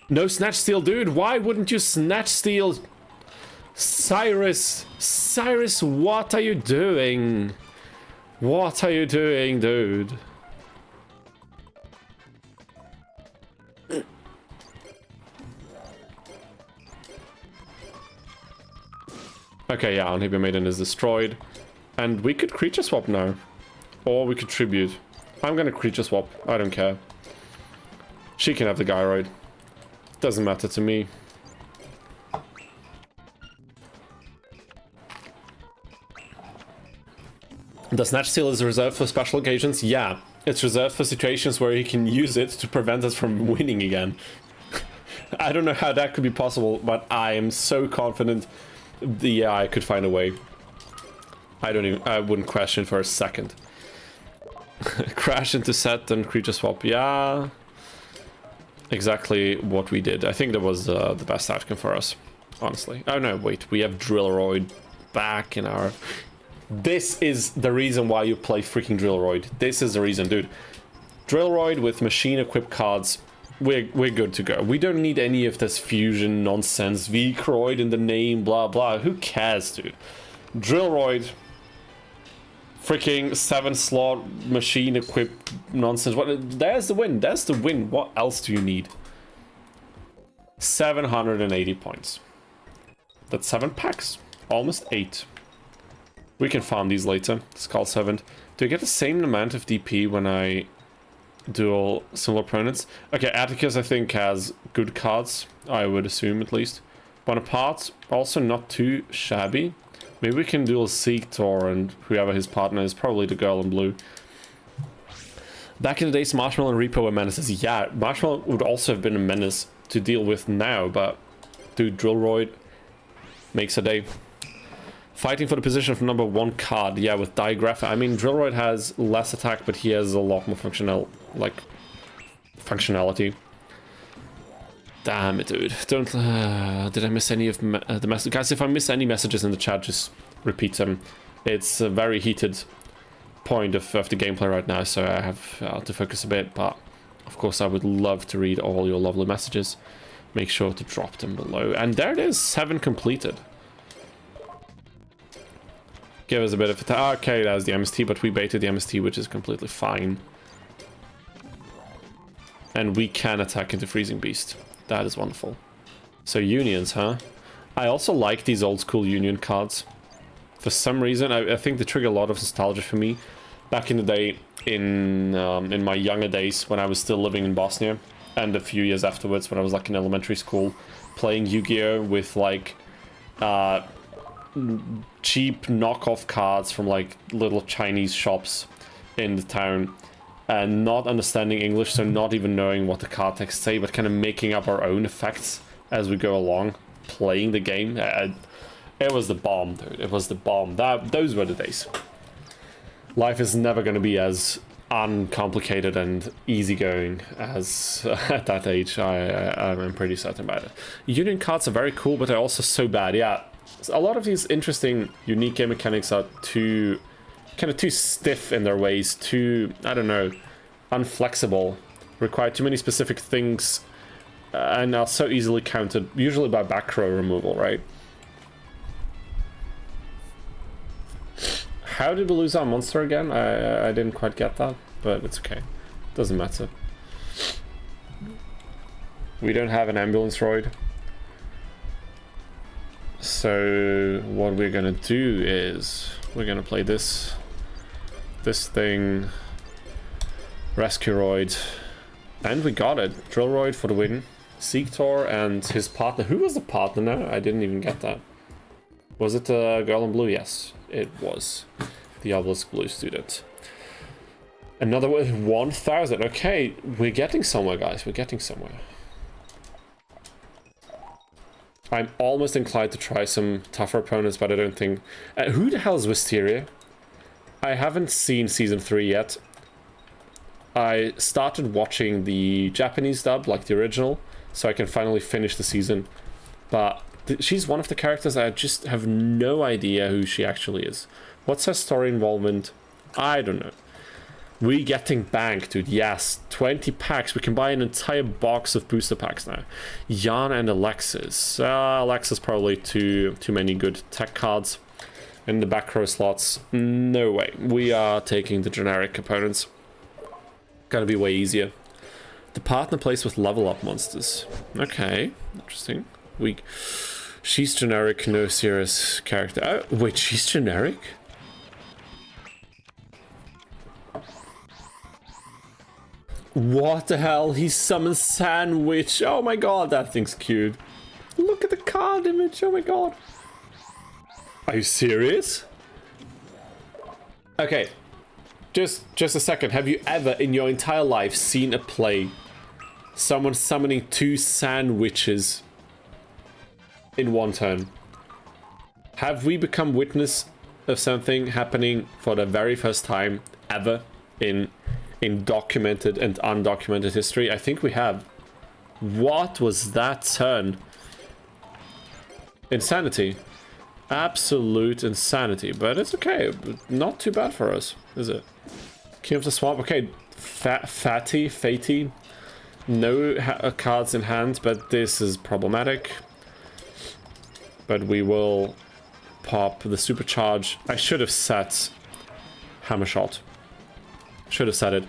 No snatch steal, dude! Why wouldn't you snatch steal? Cyrus! Cyrus, what are you doing? What are you doing, dude? Okay, yeah, Unhappy Maiden is destroyed. And we could creature swap now. Or we could tribute. I'm gonna creature swap. I don't care. She can have the gyroid. Doesn't matter to me. The Snatch Seal is reserved for special occasions? Yeah. It's reserved for situations where he can use it to prevent us from winning again. I don't know how that could be possible, but I am so confident the AI could find a way. I wouldn't question for a second. Crash into set and creature swap. Yeah. Exactly what we did. I think that was the best outcome for us, honestly. Oh no, wait. We have Drillroid back in our... This is the reason why you play freaking Drillroid. This is the reason, dude. Drillroid with machine-equipped cards, we're good to go. We don't need any of this fusion nonsense. V-Croid in the name, blah, blah. Who cares, dude? Drillroid... Freaking 7-slot machine-equipped nonsense. What? There's the win. There's the win. What else do you need? 780 points. That's 7 packs. Almost 8. We can farm these later. Skull 7. Do I get the same amount of DP when I duel similar opponents? Okay, Atticus I think has good cards. I would assume at least. Bonaparte also not too shabby. Maybe we can duel Seektor and whoever his partner is, probably the girl in blue. Back in the days, Marshmallow and Repo were menaces. Yeah, Marshmallow would also have been a menace to deal with now, but dude, Drillroid makes a day. Fighting for the position of #1 card, yeah, with Digraph. I mean, Drillroid has less attack, but he has a lot more functionality. Damn it, dude. Don't... did I miss any of the messages? Guys, if I miss any messages in the chat, just repeat them. It's a very heated point of the gameplay right now, so I have to focus a bit. But, of course, I would love to read all your lovely messages. Make sure to drop them below. And there it is, 7 completed. Give us a bit of a... Okay, that's the MST, but we baited the MST, which is completely fine. And we can attack into Freezing Beast. That is wonderful. So unions, huh? I also like these old school union cards. For some reason, I think they trigger a lot of nostalgia for me. Back in the day, in my younger days, when I was still living in Bosnia, and a few years afterwards, when I was like in elementary school, playing Yu-Gi-Oh! With like cheap knockoff cards from like little Chinese shops in the town. And not understanding English, so not even knowing what the card texts say, but kind of making up our own effects as we go along, playing the game. It was the bomb, dude. It was the bomb. Those were the days. Life is never going to be as uncomplicated and easygoing as at that age. I'm pretty certain about it. Union cards are very cool, but they're also so bad. Yeah, a lot of these interesting, unique game mechanics are too... kind of too stiff in their ways, too, I don't know, unflexible, require too many specific things, and are so easily countered, usually by back row removal, right? How did we lose our monster again? I didn't quite get that, but it's okay. Doesn't matter. We don't have an ambulance droid. So what we're gonna do is we're gonna play this thing, Rescueroid, and we got it. Drillroid for the win. Seektor and his partner. Who was the partner now? I didn't even get that. Was it a girl in blue? Yes, it was. The Obelisk Blue student. Another 1,000. Okay, we're getting somewhere, guys. We're getting somewhere. I'm almost inclined to try some tougher opponents, but I don't think... who the hell is Wisteria? I haven't seen Season 3 yet. I started watching the Japanese dub, like the original, so I can finally finish the season. But she's one of the characters I just have no idea who she actually is. What's her story involvement? I don't know. We getting banked, dude. Yes, 20 packs. We can buy an entire box of booster packs now. Jan and Alexis. Alexis probably too many good tech cards in the back row slots. No way. We are taking the generic opponents. Gotta be way easier. The partner plays with level up monsters. Okay, interesting. She's generic, no Syrus character. Oh, wait, she's generic? What the hell? He summons Sandwich. Oh my god, that thing's cute. Look at the card image. Oh my god. Are you serious? Okay. Just a second. Have you ever in your entire life seen a play? Someone summoning 2 sandwiches in one turn. Have we become witness of something happening for the very first time ever in documented and undocumented history? I think we have. What was that turn? Insanity. Absolute insanity. But it's okay. Not too bad for us, is it? King of the Swamp. Okay. Fatty. No cards in hand, but this is problematic. But we will pop the supercharge. I should have set Hammer Shot. Should have said it.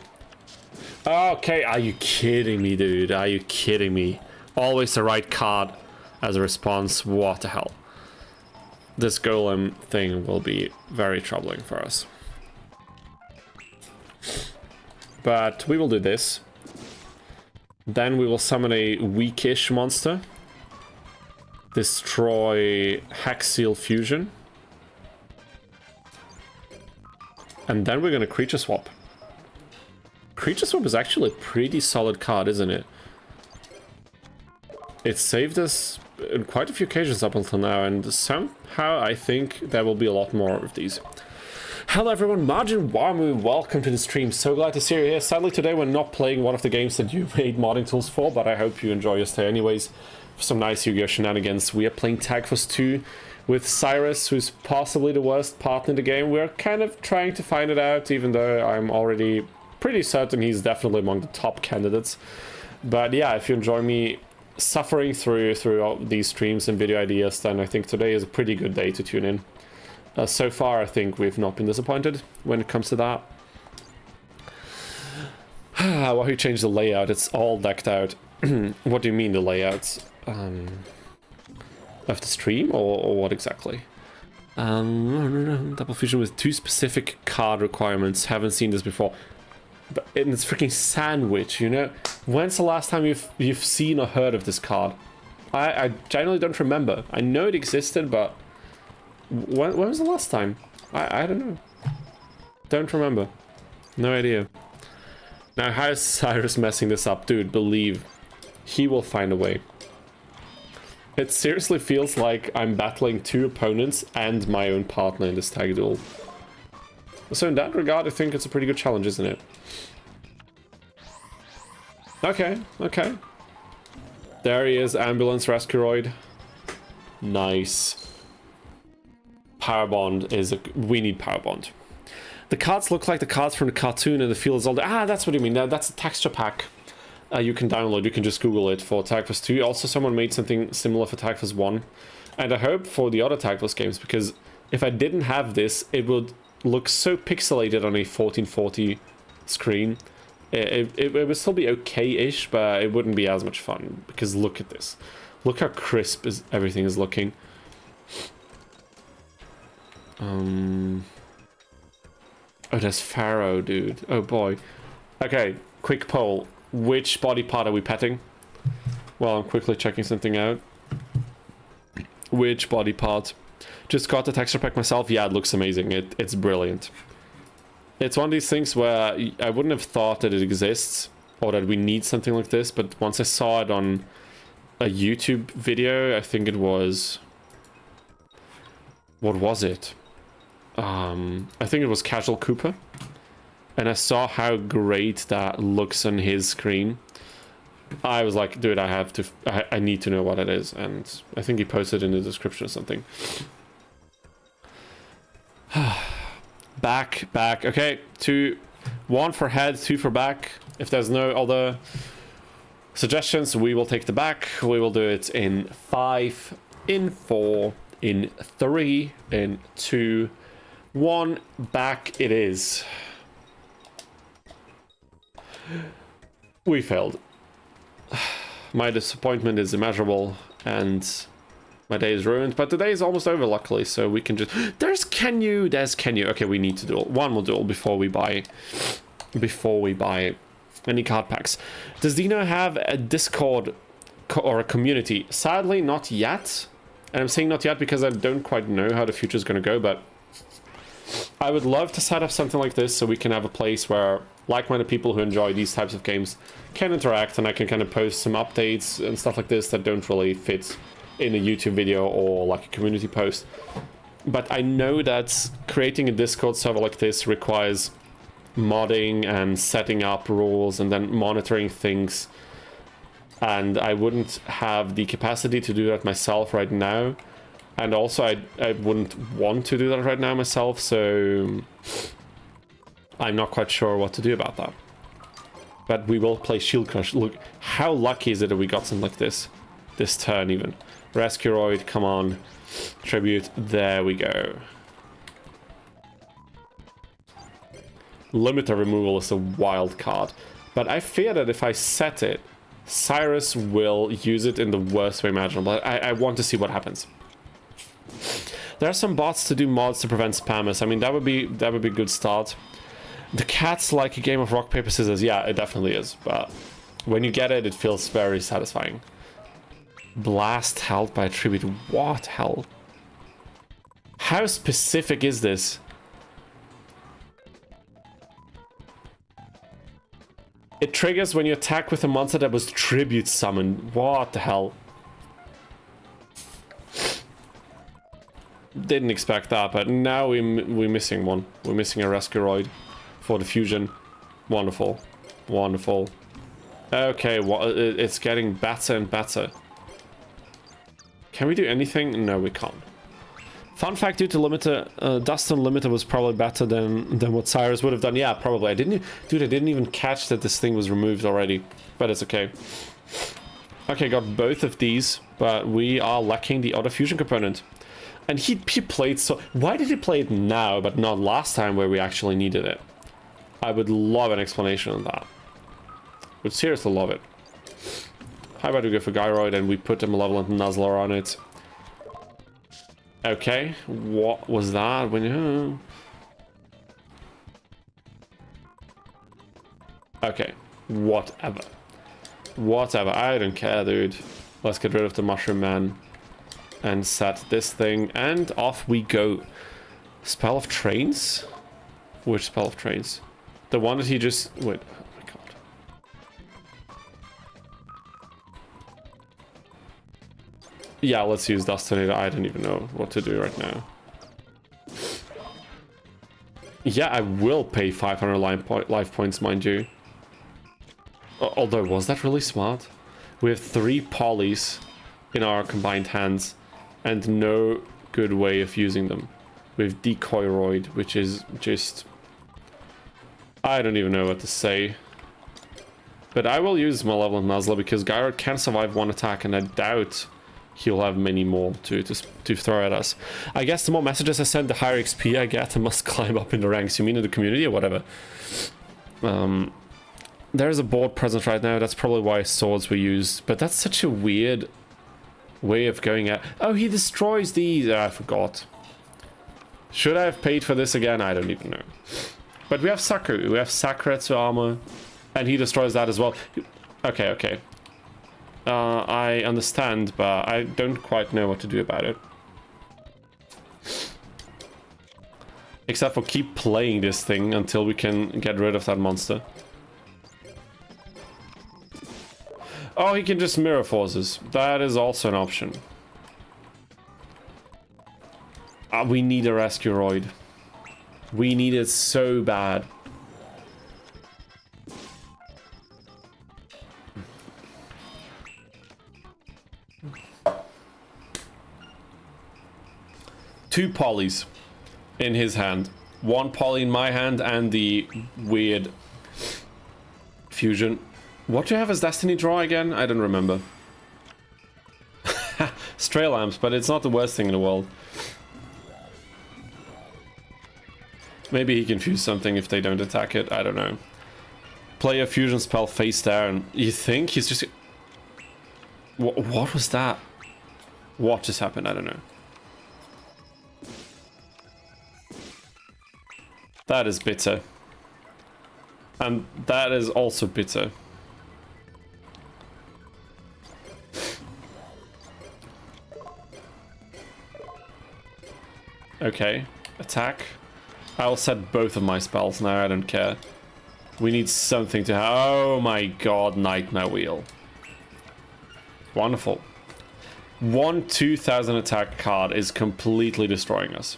Okay, are you kidding me, dude? Are you kidding me? Always the right card as a response. What the hell? This golem thing will be very troubling for us. But we will do this. Then we will summon a weakish monster. Destroy Haxseal Fusion. And then we're going to Creature Swap. Creature Swap is actually a pretty solid card, isn't it? It saved us in quite a few occasions up until now, and somehow I think there will be a lot more of these. Hello everyone, Margin Warmu, welcome to the stream. So glad to see you here. Sadly today we're not playing one of the games that you made modding tools for, but I hope you enjoy your stay anyways. For some nice Yu-Gi-Oh! Shenanigans, we are playing Tag Force 2 with Cyrus, who's possibly the worst partner in the game. We're kind of trying to find it out, even though I'm already pretty certain he's definitely among the top candidates. But yeah, if you enjoy me suffering through all these streams and video ideas, then I think today is a pretty good day to tune in. So far, I think we've not been disappointed when it comes to that. Why you changed the layout? It's all decked out. What do you mean the layouts? Of the stream, or what exactly? Double fusion with 2 specific card requirements. Haven't seen this before. But it's freaking Sandwich, you know? When's the last time you've seen or heard of this card? I genuinely don't remember. I know it existed, but when was the last time? I don't know. Don't remember. No idea. Now, how is Cyrus messing this up? Dude, believe. He will find a way. It seriously feels like I'm battling 2 opponents and my own partner in this tag duel. So in that regard, I think it's a pretty good challenge, isn't it? Okay. There he is, Ambulance Rescueroid. Nice. Power Bond is we need Power Bond. The cards look like the cards from the cartoon and the feel is all... that's what you mean. That's a texture pack you can download. You can just Google it for Tag Force 2. Also, someone made something similar for Tag Force 1. And I hope for the other Tag Force games, because if I didn't have this, it would look so pixelated on a 1440 screen. It would still be okay-ish, but it wouldn't be as much fun. Because look at this. Look how crisp everything is looking. Oh, there's Pharaoh, dude. Oh boy. Okay, quick poll. Which body part are we petting? Well, I'm quickly checking something out. Which body part? Just got the texture pack myself. Yeah, it looks amazing. It's brilliant. It's one of these things where I wouldn't have thought that it exists or that we need something like this, but once I saw it on a YouTube video, I think it was... What was it? I think it was Casual Cooper, and I saw how great that looks on his screen. I was like, dude, I need to know what it is, and I think he posted in the description or something. Back, okay, 1 for head, 2 for back. If there's no other suggestions, we will take the back. We will do it in 5, in 4, in 3, in 2, 1, back it is. We failed. My disappointment is immeasurable, and My day is ruined, but the day is almost over, luckily, so we can just... There's Kenyu! There's Kenyu. Okay, we need to duel. One more duel before we buy any card packs. Does Dino have a Discord or a community? Sadly, not yet. And I'm saying not yet because I don't quite know how the future is going to go, but I would love to set up something like this so we can have a place where like-minded people who enjoy these types of games can interact, and I can kind of post some updates and stuff like this that don't really fit in a YouTube video or like a community post. But I know that creating a Discord server like this requires modding and setting up rules and then monitoring things, and I wouldn't have the capacity to do that myself right now, and also I wouldn't want to do that right now myself, so I'm not quite sure what to do about that. But we will play Shield Crush. Look, how lucky is it that we got something like this turn even. Rescueroid, come on. Tribute, there we go. Limiter removal is a wild card, but I fear that if I set it, Cyrus will use it in the worst way imaginable. I want to see what happens. There are some bots to do mods to prevent spammers. I mean, that would be a good start. The cat's like a game of rock, paper, scissors. Yeah, it definitely is, but when you get it, it feels very satisfying. Blast held by a tribute. What hell? How specific is this? It triggers when you attack with a monster that was tribute summoned. What the hell? Didn't expect that, but now we're missing one. We're missing a Rescueroid for the fusion. Wonderful. Wonderful. Okay, well, it's getting better and better. Can we do anything? No, we can't. Fun fact, due to limiter, Dustin limiter was probably better than what Cyrus would have done. Yeah, probably. I didn't even catch that this thing was removed already, but it's okay. Okay, got both of these, but we are lacking the other fusion component. And he played so... Why did he play it now, but not last time where we actually needed it? I would love an explanation on that. Would seriously love it. How about we go for Gyroid and we put a Malevolent Nuzzler on it? Okay, what was that? When okay, whatever. Whatever, I don't care, dude. Let's get rid of the Mushroom Man and set this thing, and off we go. Spell of Trains? Which Spell of Trains? The one that he just... Wait, oh my god. Yeah, let's use Dustinator. I don't even know what to do right now. Yeah, I will pay 500 life points, mind you. Although, was that really smart? We have 3 polys in our combined hands and no good way of using them. We have Decoyroid, which is just... I don't even know what to say. But I will use Malevolent Nuzzler because Gyroid can survive 1 attack, and I doubt he'll have many more to throw at us. I guess the more messages I send, the higher XP I get. I must climb up in the ranks. You mean in the community or whatever? There's a board present right now. That's probably why swords were used. But that's such a weird way of going at... Oh, he destroys these. I forgot. Should I have paid for this again? I don't even know. But we have Saku. We have Sakuretsu armor. And he destroys that as well. Okay, okay. I understand, but I don't quite know what to do about it. Except for keep playing this thing until we can get rid of that monster. Oh, he can just mirror forces. That is also an option. We need a Rescueroid. We need it so bad. Two polys in his hand. 1 poly in my hand and the weird fusion. What do you have as Destiny draw again? I don't remember. Stray lamps, but it's not the worst thing in the world. Maybe he can fuse something if they don't attack it. I don't know. Play a fusion spell face down. You think he's just... What was that? What just happened? I don't know. That is bitter. And that is also bitter. Okay, attack. I'll set both of my spells now, I don't care. We need something to have. Oh my god, Nightmare Wheel. Wonderful. 2000 attack card is completely destroying us.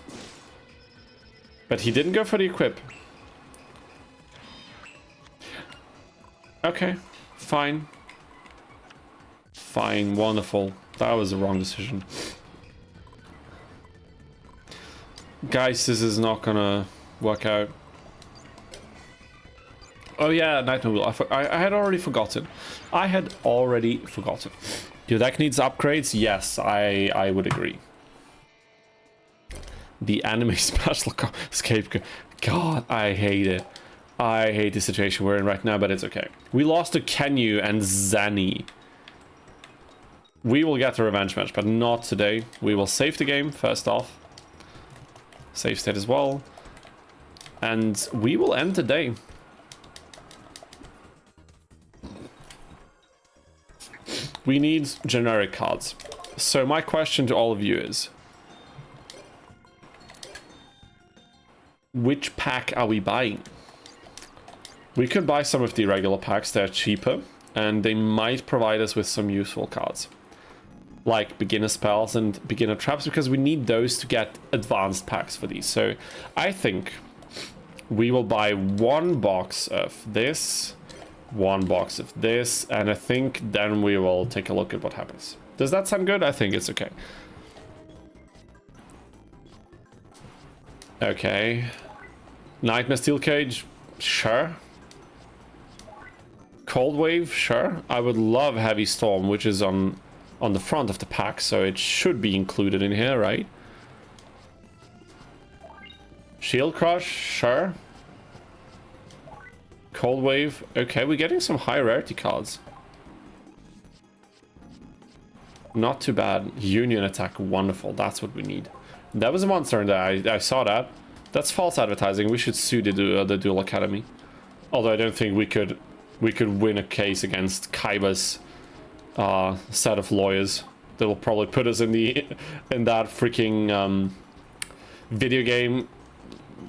But he didn't go for the equip. Okay, fine. Fine, wonderful. That was the wrong decision. Guys, this is not gonna work out. Oh yeah, Nightmare Wheel. I had already forgotten. I had already forgotten. Your deck needs upgrades? Yes, I would agree. The anime special escape. God, I hate it. I hate the situation we're in right now, but it's okay. We lost to Kenyu and Zani. We will get the revenge match, but not today. We will save the game, first off. Save state as well. And we will end the day. We need generic cards. So my question to all of you is, which pack are we buying? We could buy some of the regular packs, they're cheaper, and they might provide us with some useful cards. Like beginner spells and beginner traps, because we need those to get advanced packs for these. So I think we will buy one box of this, one box of this, and I think then we will take a look at what happens. Does that sound good? I think it's okay. Okay. Nightmare Steel Cage, sure. Cold Wave, sure. I would love Heavy Storm, which is on the front of the pack, so it should be included in here, right? Shield Crush, sure. Cold Wave, okay, we're getting some high rarity cards. Not too bad. Union Attack, wonderful, that's what we need. That was a monster in there, I saw that. That's false advertising, we should sue the Duel Academy. Although I don't think we could win a case against Kaiba's set of lawyers. That'll probably put us in that freaking video game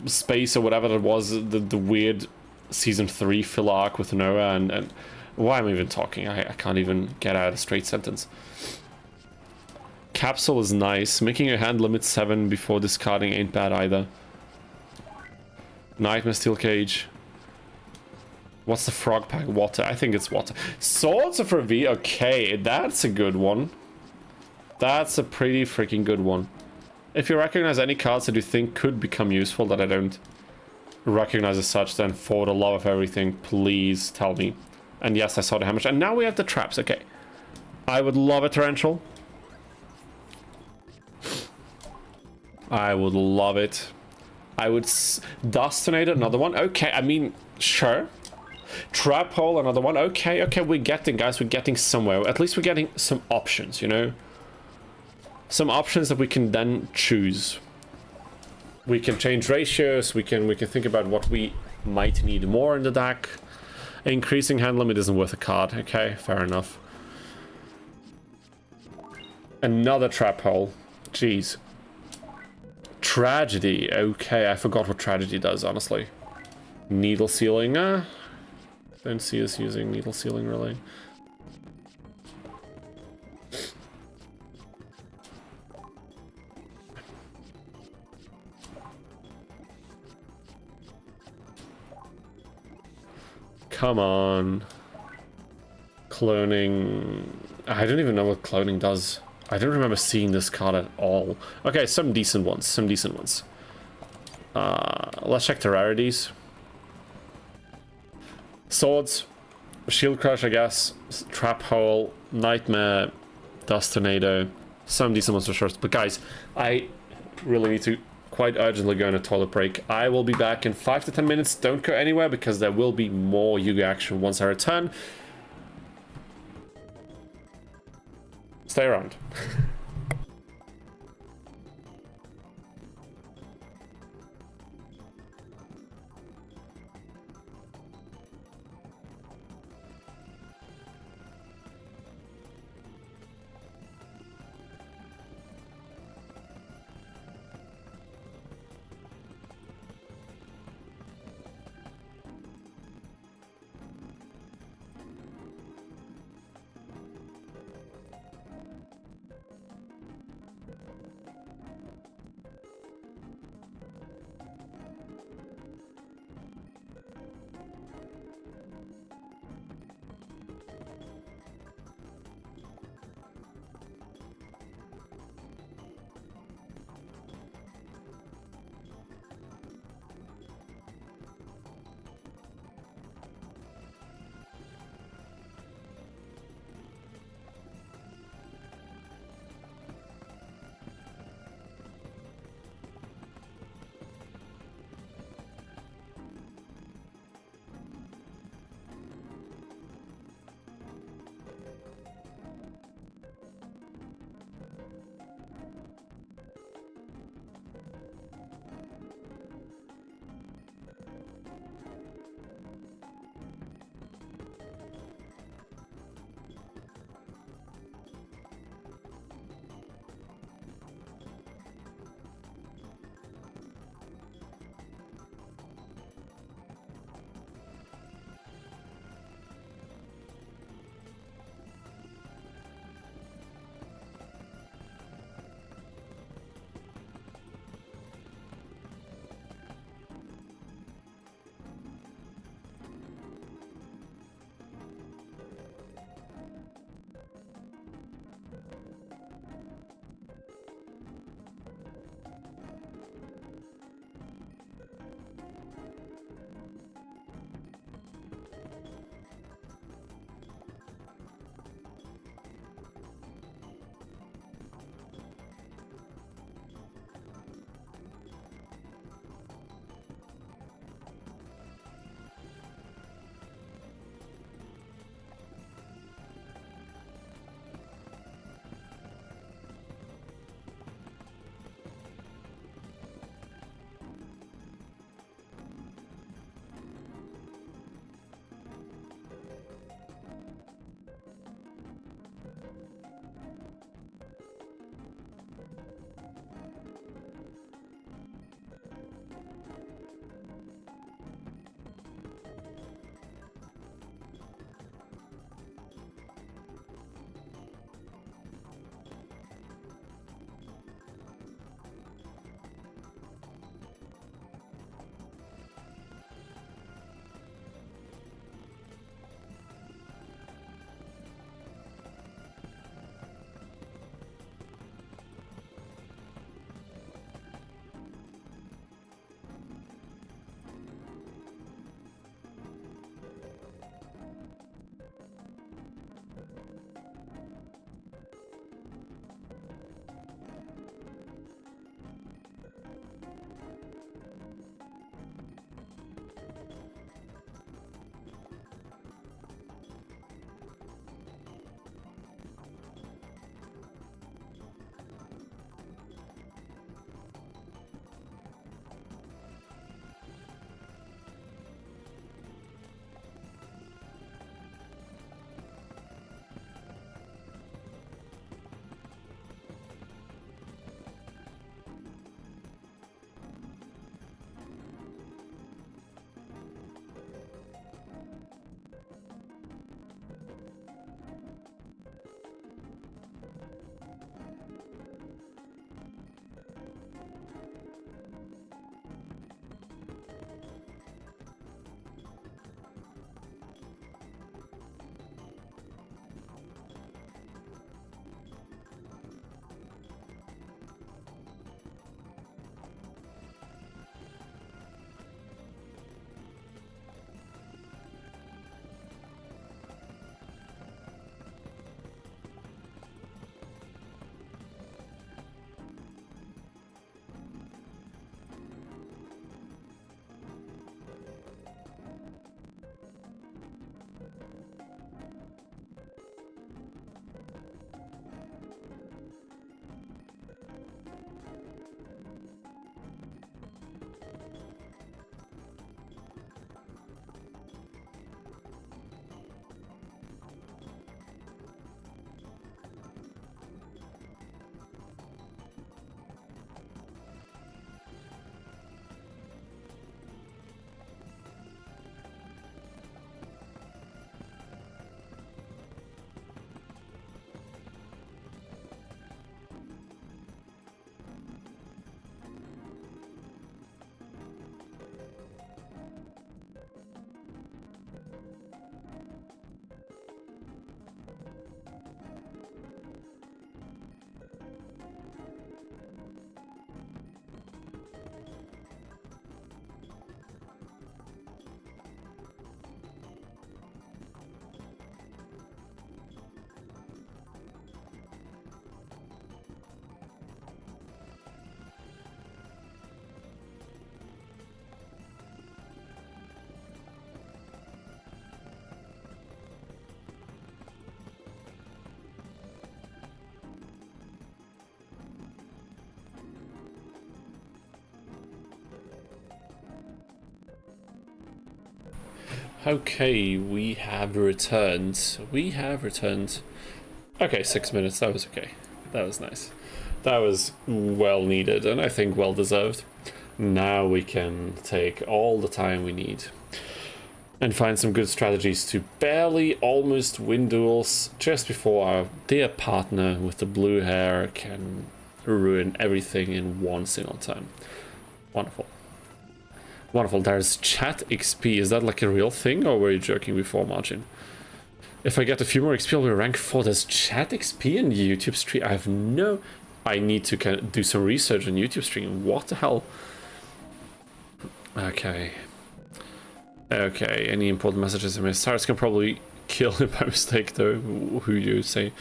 space or whatever that was, the weird season 3 filler arc with Noah and why am I even talking? I can't even get out a straight sentence. Capsule is nice. Making your hand limit 7 before discarding ain't bad either. Nightmare Steel Cage. What's the frog pack? Water. I think it's water. Swords of Reveal. Okay, that's a good one. That's a pretty freaking good one. If you recognize any cards that you think could become useful that I don't recognize as such, then for the love of everything, please tell me. And yes, I saw the hammer. And now we have the traps. Okay. I would love a torrential. I would love it. I would... Dust Tornado, another one. Okay, I mean, sure. Trap Hole, another one. Okay, okay, we're getting, guys, we're getting somewhere. At least we're getting some options, you know? Some options that we can then choose. We can change ratios, we can think about what we might need more in the deck. Increasing hand limit isn't worth a card. Okay, fair enough. Another Trap Hole. Jeez. Tragedy. Okay, I forgot what Tragedy does, honestly. Needle Sealing. Don't see us using Needle Sealing, really. Come on. Cloning. I don't even know what cloning does. I don't remember seeing this card at all. Okay, some decent ones. Some decent ones. Let's check the rarities. Swords. Shield Crush, I guess. Trap Hole. Nightmare. Dust Tornado. Some decent ones for sure. But guys, I really need to quite urgently go on a toilet break. I will be back in 5 to 10 minutes. Don't go anywhere because there will be more Yu-Gi-Oh action once I return. Stay around. Okay, we have returned. We have returned. Okay, 6 minutes. That was okay. That was nice. That was well needed and I think well deserved. Now we can take all the time we need and find some good strategies to barely almost win duels just before our dear partner with the blue hair can ruin everything in one single time. Wonderful. Wonderful. There's chat XP. Is that like a real thing or were you joking before, Margin? If I get a few more XP, I'll be rank 4. There's chat XP in YouTube stream. I have no... I need to kind of do some research on YouTube stream. What the hell? Okay. Okay, any important messages I missed? Cyrus can probably kill him by mistake though, who you say.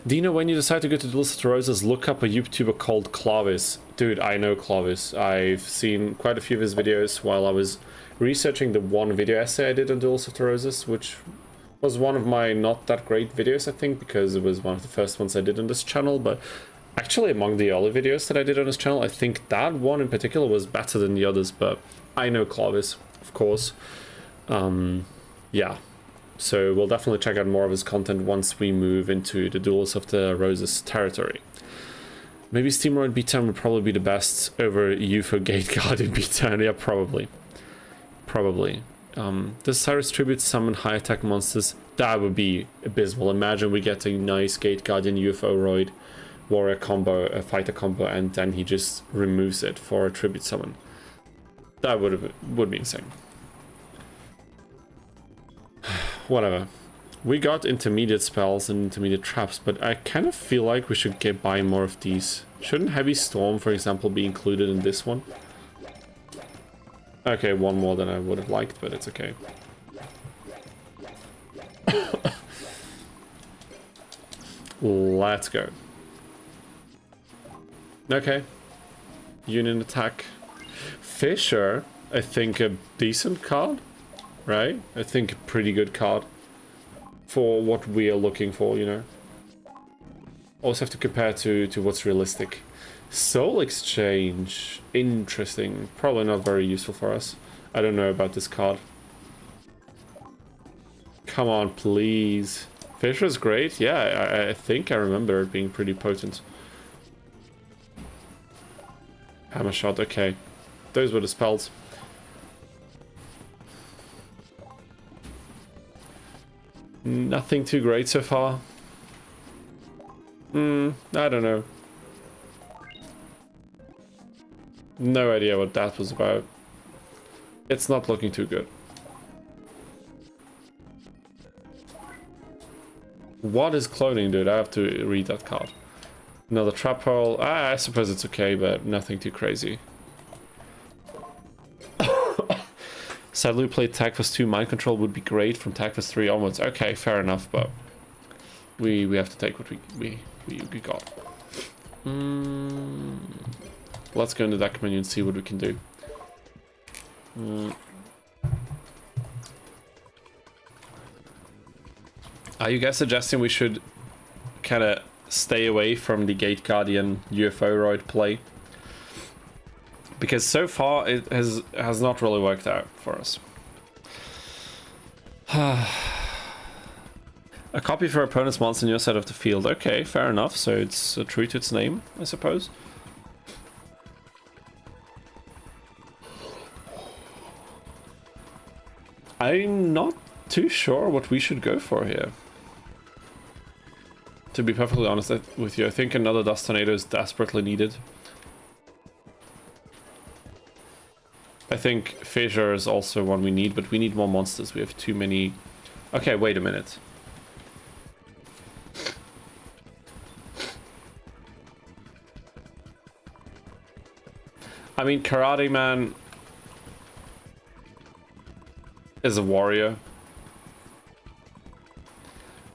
Dino, when you decide to go to Duel of the Roses, look up a YouTuber called Clovis. Dude, I know Clovis. I've seen quite a few of his videos while I was researching the one video essay I did on Duel of the Roses, which was one of my not that great videos, I think, because it was one of the first ones I did on this channel, but actually among the early videos that I did on this channel, I think that one in particular was better than the others, but I know Clovis, of course. Yeah, so we'll definitely check out more of his content once we move into the Duels of the Roses territory. Maybe Steamroid B10 would probably be the best over UFO Gate Guardian B10. Yeah, probably. Probably. Does Cyrus tribute summon high attack monsters? That would be abysmal. Imagine we get a nice Gate Guardian UFO Roid warrior combo, a fighter combo, and then he just removes it for a tribute summon. That would be insane. Whatever. We got intermediate spells and intermediate traps, but I kind of feel like we should buy more of these. Shouldn't Heavy Storm, for example, be included in this one? Okay, one more than I would have liked, but it's okay. Let's go. Okay. Union attack. Fisher, I think a decent card, right? I think a pretty good card for what we are looking for, you know. Also have to compare to what's realistic. Soul Exchange, interesting. Probably not very useful for us. I don't know about this card. Come on, please. Fisher's great. Yeah, I think I remember it being pretty potent. Hammer shot, okay. Those were the spells. Nothing too great so far. I don't know. No idea what that was about. It's not looking too good. What is cloning, dude? I have to read that card. Another trap hole. I suppose it's okay, but nothing too crazy. Sadly, we played Tacfus 2. Mind control would be great from Tacfus 3 onwards. Okay, fair enough, but we have to take what we got. Let's go into that menu and see what we can do. Are you guys suggesting we should kind of stay away from the Gate Guardian UFO Roid play? Because so far it has not really worked out for us. A copy for opponent's monster on your side of the field. Okay, fair enough. So it's true to its name, I suppose. I'm not too sure what we should go for here. To be perfectly honest with you, I think another Dust Tornado is desperately needed. I think Fissure is also one we need, but we need more monsters. We have too many... Okay, wait a minute. I mean, Karate Man is a warrior.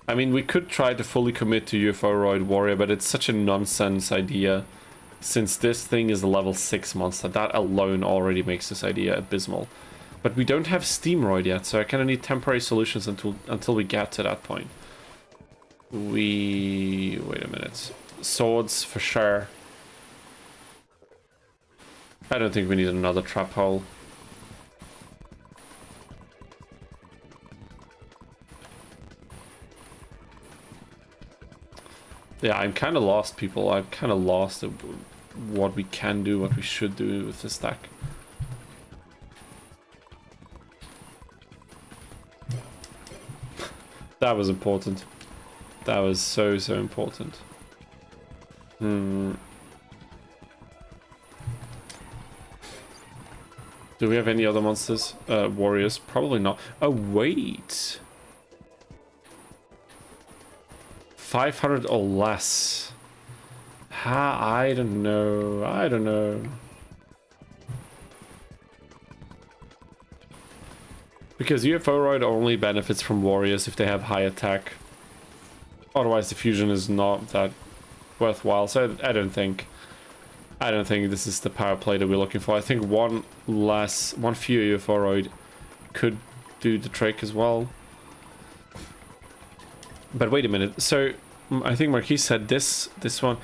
I mean, we could try to fully commit to UFO Roid Warrior, but it's such a nonsense idea. Since this thing is a level 6 monster, that alone already makes this idea abysmal. But we don't have Steamroid yet, so I kind of need temporary solutions until we get to that point. Wait a minute. Swords for sure. I don't think we need another trap hole. Yeah, I'm kind of lost, people. I'm kind of lost at what we can do, what we should do with this deck. That was important. That was so important. Do we have any other monsters? Warriors? Probably not. Oh, wait. 500 or less. I don't know. I don't know. Because UFO-roid only benefits from warriors if they have high attack. Otherwise, the fusion is not that worthwhile. So I don't think this is the power play that we're looking for. I think one fewer UFO-roid could do the trick as well. But wait a minute. So I think Marquis said this one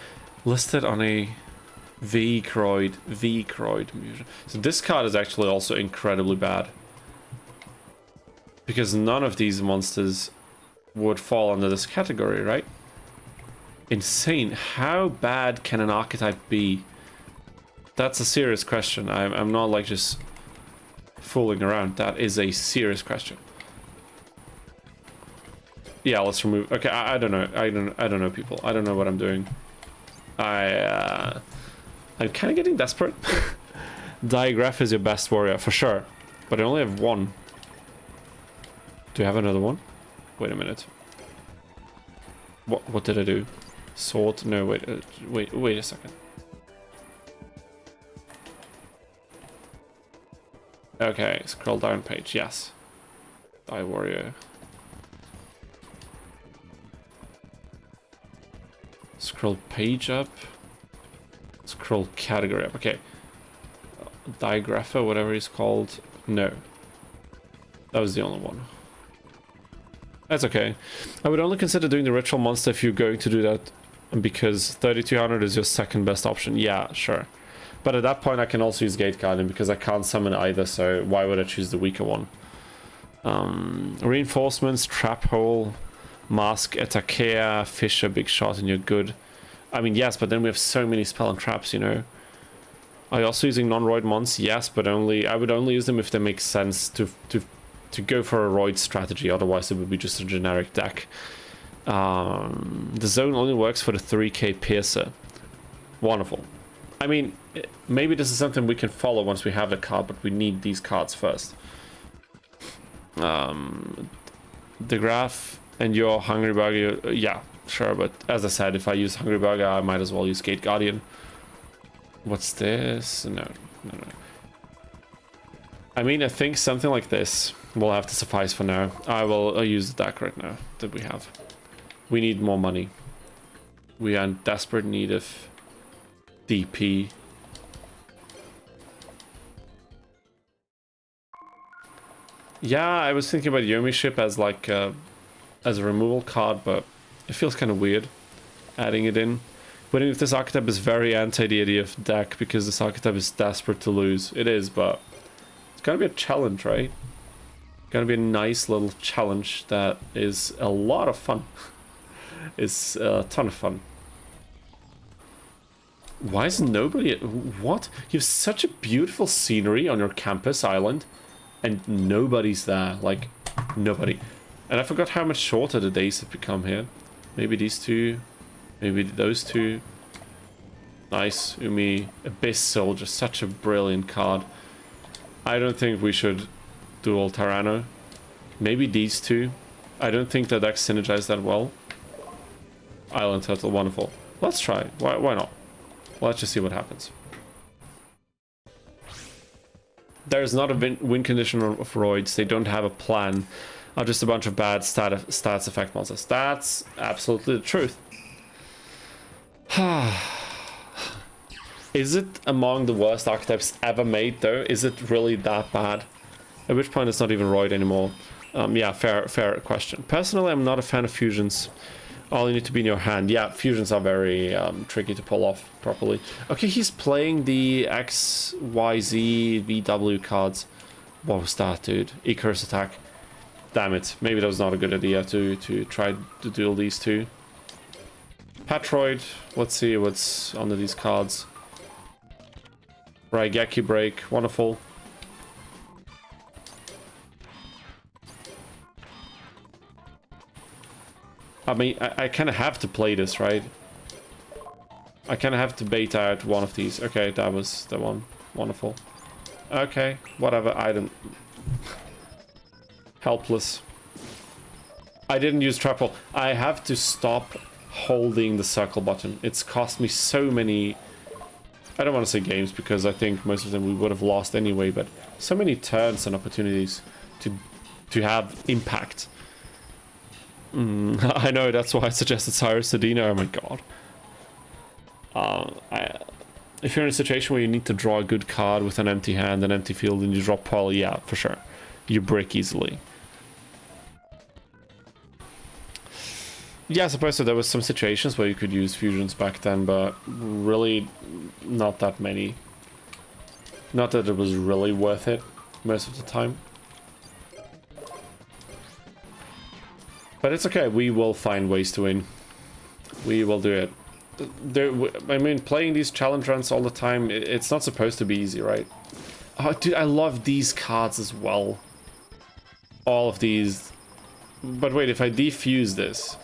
listed on a V-Croid fusion. So this card is actually also incredibly bad. Because none of these monsters would fall under this category, right? Insane. How bad can an archetype be? That's a serious question. I'm not like just fooling around. That is a serious question. Yeah, let's remove. Okay, I don't know. I don't know, people. I don't know what I'm doing. I'm kind of getting desperate. Digraph is your best warrior for sure, but I only have one. Do you have another one? Wait a minute. What did I do? Sword? No, wait a second. Okay, scroll down page. Yes. Die warrior. Scroll page up. Scroll category up. Okay. Digrapher, whatever he's called. No. That was the only one. That's okay. I would only consider doing the ritual monster if you're going to do that, because 3200 is your second best option. Yeah, sure. But at that point I can also use Gate Guardian because I can't summon either, so why would I choose the weaker one? Reinforcements, Trap Hole, Mask, Etakea, Fisher, Big Shot, and you're good. I mean, yes, but then we have so many spell and traps, you know. Are you also using non-roid mons? Yes, but I would only use them if they make sense to go for a roid strategy, otherwise it would be just a generic deck. The zone only works for the 3k piercer. Wonderful. I mean, maybe this is something we can follow once we have the card, but we need these cards first. The graph and your Hungry Burger, yeah, sure, but as I said, if I use Hungry Burger, I might as well use Gate Guardian. What's this? No. I mean, I think something like this will have to suffice for now. I'll use the deck right now that we have. We need more money. We are in desperate need of DP. Yeah, I was thinking about Yomi Ship as like as a removal card, but it feels kind of weird adding it in. But if this archetype is very anti the idea of deck because this archetype is desperate to lose. It is, but it's gonna be a challenge, right? Gonna be a nice little challenge that is a lot of fun. It's a ton of fun. Why is nobody... What? You have such a beautiful scenery on your campus island and nobody's there. Like, nobody. And I forgot how much shorter the days have become here. Maybe these two. Maybe those two. Nice. Umi. Abyss Soldier. Such a brilliant card. I don't think we should duel Tyranno. Maybe these two. I don't think the decks synergize that well. Island Turtle. Wonderful. Let's try. Why not? Let's just see what happens. There's not a win condition of roids. They don't have a plan. Are just a bunch of bad stats effect monsters. That's absolutely the truth. Is it among the worst archetypes ever made though? Is it really that bad? At which point it's not even roid anymore. Yeah, fair question. Personally, I'm not a fan of fusions. All you need to be in your hand. Yeah, fusions are very tricky to pull off properly. Okay, he's playing the X, Y, Z, VW cards. What was that, dude? E-Curse attack. Damn it. Maybe that was not a good idea to try to duel these two. Patroid. Let's see what's under these cards. Raigeki Break. Wonderful. I mean, I kind of have to play this, right? I kind of have to bait out one of these. Okay, that was the one. Wonderful. Okay, whatever. I don't... Helpless. I didn't use trap hole. I have to stop holding the circle button. It's cost me so many... I don't want to say games, because I think most of them we would have lost anyway, but so many turns and opportunities to have impact. I know, that's why I suggested Cyrus to Dino. Oh my god. If you're in a situation where you need to draw a good card with an empty hand, an empty field, and you drop Pearl, yeah, for sure. You break easily. Yeah, I suppose so. There was some situations where you could use fusions back then, but really not that many. Not that it was really worth it most of the time. But it's okay, we will find ways to win. We will do it. I mean, playing these challenge runs all the time, it's not supposed to be easy, right? Oh, dude, I love these cards as well. All of these. But wait, if I defuse this,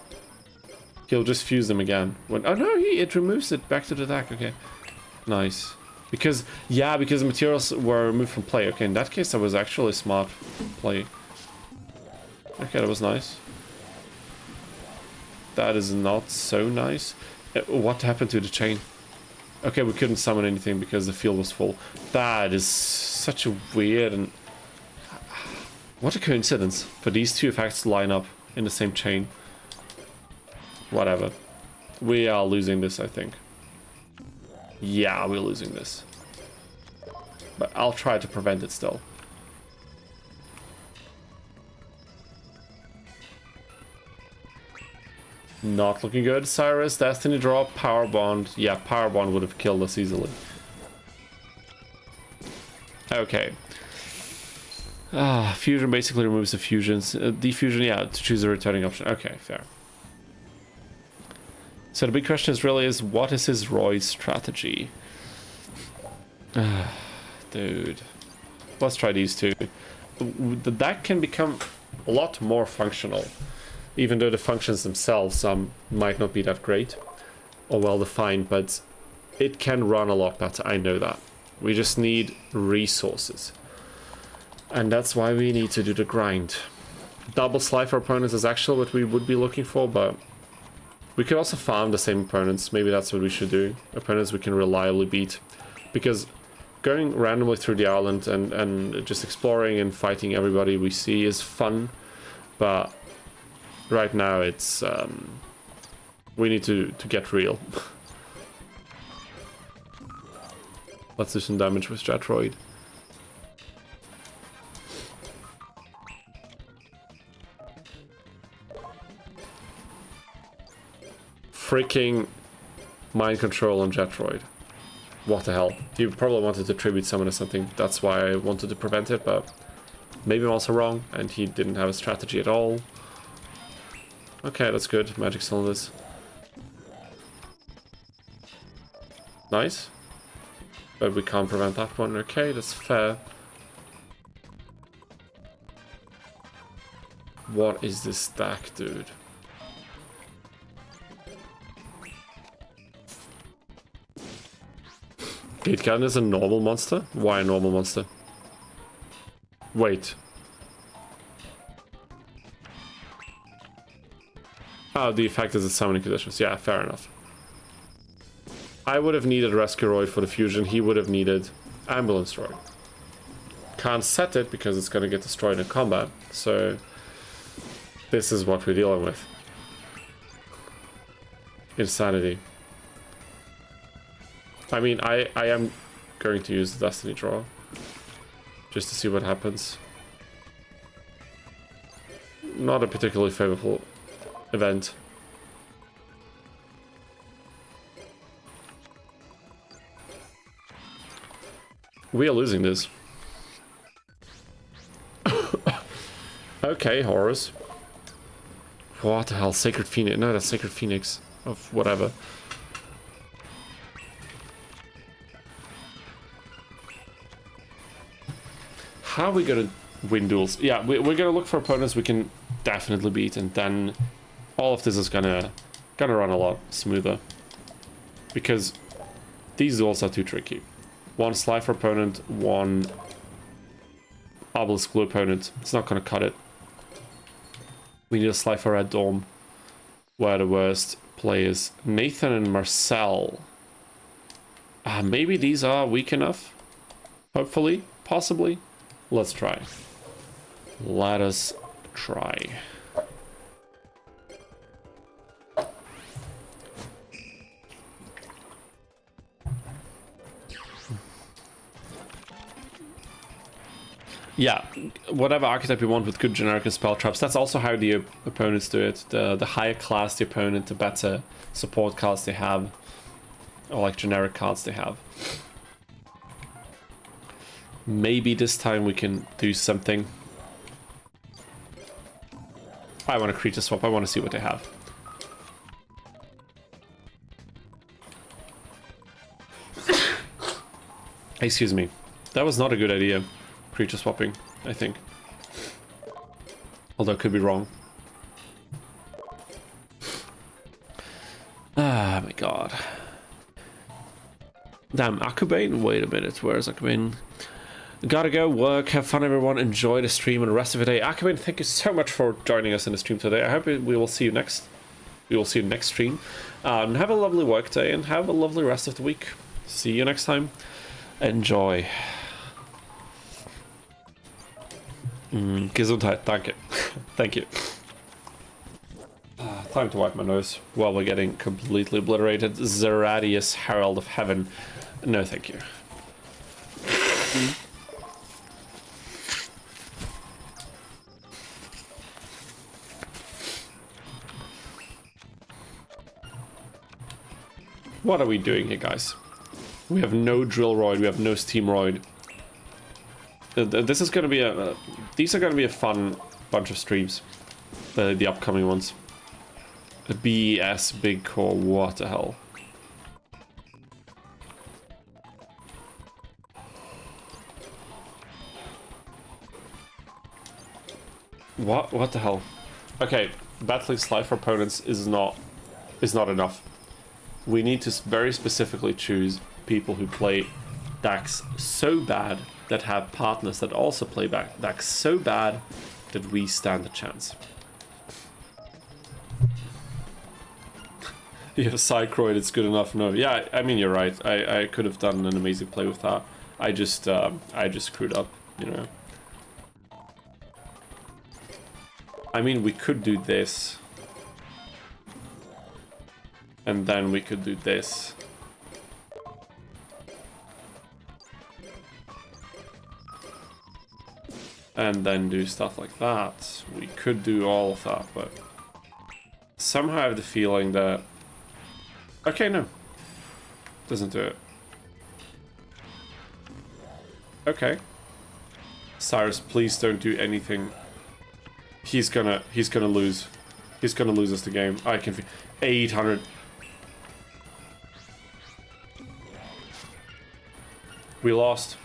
he'll just fuse them again. Oh no, it removes it back to the deck, okay. Nice. Because, yeah, because the materials were removed from play. Okay, in that case, that was actually a smart play. Okay, that was nice. That is not so nice. What happened to the chain? Okay, we couldn't summon anything because the field was full. That is such a weird and... What a coincidence for these two effects to line up in the same chain. Whatever. We are losing this, I think. Yeah, we're losing this. But I'll try to prevent it still. Not looking good. Syrus, Destiny Draw, Power Bond. Yeah, Power Bond would have killed us easily. Okay. Fusion basically removes the fusions. Defusion, yeah, to choose a returning option. Okay, fair. So the big question is what is his Roy strategy? Dude. Let's try these two. The deck can become a lot more functional. Even though the functions themselves might not be that great or well defined, but it can run a lot better, I know that. We just need resources. And that's why we need to do the grind. Double slide for opponents is actually what we would be looking for, but we could also farm the same opponents. Maybe that's what we should do. Opponents we can reliably beat. Because going randomly through the island and just exploring and fighting everybody we see is fun, but right now it's we need to get real. Let's do some damage with Jetroid. Freaking mind control on Jetroid. What the hell? He probably wanted to tribute summon or something. That's why I wanted to prevent it, but maybe I'm also wrong and he didn't have a strategy at all. Okay, that's good. Magic cylinders. Nice. But we can't prevent that one. Okay, that's fair. What is this stack, dude? Gate Cannon is a normal monster? Why a normal monster? Wait. Oh, the effect is the summoning conditions. Yeah, fair enough. I would have needed Rescueroid for the fusion. He would have needed Ambulance Droid. Can't set it because it's going to get destroyed in combat. So this is what we're dealing with. Insanity. I mean, I am going to use the Destiny Draw. Just to see what happens. Not a particularly favorable event. We are losing this. Okay, Horus. What the hell? Sacred Phoenix. No, that's Sacred Phoenix. of whatever. How are we gonna win duels? Yeah, we're gonna look for opponents we can definitely beat, and then all of this is gonna run a lot smoother. Because these duels are too tricky. One Slifer opponent, one Obelisk Blue opponent. It's not gonna cut it. We need a Slifer Red Dome, where the worst players Nathan and Marcel. Maybe these are weak enough. Hopefully, possibly. Let's try. Let us try. Yeah, whatever archetype you want with good generic and spell traps. That's also how the opponents do it. The higher class the opponent, the better support cards they have. Or like generic cards they have. Maybe this time we can do something. I want a creature swap. I want to see what they have. Excuse me. That was not a good idea. Creature swapping, I think. Although I could be wrong. Ah, my god. Damn, Akubane? Wait a minute, where's Akubane? Gotta go, work, have fun everyone, enjoy the stream and the rest of the day. Akubane, thank you so much for joining us in the stream today. I hope we will see you next. We will see you next stream. And have a lovely work day and have a lovely rest of the week. See you next time. Enjoy. Gesundheit, danke. Thank you. Time to wipe my nose while we're getting completely obliterated. Zeradius, Herald of Heaven. No, thank you. What are we doing here, guys? We have no Drillroid, we have no Steamroid. This is going to be these are going to be a fun bunch of streams. The upcoming ones. The BS Big Core, what the hell? What the hell? Okay, battling Slifer opponents is not enough. We need to very specifically choose people who play decks so bad that have partners that also play decks so bad that we stand a chance. You have Psychroid, it's good enough. No, yeah, I mean, you're right. I could have done an amazing play with that. I just screwed up, you know. I mean, we could do this. And then we could do this. And then do stuff like that. We could do all of that, but somehow I have the feeling that... Okay, no. Doesn't do it. Okay. Cyrus, please don't do anything. He's gonna lose. He's gonna lose us the game. I can feel 800. We lost.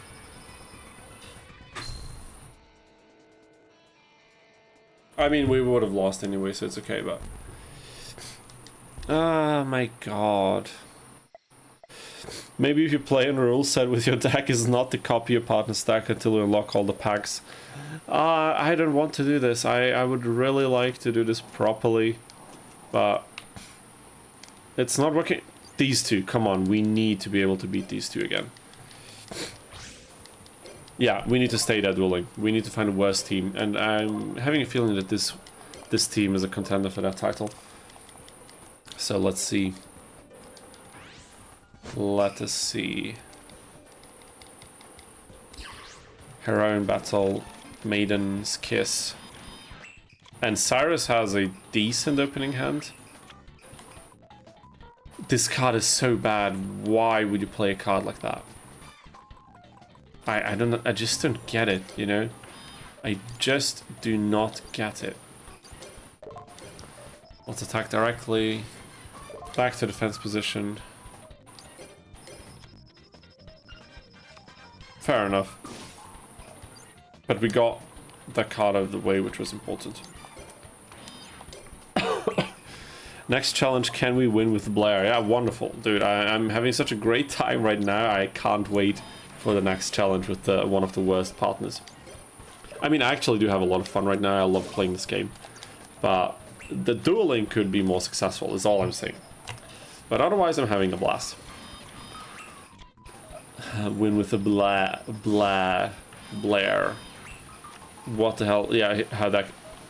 I mean, we would have lost anyway, so it's okay, but... Oh my god. Maybe if you play in a rule set with your deck is not to copy your partner's deck until you unlock all the packs. I don't want to do this. I would really like to do this properly, but... It's not working. These two, come on, we need to be able to beat these two again. Yeah, we need to stay there dueling. We need to find a worse team, and I'm having a feeling that this team is a contender for that title. So let's see. Let us see. Heroine Battle, Maiden's Kiss. And Syrus has a decent opening hand. This card is so bad. Why would you play a card like that? I don't know, I just don't get it, you know? I just do not get it. Let's attack directly. Back to defense position. Fair enough. But we got that card out of the way, which was important. Next challenge, can we win with Blair? Yeah, wonderful. Dude, I'm having such a great time right now. I can't wait for the next challenge with one of the worst partners. I mean, I actually do have a lot of fun right now. I love playing this game. But the dueling could be more successful, is all I'm saying. But otherwise, I'm having a blast. Win with the Blair. What the hell? Yeah, how that...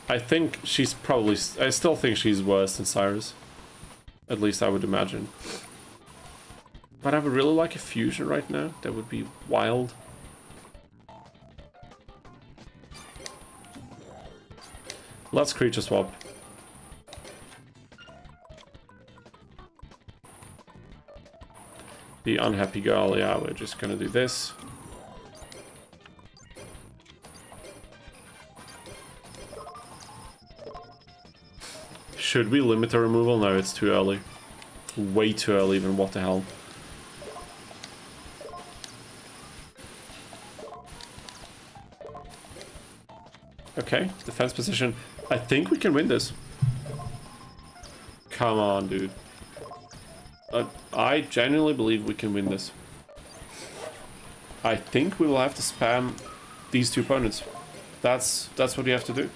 I think she's probably... I still think she's worse than Cyrus. At least I would imagine. But I would really like a fusion right now. That would be wild. Let's creature swap. The unhappy girl, yeah, we're just gonna do this. Should we limit the removal? No, it's too early. Way too early even, what the hell. Okay, defense position. I think we can win this. Come on, dude. I genuinely believe we can win this. I think we will have to spam these two opponents. That's what you have to do.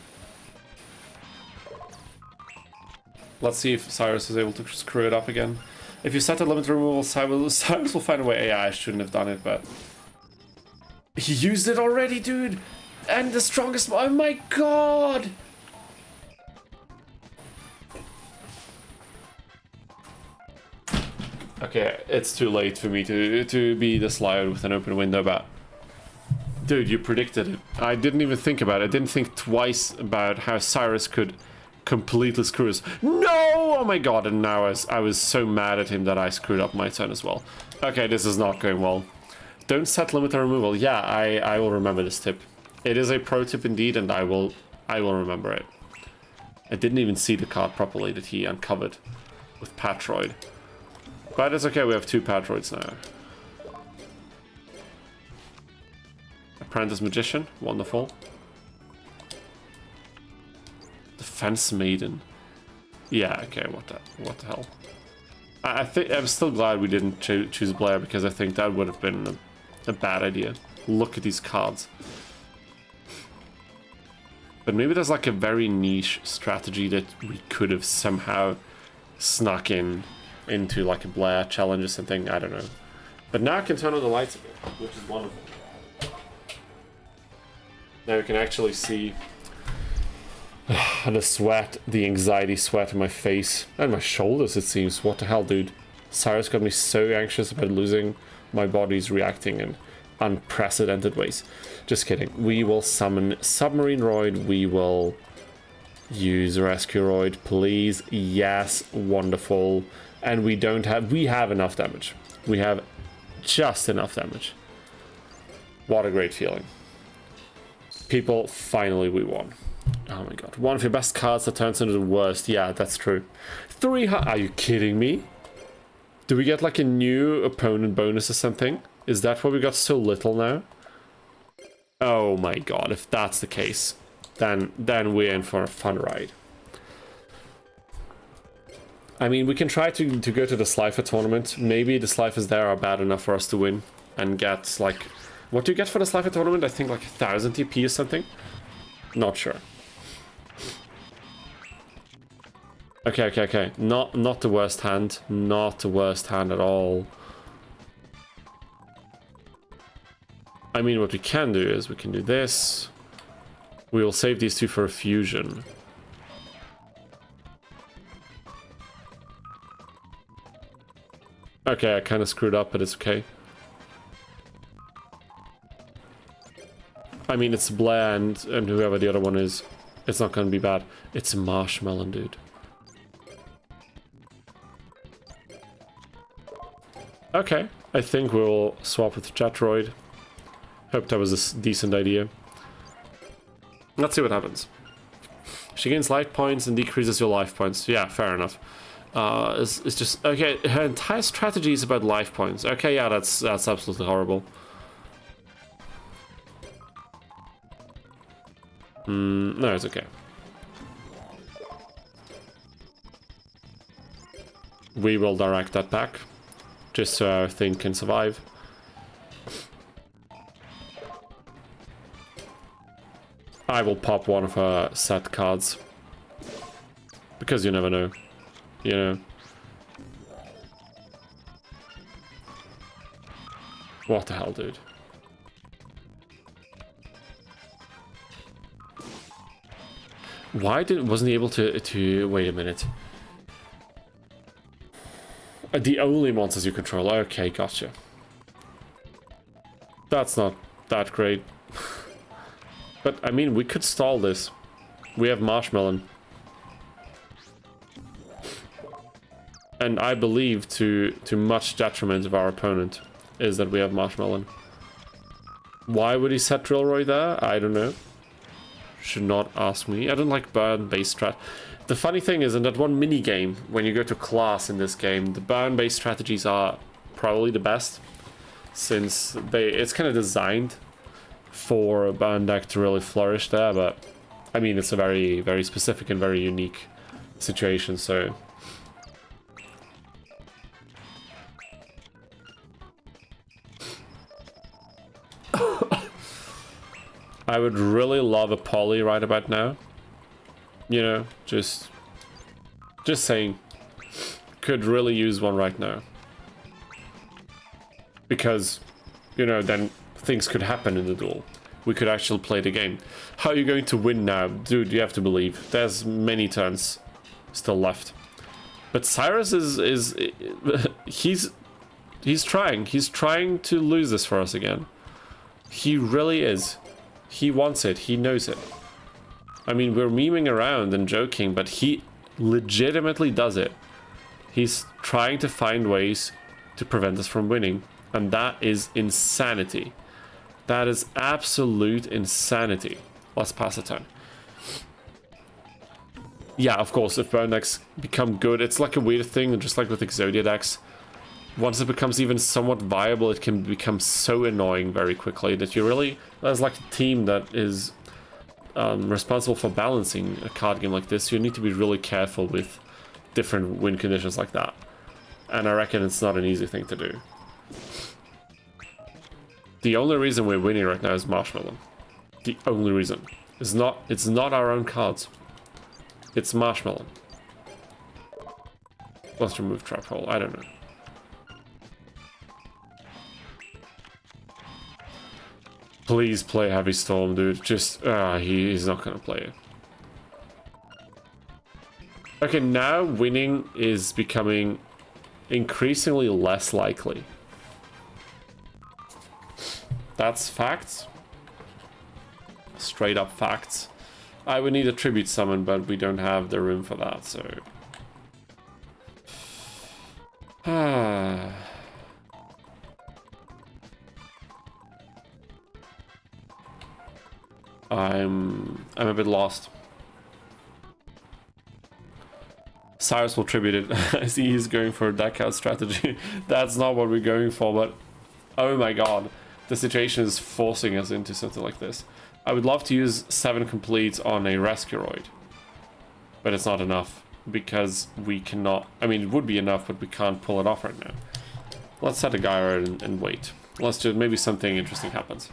Let's see if Cyrus is able to screw it up again. If you set a limit removal, Cyrus will find a way. Yeah, I shouldn't have done it, but... He used it already, dude! And the strongest... Oh my god! Okay, it's too late for me to be this loud with an open window, but... Dude, you predicted it. I didn't even think about it. I didn't think twice about how Cyrus could completely screw us. No! Oh my god, and now I was so mad at him that I screwed up my turn as well. Okay, this is not going well. Don't set limit removal. Yeah, I will remember this tip. It is a pro tip indeed, and I will remember it. I didn't even see the card properly that he uncovered with Patroid. But it's okay, we have two Patroids now. Apprentice Magician, wonderful. Defense Maiden. Yeah, okay, what the hell. I think I'm still glad we didn't choose Blair, because I think that would have been a bad idea. Look at these cards. But maybe there's like a very niche strategy that we could have somehow snuck into like a Blair challenge or something, I don't know. But now I can turn on the lights again, which is wonderful. Now we can actually see the sweat, the anxiety sweat in my face and my shoulders, it seems. What the hell, dude? Cyrus got me so anxious about losing. My body's reacting in unprecedented ways. Just kidding. We will summon Submarine Roid. We will use Rescue Roid, please. Yes, wonderful. And we have enough damage. We have just enough damage. What a great feeling. People, finally we won. Oh my god. One of your best cards that turns into the worst. Yeah, that's true. Are you kidding me? Do we get like a new opponent bonus or something? Is that why we got so little now? Oh my god, if that's the case, then we're in for a fun ride. I mean, we can try to go to the Slifer tournament. Maybe the Slifers there are bad enough for us to win and get like... What do you get for the Slifer tournament? I think like 1000 TP or something? Not sure. Okay. Not the worst hand. Not the worst hand at all. I mean, what we can do is we can do this. We will save these two for a fusion. Okay, I kind of screwed up, but it's okay. I mean, it's Blair and whoever the other one is. It's not going to be bad. It's a Marshmallow, dude. Okay, I think we'll swap with Jetroid. Hope that was a decent idea. Let's see what happens. She gains life points and decreases your life points. Yeah, fair enough. is just okay. Her entire strategy is about life points. Okay, yeah, that's absolutely horrible. No, it's okay. We will direct that back, just so our thing can survive. I will pop one of her set cards. Because you never know. You know. What the hell, dude? Why wasn't he able to wait a minute? The only monsters you control. Okay, gotcha. That's not that great. But, I mean, we could stall this. We have Marshmallow. And I believe to much detriment of our opponent is that we have Marshmallow. Why would he set Drillroy there? I don't know. Should not ask me. I don't like burn-based strat. The funny thing is, in that one mini game, when you go to class in this game, the burn-based strategies are probably the best, since it's kind of designed for a burn deck to really flourish there. But I mean, it's a very, very specific and very unique situation. So I would really love a poly right about now. You know, just saying, could really use one right now. Because, you know, then things could happen in the duel. We could actually play the game. How are you going to win now? Dude, you have to believe. There's many turns still left. But Cyrus is he's trying. He's trying to lose this for us again. He really is. He wants it. He knows it. I mean, we're memeing around and joking, but he legitimately does it. He's trying to find ways to prevent us from winning. And that is insanity. That is absolute insanity. Let's pass a turn. Yeah, of course, if burn decks become good, it's like a weird thing, just like with Exodia decks. Once it becomes even somewhat viable, it can become so annoying very quickly that you really... There's like a team that is responsible for balancing a card game like this. You need to be really careful with different win conditions like that. And I reckon it's not an easy thing to do. The only reason we're winning right now is Marshmallow. The only reason. It's not our own cards. It's Marshmallow. Let's remove Trap Hole. I don't know. Please play Heavy Storm, dude. Just, he's not gonna play it. Okay, now winning is becoming increasingly less likely. That's facts. Straight up facts. I would need a tribute summon, but we don't have the room for that, so... I'm a bit lost. Cyrus will tribute it. I see he's going for a deck out strategy. That's not what we're going for, but oh my god. The situation is forcing us into something like this. I would love to use 7 completes on a Rescuroid, but it's not enough because we cannot... I mean, it would be enough, but we can't pull it off right now. Let's set a Gyro and wait. Let's just... Maybe something interesting happens.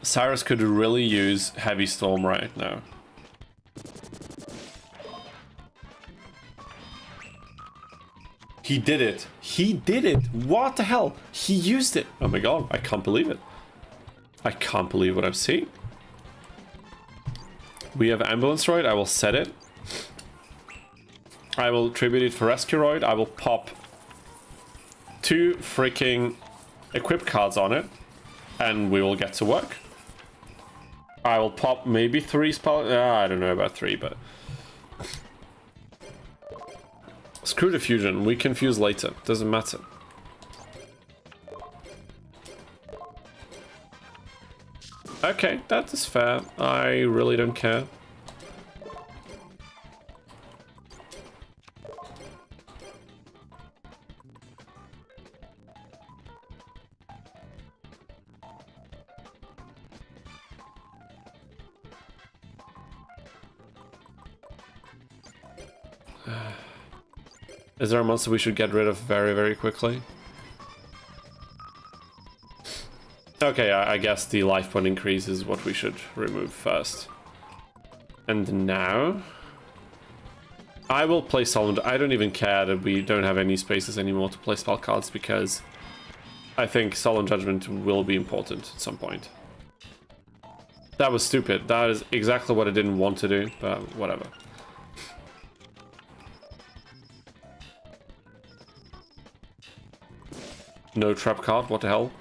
Cyrus could really use Heavy Storm right now. He did it. He did it. What the hell? He used it. Oh my god, I can't believe it. I can't believe what I'm seeing. We have Ambulance Droid. I will set it. I will tribute it for Rescuroid. I will pop 2 freaking equip cards on it. And we will get to work. I will pop maybe 3 spell... I don't know about 3, but... Screw the fusion. We can fuse later. Doesn't matter. Okay, that is fair. I really don't care. Is there a monster we should get rid of very, very quickly? Okay, I guess the life point increase is what we should remove first. And now... I will play Solemn... I don't even care that we don't have any spaces anymore to play spell cards, because I think Solemn Judgment will be important at some point. That was stupid. That is exactly what I didn't want to do, but whatever. No trap card, what the hell?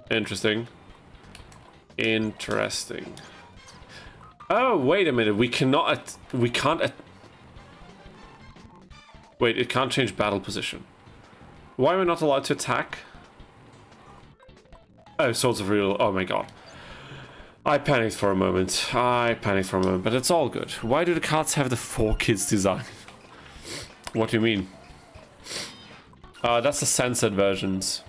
Interesting. Interesting. Oh, wait a minute, we cannot... we can't... wait, it can't change battle position. Why are we not allowed to attack? Oh, Swords of Real... oh my god. I panicked for a moment. But it's all good. Why do the cards have the 4 kids design? What do you mean? That's the censored versions.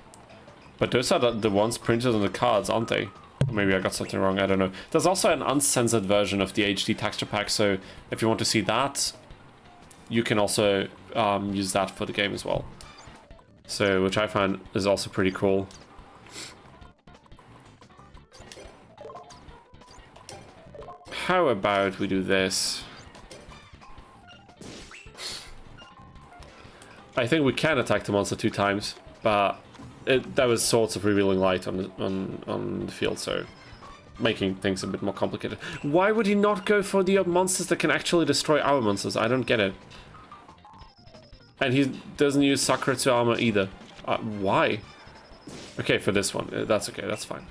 But those are the ones printed on the cards, aren't they? Maybe I got something wrong, I don't know. There's also an uncensored version of the HD texture pack, so if you want to see that, you can also use that for the game as well. So, which I find is also pretty cool. How about we do this? I think we can attack the monster 2 times, but that was Swords of Revealing Light on the field, so making things a bit more complicated. Why would he not go for the monsters that can actually destroy our monsters? I don't get it. And he doesn't use Sakura to armor either. Why? Okay, for this one, that's okay, that's fine.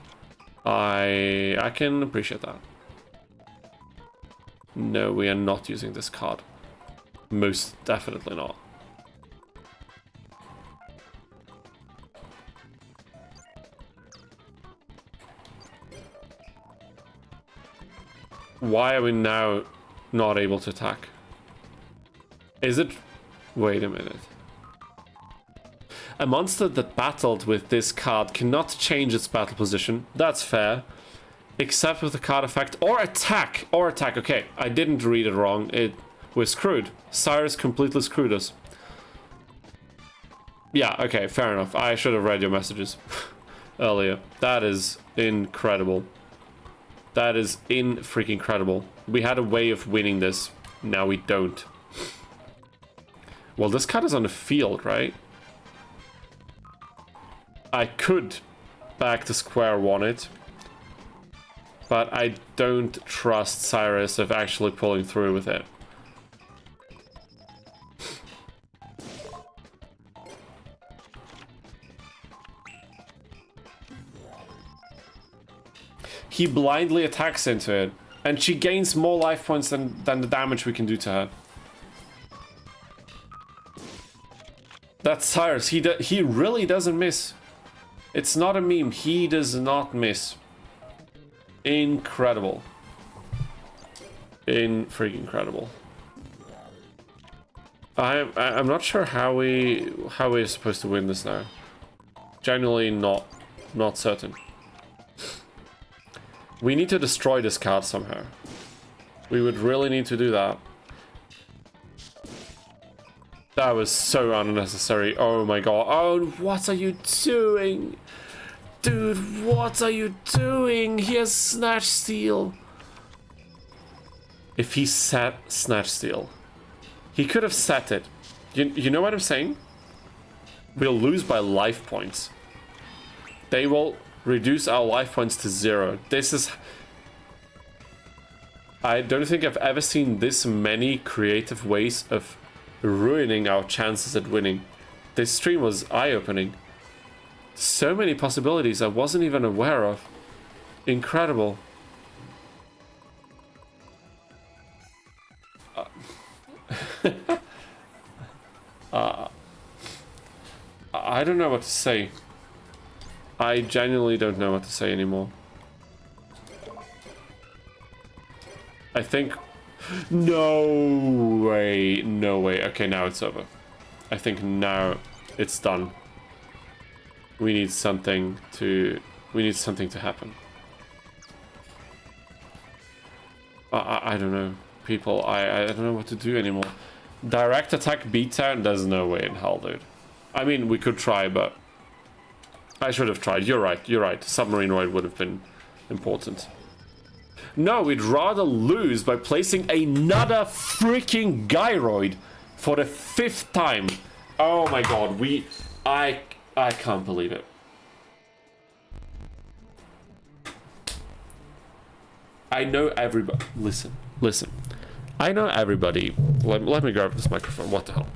I can appreciate that. No, we are not using this card. Most definitely not. Why are we now not able to attack? Is it... wait a minute. A monster that battled with this card cannot change its battle position. That's fair. Except with the card effect or attack. Or attack. Okay, I didn't read it wrong. We're screwed. Cyrus completely screwed us. Yeah, okay, fair enough. I should have read your messages earlier. That is incredible. That is freaking incredible. We had a way of winning this. Now we don't. Well, this card is on the field, right? I could back to square one it. But I don't trust Cyrus of actually pulling through with it. He blindly attacks into it, and she gains more life points than the damage we can do to her. That's Cyrus. He really doesn't miss. It's not a meme. He does not miss. Incredible. Freaking incredible. I'm not sure how we're supposed to win this now. Genuinely not certain. We need to destroy this card somehow. We would really need to do that. That was so unnecessary. Oh my god. Oh, what are you doing? Dude, what are you doing? He has Snatch Steal. If he set Snatch Steal, he could have set it. You know what I'm saying? We'll lose by life points. They will reduce our life points to 0. This is... I don't think I've ever seen this many creative ways of ruining our chances at winning. This stream was eye-opening. So many possibilities I wasn't even aware of. Incredible. I don't know what to say. I genuinely don't know what to say anymore. I think... No way. No way. Okay, now it's over. I think now it's done. We need something to... happen. I don't know. People, I don't know what to do anymore. Direct attack beatdown? There's no way in hell, dude. I mean, we could try, but I should have tried. You're right, you're right. Submarine Roid would have been important. No, we'd rather lose by placing another freaking Gyroid for the 5th time. Oh my god, I can't believe it. I know everybody. Listen. I know everybody. Let me grab this microphone. What the hell?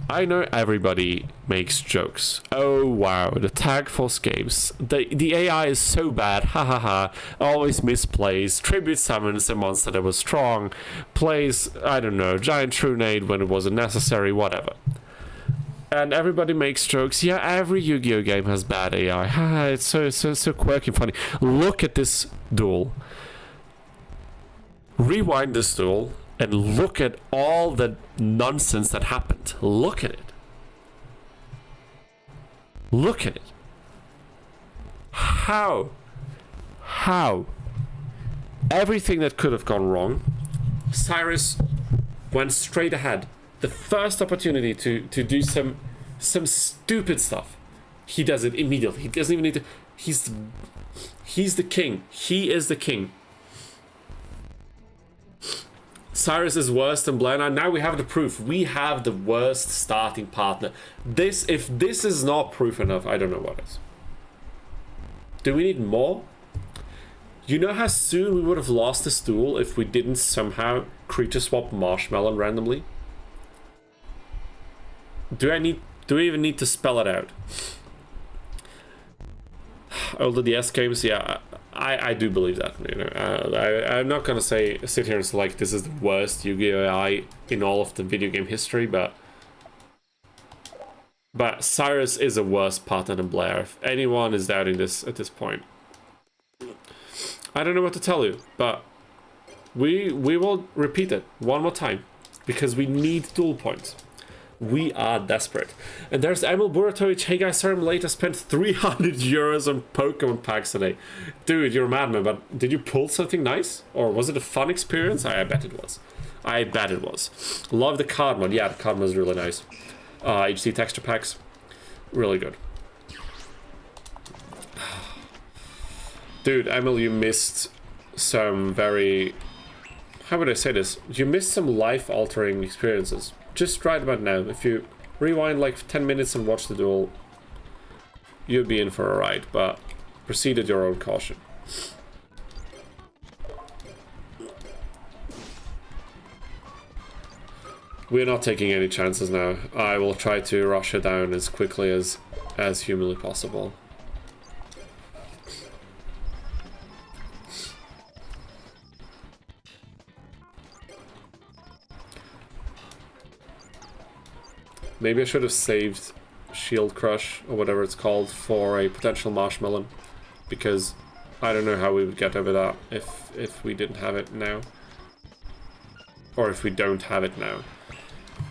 I know everybody makes jokes. Oh wow, the Tag Force games. The AI is so bad. Ha ha ha. Always misplays. Tribute summons a monster that was strong. Plays, I don't know, giant Trunade when it wasn't necessary. Whatever. And everybody makes jokes. Yeah, every Yu-Gi-Oh game has bad AI. Ha, it's so quirky and funny. Look at this duel. Rewind this duel and look at all the nonsense that happened. Look at it. Look at it. How? Everything that could have gone wrong, Cyrus went straight ahead. The first opportunity to do some stupid stuff, he does it immediately. He doesn't even need to. He's the king. He is the king. Cyrus is worse than Blair. Now we have the proof. We have the worst starting partner. If this is not proof enough, I don't know what is. Do we need more? You know how soon we would have lost this duel if we didn't somehow creature swap Marshmallow randomly? Do we even need to spell it out? Older DS games, yeah, I do believe that. You know, I'm not gonna sit here and say like this is the worst Yu-Gi-Oh! AI in all of the video game history, but Cyrus is a worse partner than Blair. If anyone is doubting this at this point, I don't know what to tell you, but we will repeat it one more time because we need duel points. We are desperate. And there's Emil Buratovic. Hey guys, sorry I'm late. I spent 300 euros on Pokemon packs today. Dude, you're a madman, but did you pull something nice? Or was it a fun experience? I bet it was. I bet it was. Love the card mod. Yeah, the card mod is really nice. HD texture packs. Really good. Dude, Emil, you missed some very... How would I say this? You missed some life-altering experiences. Just right about now, if you rewind like 10 minutes and watch the duel, you'll be in for a ride, but proceed at your own caution. We're not taking any chances now. I will try to rush it down as quickly as humanly possible. Maybe I should have saved Shield Crush, or whatever it's called, for a potential Marshmallow, because I don't know how we would get over that if we didn't have it now. Or if we don't have it now.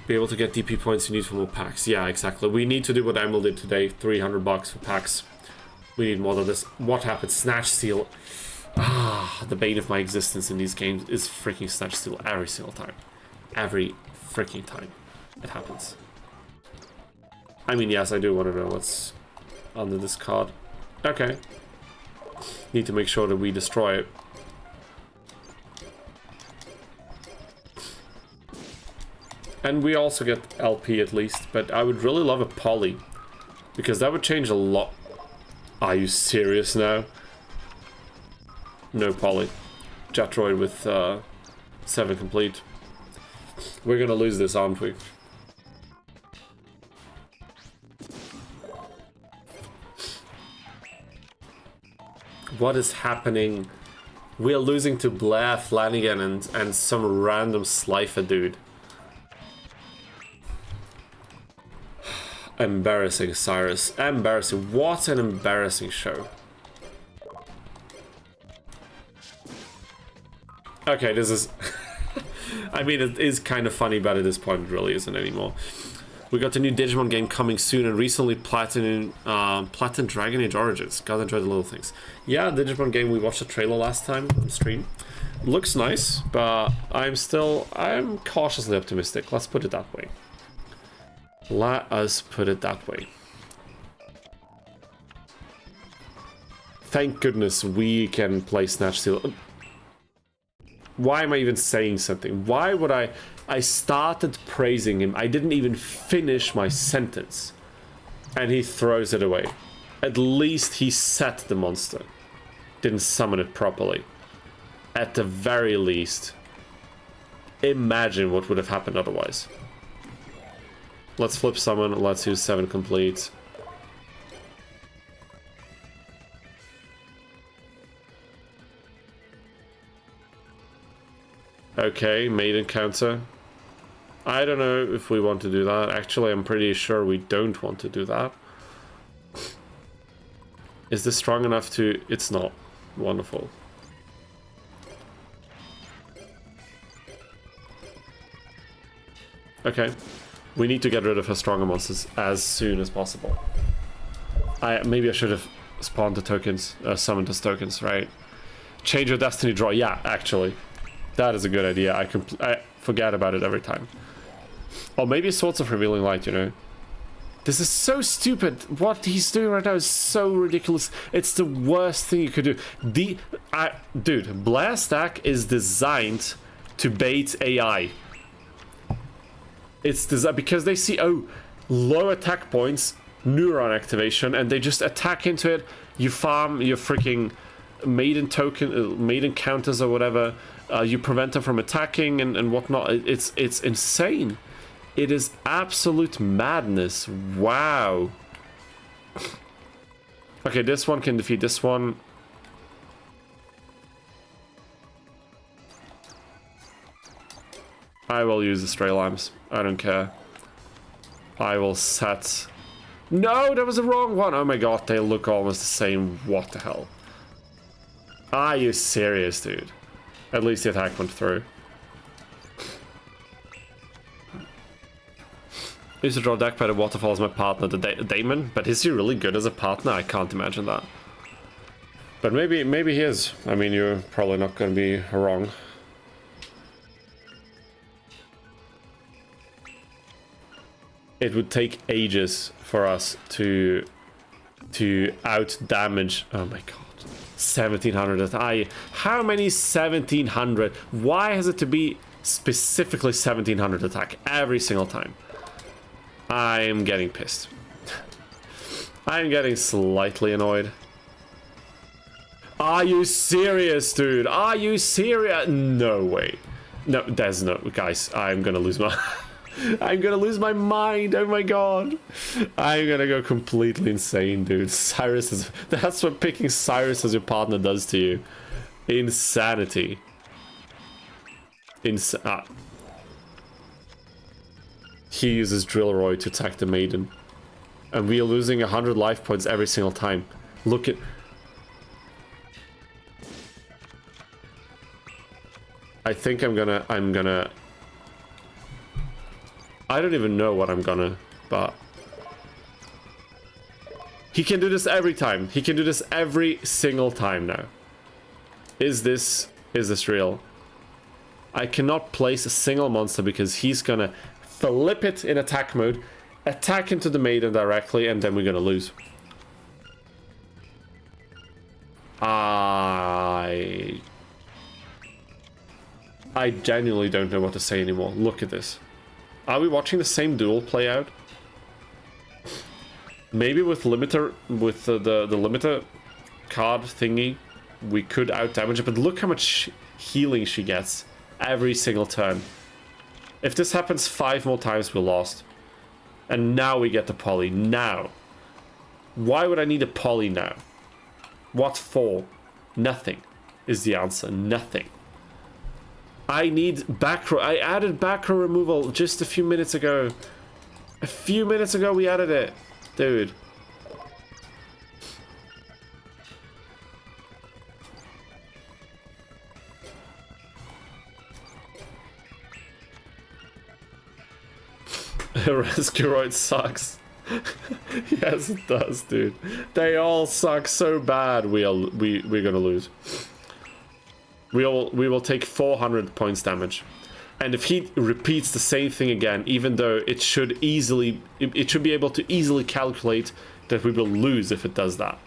Be able to get DP points you need for more packs. Yeah, exactly. We need to do what Emil did today, 300 bucks for packs. We need more of this. What happened? Snatch Steal. Ah, the bane of my existence in these games is freaking Snatch Steal every single time. Every freaking time it happens. I mean, yes, I do want to know what's under this card. Okay. Need to make sure that we destroy it. And we also get LP at least, but I would really love a poly, because that would change a lot. Are you serious now? No poly. Jetroid with 7 complete. We're gonna lose this, aren't we? What is happening? We're losing to Blair Flanagan and some random Slifer dude. Embarrassing, Cyrus. Embarrassing. What an embarrassing show. Okay, this is... I mean, it is kind of funny, but at this point it really isn't anymore. We got the new Digimon game coming soon, and recently Platinum Dragon Age Origins. Gotta enjoy the little things. Yeah, the Digimon game, we watched the trailer last time on stream. Looks nice, but I'm cautiously optimistic. Let's put it that way. Let us put it that way. Thank goodness we can play Snatch Steal. Why am I even saying something? Why would I started praising him. I didn't even finish my sentence. And he throws it away. At least he set the monster. Didn't summon it properly. At the very least. Imagine what would have happened otherwise. Let's flip summon. Let's use 7 complete. Okay, maiden counter. I don't know if we want to do that. Actually, I'm pretty sure we don't want to do that. Is this strong enough to... It's not. Wonderful. Okay. We need to get rid of her stronger monsters as soon as possible. Maybe I should have spawned the tokens, summoned as tokens, right? Change your destiny draw. Yeah, actually. That is a good idea. I forget about it every time. Or maybe Swords of Revealing Light, you know. This is so stupid. What he's doing right now is so ridiculous. It's the worst thing you could do. Dude, Blast Stack is designed to bait AI. It's designed because they see, oh, low attack points, neuron activation, and they just attack into it. You farm your freaking maiden token, maiden counters or whatever. You prevent them from attacking and whatnot. It's insane. It is absolute madness. Wow. Okay, this one can defeat this one. I will use the Stray Lambs. I don't care. I will set... No, that was the wrong one. Oh my god, they look almost the same. What the hell? Are you serious, dude? At least the attack went through. I used to draw deck by the Waterfall as my partner, the Damon, but is he really good as a partner? I can't imagine that. But maybe he is. I mean, you're probably not going to be wrong. It would take ages for us to out damage. Oh my god. 1700. How many 1700? Why has it to be specifically 1700 attack every single time? I am getting pissed. I am getting slightly annoyed. Are you serious, dude? Are you serious? No way. No, there's no... Guys, I'm gonna lose my... I'm gonna lose my mind. Oh my god. I'm gonna go completely insane, dude. Cyrus is... That's what picking Cyrus as your partner does to you. Insanity. He uses Drillroy to attack the maiden. And we are losing 100 life points every single time. Look at... I think I'm gonna... I don't even know what I'm gonna, but... He can do this every time. He can do this every single time now. Is this real? I cannot place a single monster because he's gonna flip it in attack mode, attack into the maiden directly, and then we're gonna lose. I genuinely don't know what to say anymore. Look at this. Are we watching the same duel play out? Maybe with limiter, with the limiter card thingy, we could out damage it, but look how much healing she gets every single turn. If this happens 5 more times, we're lost. And now we get the poly. Now. Why would I need a poly now? What for? Nothing is the answer. Nothing. I need back row. I added back row removal just a few minutes ago. A few minutes ago we added it. Dude. Rescuroid sucks. Yes, it does, dude. They all suck so bad. We're gonna lose. We will take 400 points damage. And if he repeats the same thing again, even though it should easily, it should be able to easily calculate that we will lose if it does that,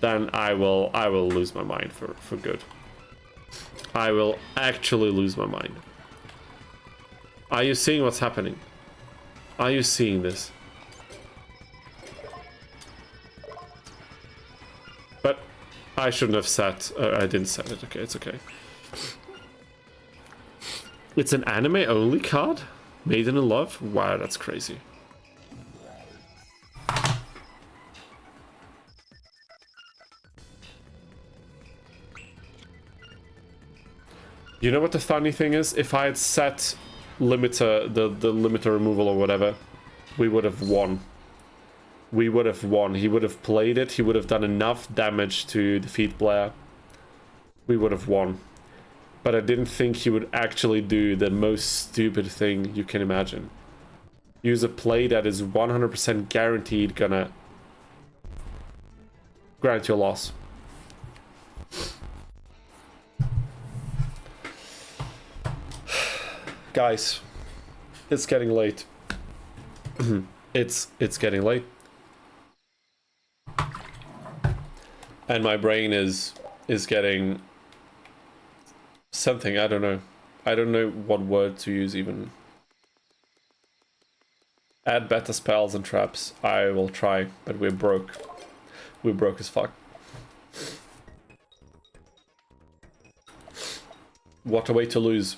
then I will lose my mind for good. I will actually lose my mind. Are you seeing what's happening? Are you seeing this? But I shouldn't have set. I didn't set it. Okay, it's okay. It's an anime-only card? Maiden in Love? Wow, that's crazy. You know what the funny thing is? If I had set limiter, the limiter removal or whatever, we would have won. We would have won. He would have played it. He would have done enough damage to defeat Blair. We would have won. But I didn't think he would actually do the most stupid thing you can imagine. Use a play that is 100% guaranteed gonna grant you a loss. Guys, it's getting late. It's getting late. And my brain is getting something, I don't know. I don't know what word to use even. Add better spells and traps. I will try, but we're broke. We're broke as fuck. What a way to lose.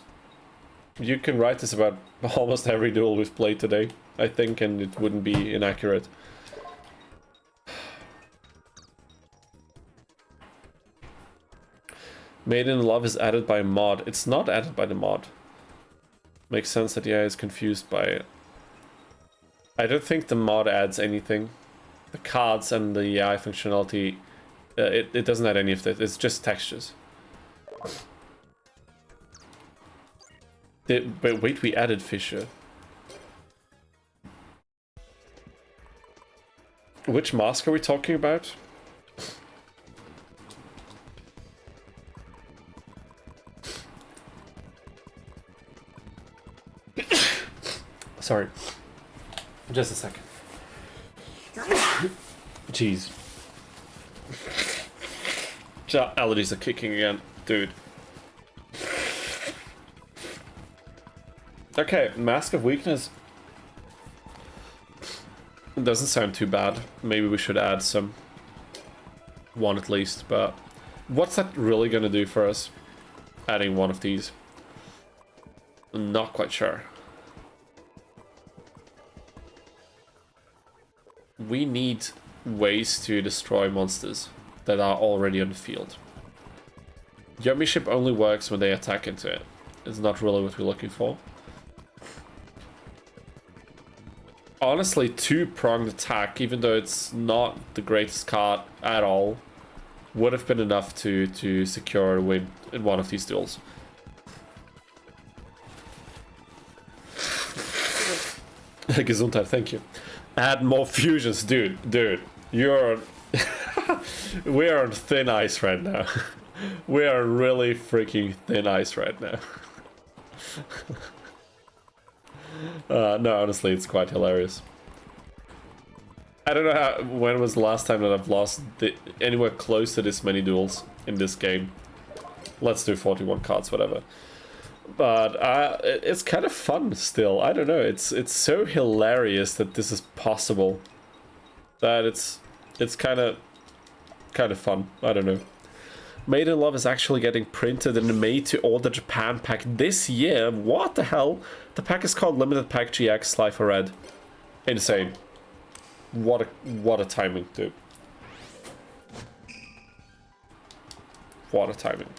You can write this about almost every duel we've played today, I think, and it wouldn't be inaccurate. Maiden in Love is added by a mod. It's not added by the mod. Makes sense that the AI is confused by it. I don't think the mod adds anything. The cards and the AI functionality, it doesn't add any of that. It's just textures. But wait, we added Fisher. Which mask are we talking about? Sorry. Just a second. Jeez. Allergies are kicking again, dude. Okay, Mask of Weakness. It doesn't sound too bad. Maybe we should add some. One at least, but what's that really gonna do for us? Adding one of these. I'm not quite sure. We need ways to destroy monsters that are already on the field. Yummy Ship only works when they attack into it. It's not really what we're looking for. Honestly, two-pronged attack, even though it's not the greatest card at all, would have been enough to secure a win in one of these duels. Gesundheit, thank you. Add more fusions, dude, you're we are on thin ice right now. We are really freaking thin ice right now. No, honestly, it's quite hilarious. I don't know when was the last time that I've lost anywhere close to this many duels in this game. Let's do 41 cards, whatever. But it's kind of fun still. I don't know. It's so hilarious that this is possible. That it's kind of fun. I don't know. Made in Love is actually getting printed in the Made to Order Japan pack this year. What the hell? The pack is called Limited Pack GX Sly for Red. Insane. What a timing, dude. What a timing.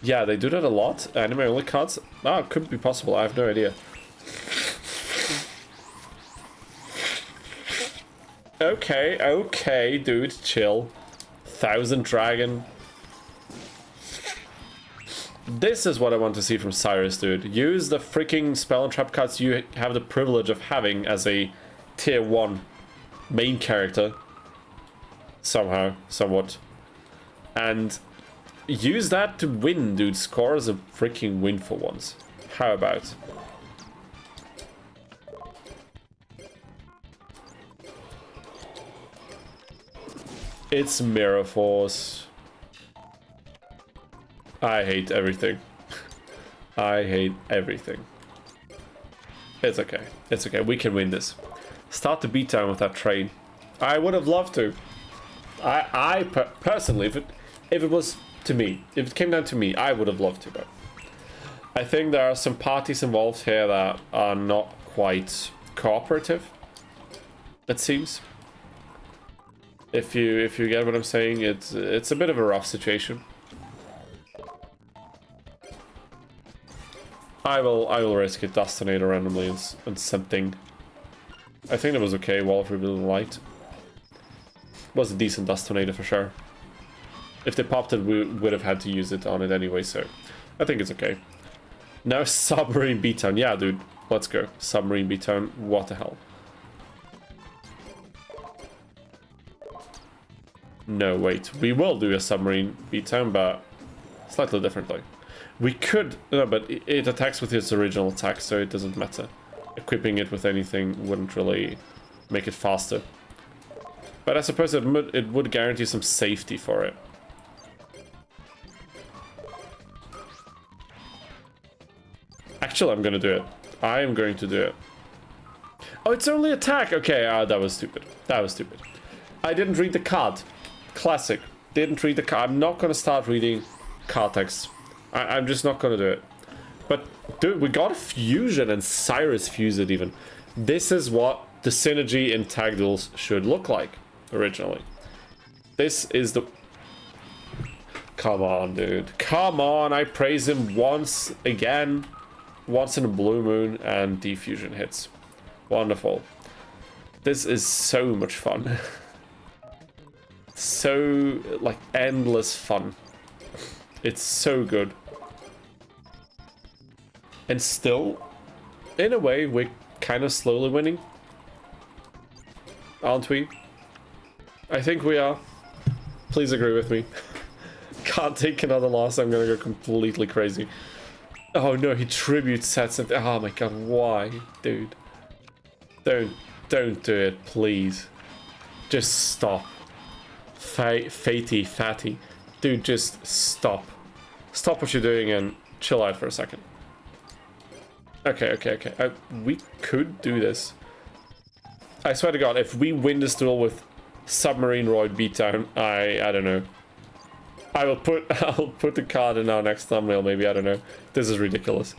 Yeah, they do that a lot. Anime only cards. Ah, it could be possible. I have no idea. Okay, dude, chill. 1000 Dragon. This is what I want to see from Cyrus, dude. Use the freaking spell and trap cards you have the privilege of having as a tier 1 main character. Somehow, somewhat. And use that to win, dude. Score as a freaking win for once. How about? It's Mirror Force. I hate everything. I hate everything. It's okay. It's okay. We can win this. Start the beatdown with that train. I would have loved to. Personally, if it was to me, if it came down to me, I would have loved to. But I think there are some parties involved here that are not quite cooperative. It seems. If you get what I'm saying, it's a bit of a rough situation. I will risk it. Dust Tornado randomly and something. I think that was okay. Wall of Revealing Light was a decent Dust Tornado for sure. If they popped it, we would have had to use it on it anyway, so I think it's okay. Now Submarine Beatdown. Yeah, dude, let's go. Submarine Beatdown. What the hell? No, wait. We will do a Submarine Beatdown, but slightly differently. We could... No, but it attacks with its original attack, so it doesn't matter. Equipping it with anything wouldn't really make it faster. But I suppose it would guarantee some safety for it. Actually, I'm gonna do it. I am going to do it. Oh, it's only attack! Okay, that was stupid. That was stupid. I didn't read the card. Classic. Didn't read the card. I'm not gonna start reading card text. I'm just not gonna do it. But, dude, we got a fusion and Cyrus fused it even. This is what the synergy in tag duels should look like, originally. This is the... Come on, dude. Come on, I praise him once again. Once in a blue moon, and defusion hits. Wonderful. This is so much fun. So, like, endless fun. It's so good. And still, in a way, we're kind of slowly winning. Aren't we? I think we are. Please agree with me. Can't take another loss, I'm gonna go completely crazy. Oh no, he tribute sets it. Oh my god, why? Dude. Don't do it, please. Just stop. Fatty. Dude, just stop. Stop what you're doing and chill out for a second. Okay. We could do this. I swear to god, if we win this duel with Submarine Roid Beatdown, I don't know. I'll put the card in our next thumbnail, maybe, I don't know. This is ridiculous.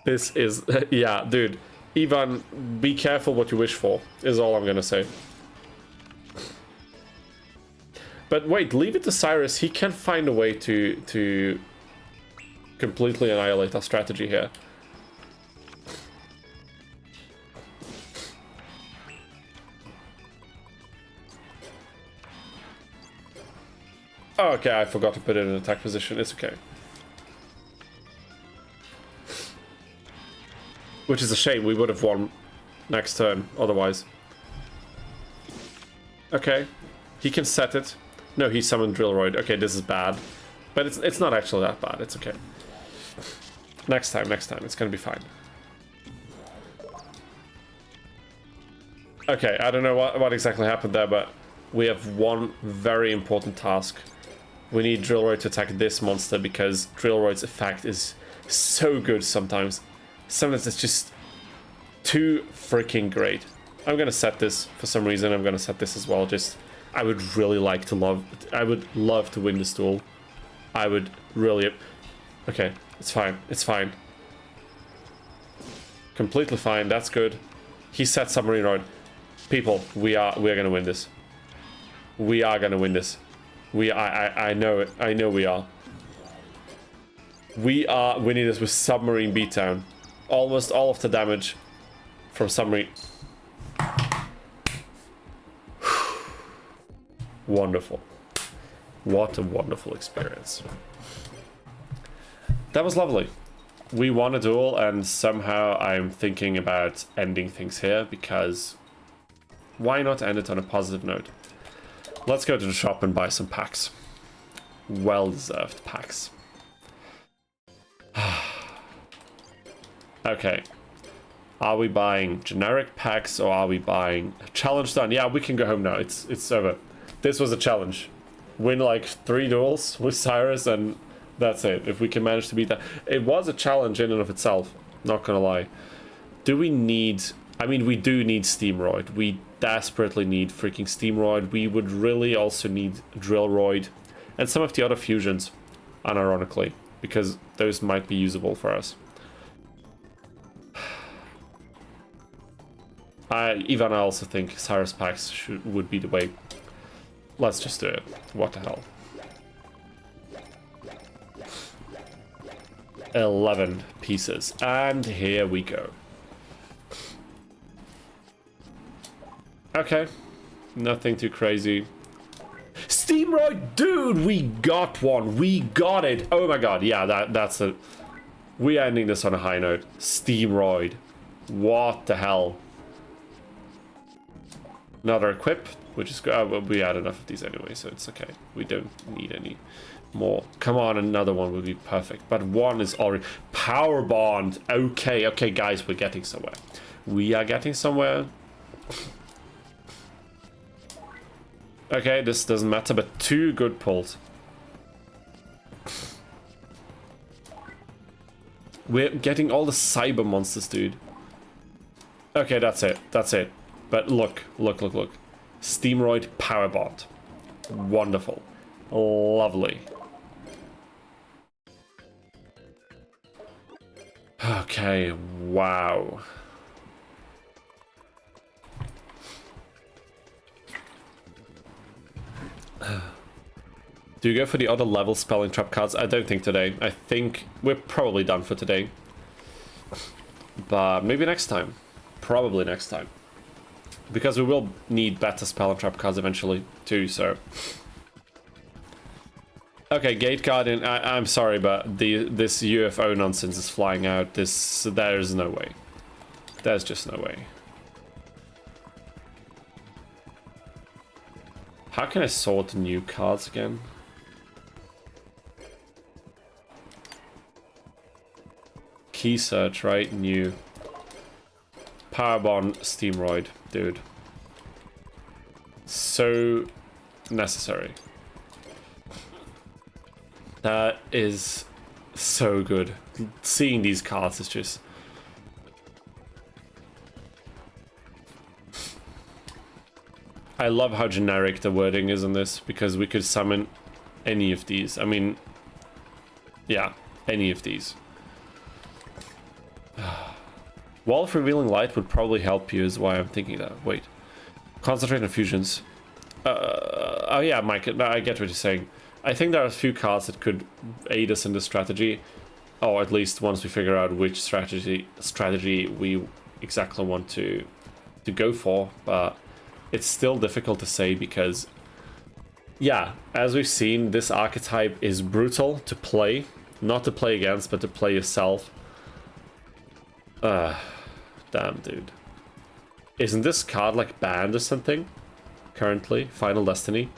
This is... yeah, dude. Ivan, be careful what you wish for, is all I'm gonna say. But wait, leave it to Cyrus. He can find a way to completely annihilate our strategy here. Oh, okay, I forgot to put it in attack position. It's okay. Which is a shame. We would have won next turn otherwise. Okay. He can set it. No, he summoned Drillroid. Okay, this is bad. But it's not actually that bad. It's okay. Next time. It's gonna be fine. Okay, I don't know what exactly happened there, but we have one very important task. We need Drillroid to attack this monster because Drillroid's effect is so good sometimes. Sometimes it's just too freaking great. I'm gonna set this for some reason. I'm gonna set this as well. Just, I would really like to I would love to win this duel. I would really... Okay, it's fine. It's fine. Completely fine. That's good. He set Submarine Roid. People, we are gonna win this. We are gonna win this. I know it. I know we are. We are winning this with Submarine Beatdown. Almost all of the damage from Submarine. Wonderful. What a wonderful experience. That was lovely. We won a duel, and somehow I'm thinking about ending things here because why not end it on a positive note? Let's go to the shop and buy some packs. well-deserved packs. Okay. Are we buying generic packs or are we buying challenge done? Yeah, we can go home now. It's over. This was a challenge. Win like 3 duels with Cyrus and that's it. If we can manage to beat that. It was a challenge in and of itself. Not gonna lie. Do we need... I mean, we do need Steamroid. We desperately need freaking Steamroid. We would really also need Drillroid and some of the other fusions, unironically, because those might be usable for us. Even I also think Cyrus packs would be the way. Let's just do it. What the hell. 11 pieces. And here we go. Okay. Nothing too crazy. Steamroid! Dude, we got one. We got it. Oh my god. Yeah, that's it. We're ending this on a high note. Steamroid. What the hell? Another equip, which is good. Well, we had enough of these anyway, so it's okay. We don't need any more. Come on, another one would be perfect. But one is already... Power Bond! Okay, okay, guys, we're getting somewhere. We are getting somewhere. Okay, this doesn't matter, but 2 good pulls. We're getting all the cyber monsters, dude. Okay, that's it. That's it. But look, look, look, look. Steamroid Power Bond. Wonderful. Lovely. Okay, wow. Do you go for the other level spelling trap cards? I don't think today. I think we're probably done for today. But maybe next time. Probably next time. Because we will need better spell and trap cards eventually too, so... Okay, Gate Guardian, I'm sorry, but this UFO nonsense is flying out. There's no way. There's just no way. How can I sort the new cards again? Key search, right? New. Powerbond, Steamroid, dude. So necessary. That is so good. Seeing these cards is just... I love how generic the wording is on this, because we could summon any of these. I mean, yeah, any of these. Wall of Revealing Light would probably help you, is why I'm thinking that. Wait. Concentrate on fusions. Oh yeah, Mike, I get what you're saying. I think there are a few cards that could aid us in this strategy. Or at least once we figure out which strategy we exactly want to go for. But it's still difficult to say because... Yeah, as we've seen, this archetype is brutal to play. Not to play against, but to play yourself. Damn, dude. Isn't this card like banned or something? Currently, Final Destiny.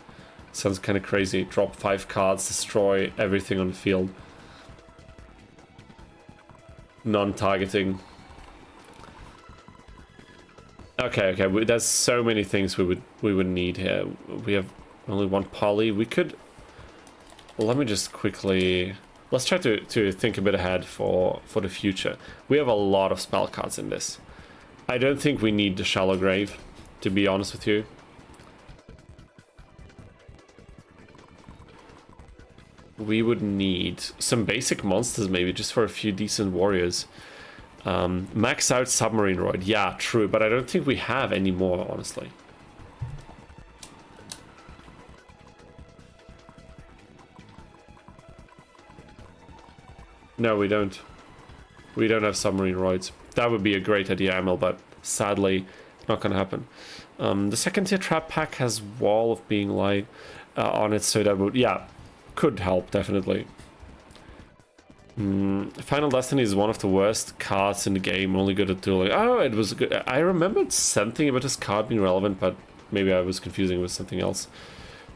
Sounds kind of crazy. Drop 5 cards, destroy everything on the field. Non-targeting. Okay, okay. There's so many things we would need here. We have only 1 poly. We could... Let me just quickly... Let's try to think a bit ahead for the future. We have a lot of spell cards in this. I don't think we need the Shallow Grave, to be honest with you. We would need some basic monsters maybe, just for a few decent warriors. Max out Submarine Roid. Yeah, true, but I don't think we have any more, honestly. No, we don't. We don't have Submarine Roids. That would be a great idea, Emil, but sadly, not gonna happen. The second tier trap pack has Wall of Being Light on it, so that would, yeah, could help, definitely. Final Destiny is one of the worst cards in the game, only good at dueling. Oh, it was good. I remembered something about this card being relevant, but maybe I was confusing it with something else.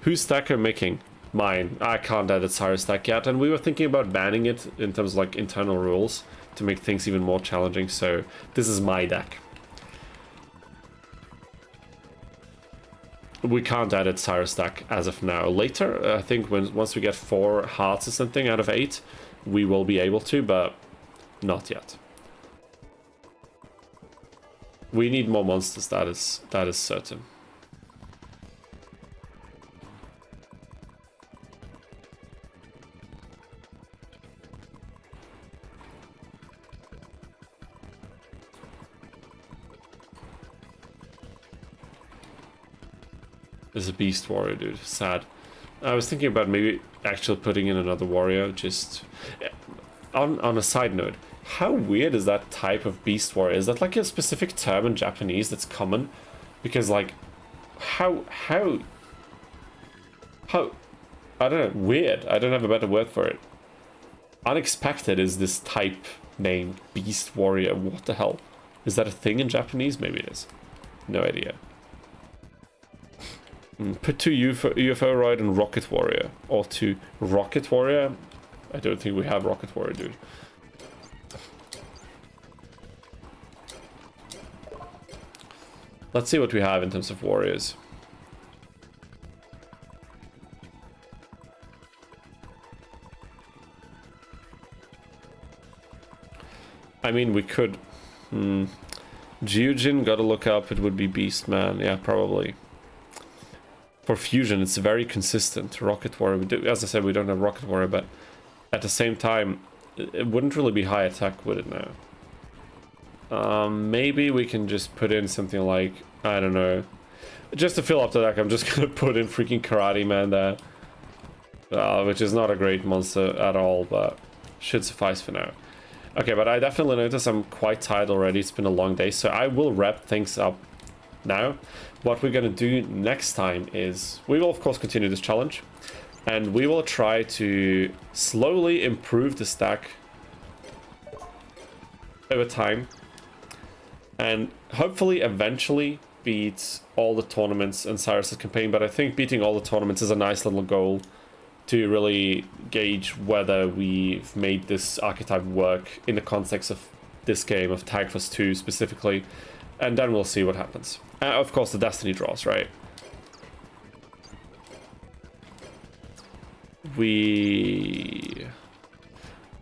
Who's Stacker making? mine. I can't edit Cyrus deck yet, and we were thinking about banning it in terms of like internal rules to make things even more challenging, so this is my deck. We can't edit Cyrus deck as of now. Later, I think once we get 4 hearts or something out of 8, we will be able to, but not yet. We need more monsters, that is certain. There's a beast warrior, dude. Sad. I was thinking about maybe actually putting in another warrior, just... On a side note, how weird is that type of beast warrior? Is that like a specific term in Japanese that's common? Because like, how... I don't know, weird. I don't have a better word for it. Unexpected is this type name, beast warrior. What the hell? Is that a thing in Japanese? Maybe it is. No idea. Put 2 UFO Ride and Rocket Warrior. Or 2 Rocket Warrior? I don't think we have Rocket Warrior, dude. Let's see what we have in terms of warriors. I mean, we could... Gyujin, gotta look up, it would be Beastman. Yeah, probably. For fusion, it's very consistent. Rocket Warrior, as I said, we don't have Rocket Warrior, but at the same time, it wouldn't really be high attack, would it now? Maybe we can just put in something like, I don't know. Just to fill up the deck, I'm just gonna put in freaking Karate Man there. Which is not a great monster at all, but should suffice for now. Okay, but I definitely notice I'm quite tired already. It's been a long day, so I will wrap things up now. What we're going to do next time is we will of course continue this challenge, and we will try to slowly improve the stack over time, and hopefully eventually beat all the tournaments in Cyrus' campaign. But I think beating all the tournaments is a nice little goal to really gauge whether we've made this archetype work in the context of this game of Tag Force 2 specifically, and then we'll see what happens. Of course, the Destiny draws, right?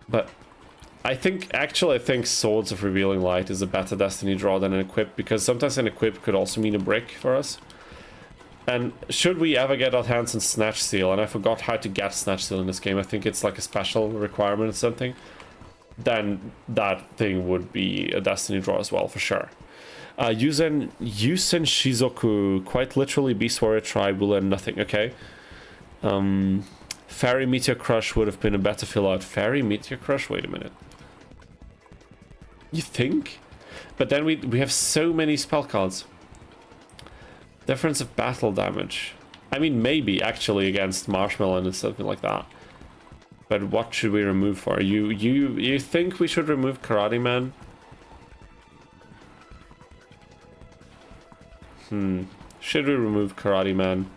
But I think Swords of Revealing Light is a better Destiny draw than an Equip, because sometimes an Equip could also mean a brick for us. And should we ever get our hands on Snatch Seal, and I forgot how to get Snatch Seal in this game, I think it's like a special requirement or something, then that thing would be a Destiny draw as well, for sure. Yusen Shizoku, quite literally Beast Warrior tribe, will earn nothing, okay. Fairy Meteor Crush would have been a better fill out. Fairy Meteor Crush? Wait a minute. You think? But then we have so many spell cards. Difference of battle damage. I mean, maybe actually against Marshmallow and something like that. But what should we remove for? You think we should remove Karate Man? Should we remove Karate Man?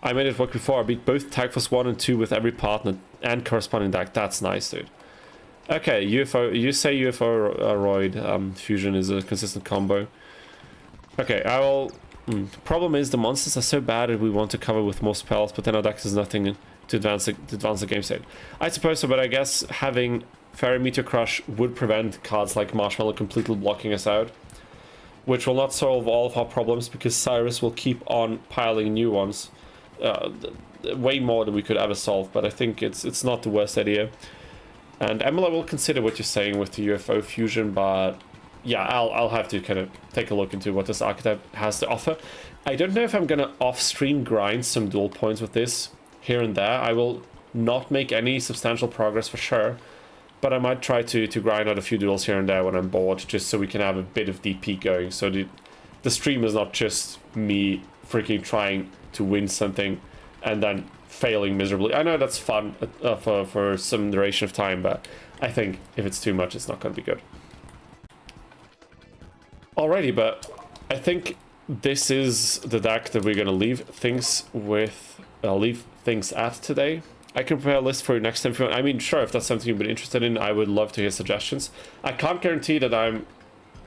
I made it work before. I beat both Tag Force 1 and 2 with every partner and corresponding deck. That's nice, dude. Okay, UFO. You say UFO Roid fusion is a consistent combo. Okay, I will... Problem is the monsters are so bad that we want to cover with more spells, but then our deck does nothing to advance the game state. I suppose so, but I guess having Fairy Meteor Crush would prevent cards like Marshmallow completely blocking us out, which will not solve all of our problems, because Cyrus will keep on piling new ones. Way more than we could ever solve, but I think it's not the worst idea. And Emily will consider what you're saying with the UFO fusion, but yeah, I'll have to kind of take a look into what this archetype has to offer. I don't know if I'm gonna off-stream grind some duel points with this here and there. I will not make any substantial progress for sure, but I might try to grind out a few duels here and there when I'm bored, just so we can have a bit of DP going, so the stream is not just me freaking trying to win something and then failing miserably. I know that's fun for some duration of time, but I think if it's too much, it's not going to be good. Alrighty, but I think this is the deck that we're going to leave things with leave things at today. I can prepare a list for you next time if you want. I mean, sure, if that's something you've been interested in, I would love to hear suggestions. I can't guarantee that I'm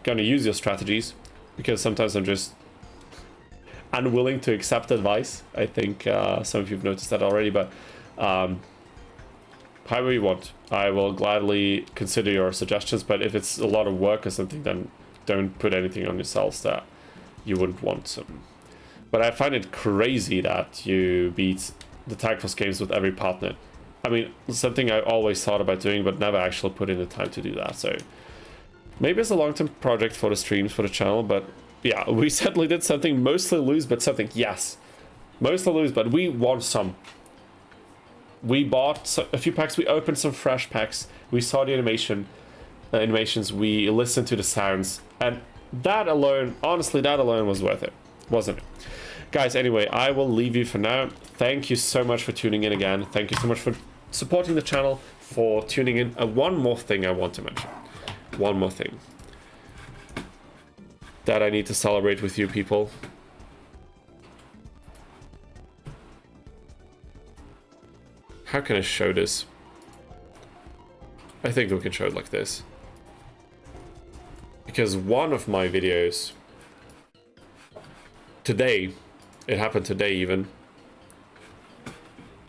going to use your strategies, because sometimes I'm just unwilling to accept advice. I think some of you have noticed that already, but however you want, I will gladly consider your suggestions. But if it's a lot of work or something, then don't put anything on yourselves that you wouldn't want. But I find it crazy that you beat the Tag Force games with every partner. I mean, something I always thought about doing, but never actually put in the time to do that. So maybe it's a long-term project for the streams, for the channel, but yeah, we certainly did something. Mostly lose, but something. Yes, mostly lose, but we won some. We bought a few packs, we opened some fresh packs, we saw the animations, we listened to the sounds, and that alone, honestly, that alone was worth it, wasn't it? Guys, anyway, I will leave you for now. Thank you so much for tuning in again. Thank you so much for supporting the channel, for tuning in. One more thing I want to mention. One more thing that I need to celebrate with you people. How can I show this? I think we can show it like this. Because one of my videos today, it happened today even.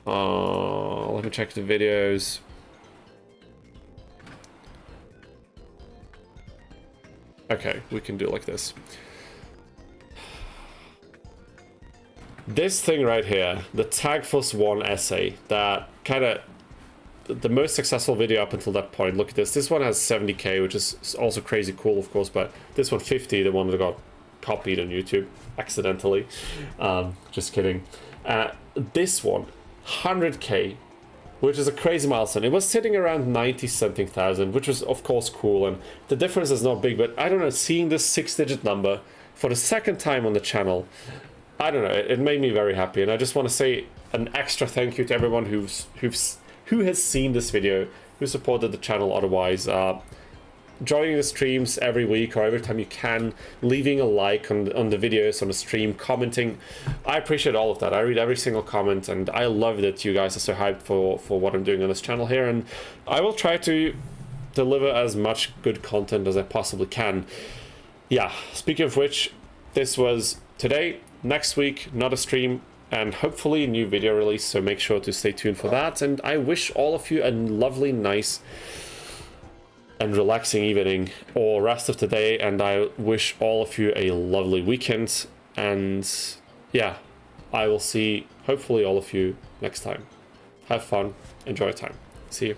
Let me check the videos. Okay, we can do it like this. This thing right here, the Tag Force 1 essay, that kind of the most successful video up until that point. Look at this. This one has 70k, which is also crazy cool, of course, but this one 50, the one that got copied on YouTube accidentally. Just kidding. This one 100k, which is a crazy milestone. It was sitting around 90 something thousand, which was of course cool, and the difference is not big, but I don't know, seeing this 6-digit number for the second time on the channel, I don't know, it made me very happy. And I just want to say an extra thank you to everyone who has seen this video, who supported the channel otherwise, joining the streams every week or every time you can, leaving a like on the videos, on the stream, commenting. I appreciate all of that. I read every single comment, and I love that you guys are so hyped for what I'm doing on this channel here, and I will try to deliver as much good content as I possibly can. Yeah, speaking of which, this was today. Next week, not a stream, and hopefully a new video release, so make sure to stay tuned for that. And I wish all of you a lovely, nice and relaxing evening or rest of the day, and I wish all of you a lovely weekend. And yeah, I will see hopefully all of you next time. Have fun, enjoy time. See you.